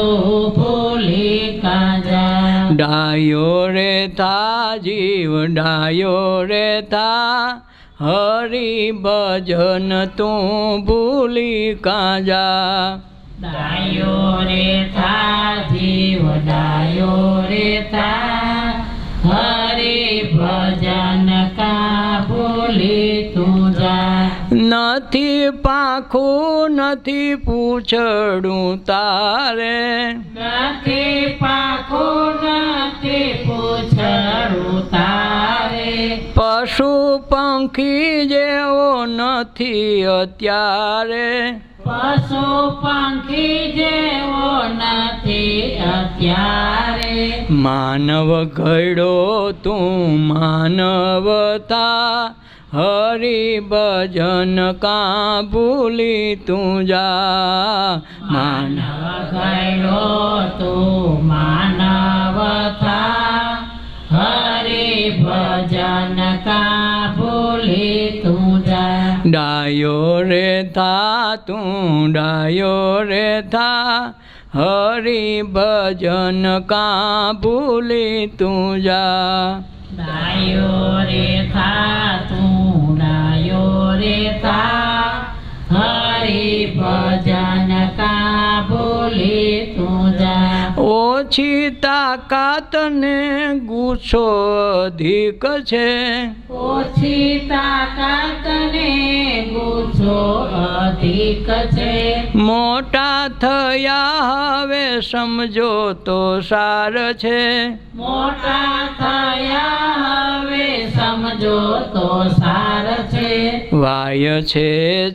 Speaker 2: ભૂલી કાજા.
Speaker 1: ડાયો રે થા જીવ ડાયો રે થા, હરિ ભજન તું ભૂલી કાજા.
Speaker 2: ડાયો રે થા જીવ ડાયો રે થા, હરિ ભજન કા ભૂલી તું
Speaker 1: નથી પાંખું નથી પૂછડું તારે,
Speaker 2: નથી પાખું નથી પૂછડું તારે,
Speaker 1: પશુ પંખી જેવો નથી અત્યારે,
Speaker 2: પશુ પંખી જેવો નથી અત્યારે,
Speaker 1: માનવ ઘડ્યો તું માનવતા, હરિ ભજન કાં ભૂલી તું જા,
Speaker 2: માનવ ગયો તું માનવ થા, હરિ ભજન કા ભૂલી તું જા,
Speaker 1: ડાયો રે થા તું ડાયો રે થા, હરિ ભજન કાં ભૂલી તું જા,
Speaker 2: ડાયો રે થા તું ડાયો રે થા, હરિ ભજન કા ભૂલી તું જા,
Speaker 1: ઓછી તાકાત ને ગુસ્સો અધિક છે,
Speaker 2: ઓછી તાકાત ને ગુસ્સો અધિક છે,
Speaker 1: મોટા થયા હવે સમજો તો સાર છે,
Speaker 2: મોટા થયા હવે સમજો તો સાર છે,
Speaker 1: વાય છે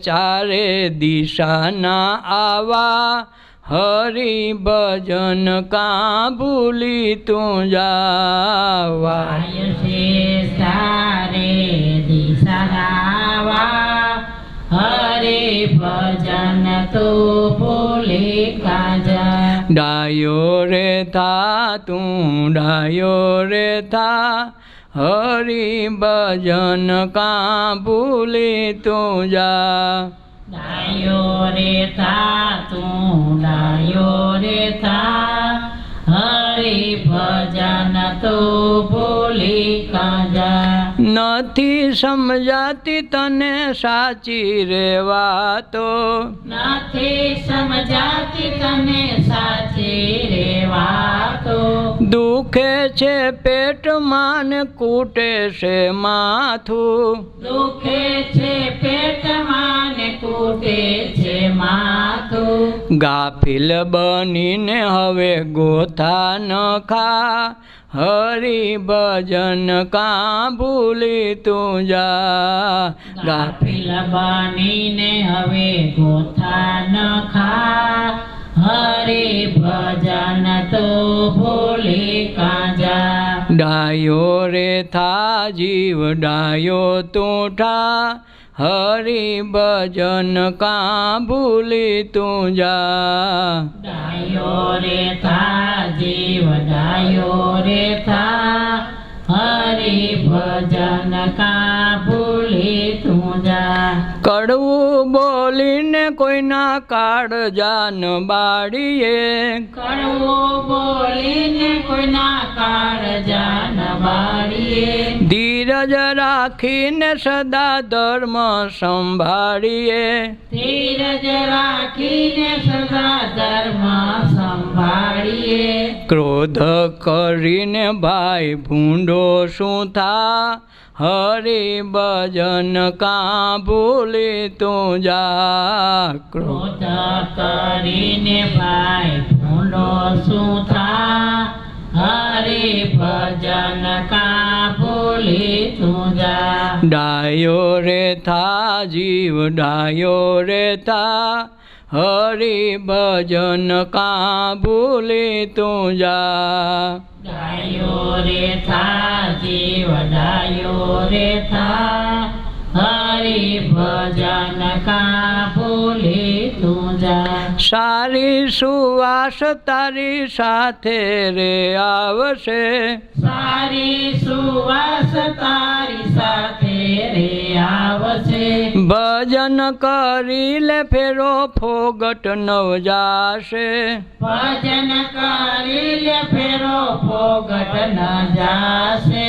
Speaker 1: ચારે દિશાના આવા, હરિ ભજન કાં ભૂલી તું જા,
Speaker 2: વાય છે સારે દિશાવા, હરે ભજન તો ભૂલી કાજા,
Speaker 1: ડાયો રે થા તું ડાયો રે થા, હરિ ભજન કાં ભૂલી તું જા,
Speaker 2: ડાયો રે થા તું ડાયો રે થા, હરે ભજન તો ભૂલી કાજા,
Speaker 1: નથી સમજાતી તને સાચી રે વાતો,
Speaker 2: નથી સમજાતી તને સાચી રે વાતો,
Speaker 1: દુખે છે પેટમાં ને કૂટે છે માથું,
Speaker 2: દુખે છે પેટમાં ને કૂટે છે માથું,
Speaker 1: ગાફિલ બનીને હવે ગોથા ન ખા, હરિ ભજન કાં ભૂલી તું જા,
Speaker 2: ગાફિલ બનીને હવે ગોથા ન ખા, હરે ભજન તો ભૂલી કાજા,
Speaker 1: ડાયો રે થા જીવ ડાયો તું ઠા, હરિ ભજન કાં ભૂલી તું જા,
Speaker 2: ડાયો રે થા જીવ ડાયો રે થા, હરે ભજન કા ભૂલી તું જા,
Speaker 1: કડવું બોલીને કોઈના કાળજા ન બાળીએ,
Speaker 2: કડવું બોલીને કોઈના કાળજા ન બાળીએ,
Speaker 1: ધીરજ રાખીને સદા ધર્મ સંભાળીએ,
Speaker 2: ધીરજ રાખીને સદા ધર્મ સંભાળીએ,
Speaker 1: ક્રોધ કરીને ભાઈ ભૂંડો શું થા, હરિ ભજન કાં ભૂલી તું જા,
Speaker 2: ક્રોધ કરીને ભાઈ ભૂંડો શું થા, હરે ભજન કા ભૂલી તું જા,
Speaker 1: ડાયો રે થા જીવ ડાયો રે થા, હરિ ભજન કાં ભૂલી તું જા,
Speaker 2: ડાયો રે થા જીવ ડાયો રે થા, હરે ભજન કા ભૂલી તું જા,
Speaker 1: સારી સુવાસ તારી સાથે રે આવશે,
Speaker 2: સારી સુવાસ તારી સાથે રે આવશે,
Speaker 1: ભજન કરી લે ફેરો ફોગટ નવ જાશે,
Speaker 2: ભજન કરી લે ફેરો ફોગટ ન જાશે,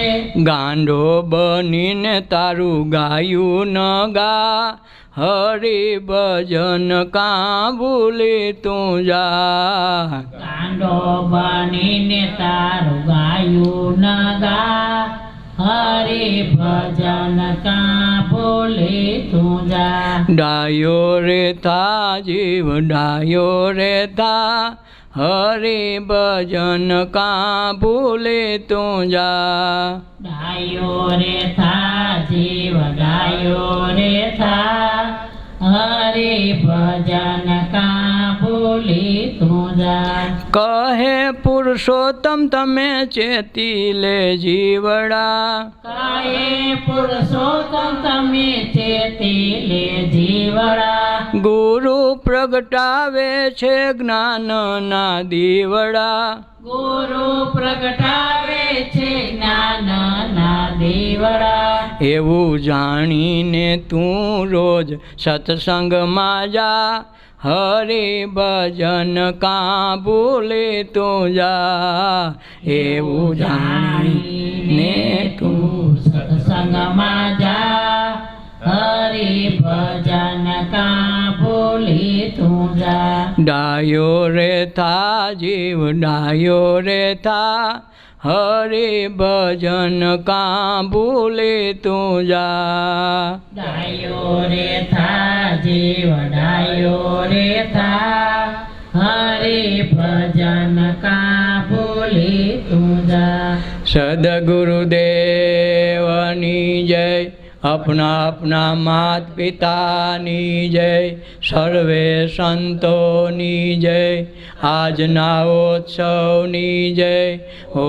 Speaker 1: ગાંડો બનીને તારું ગાયું ન ગા, હરિ ભજન કાં ભૂલી તું જા,
Speaker 2: ગાંડો બનીને તારું ગાયું ન ગા, હરે ભજન કા ભૂલી તું જા
Speaker 1: ડાયો રે થા જીવ ડાયો રે થા હરે ભજન કા ભૂલે તું જા
Speaker 2: ડાયો રે થા જીવ ડાયો રે થા હરે ભજન કા ભૂલી તું જા
Speaker 1: કહે પુરુષોત્તમ તમે ચેતી લે જીવડા
Speaker 2: કાએ પુરુષોત્તમ તમે ચેતી લે જીવડા
Speaker 1: ગુરુ પ્રગટાવે છે જ્ઞાનના દીવડા
Speaker 2: ગુરુ પ્રગટાવે છે જ્ઞાનના દીવડા
Speaker 1: એવું જાણીને તું રોજ સત્સંગમાં જા હરે ભજન કા ભૂલે તું જા એવું જાણીને તું
Speaker 2: સત્સંગમાં જા હરિ ભજન કા ભૂલી તું જા
Speaker 1: ડાયો રે થા જીવ ડાયો રે થા હરે ભજન કા ભૂલે તું જા
Speaker 2: ડાયો રે થા જીવ ડાયો રે થા હરિ ભજન કા ભૂલી તું જા
Speaker 1: સદગુરુદેવની જય अपना अपना मात पिताની જય સર્વે સંતોની જય આજના ઉત્સવની જય ઓ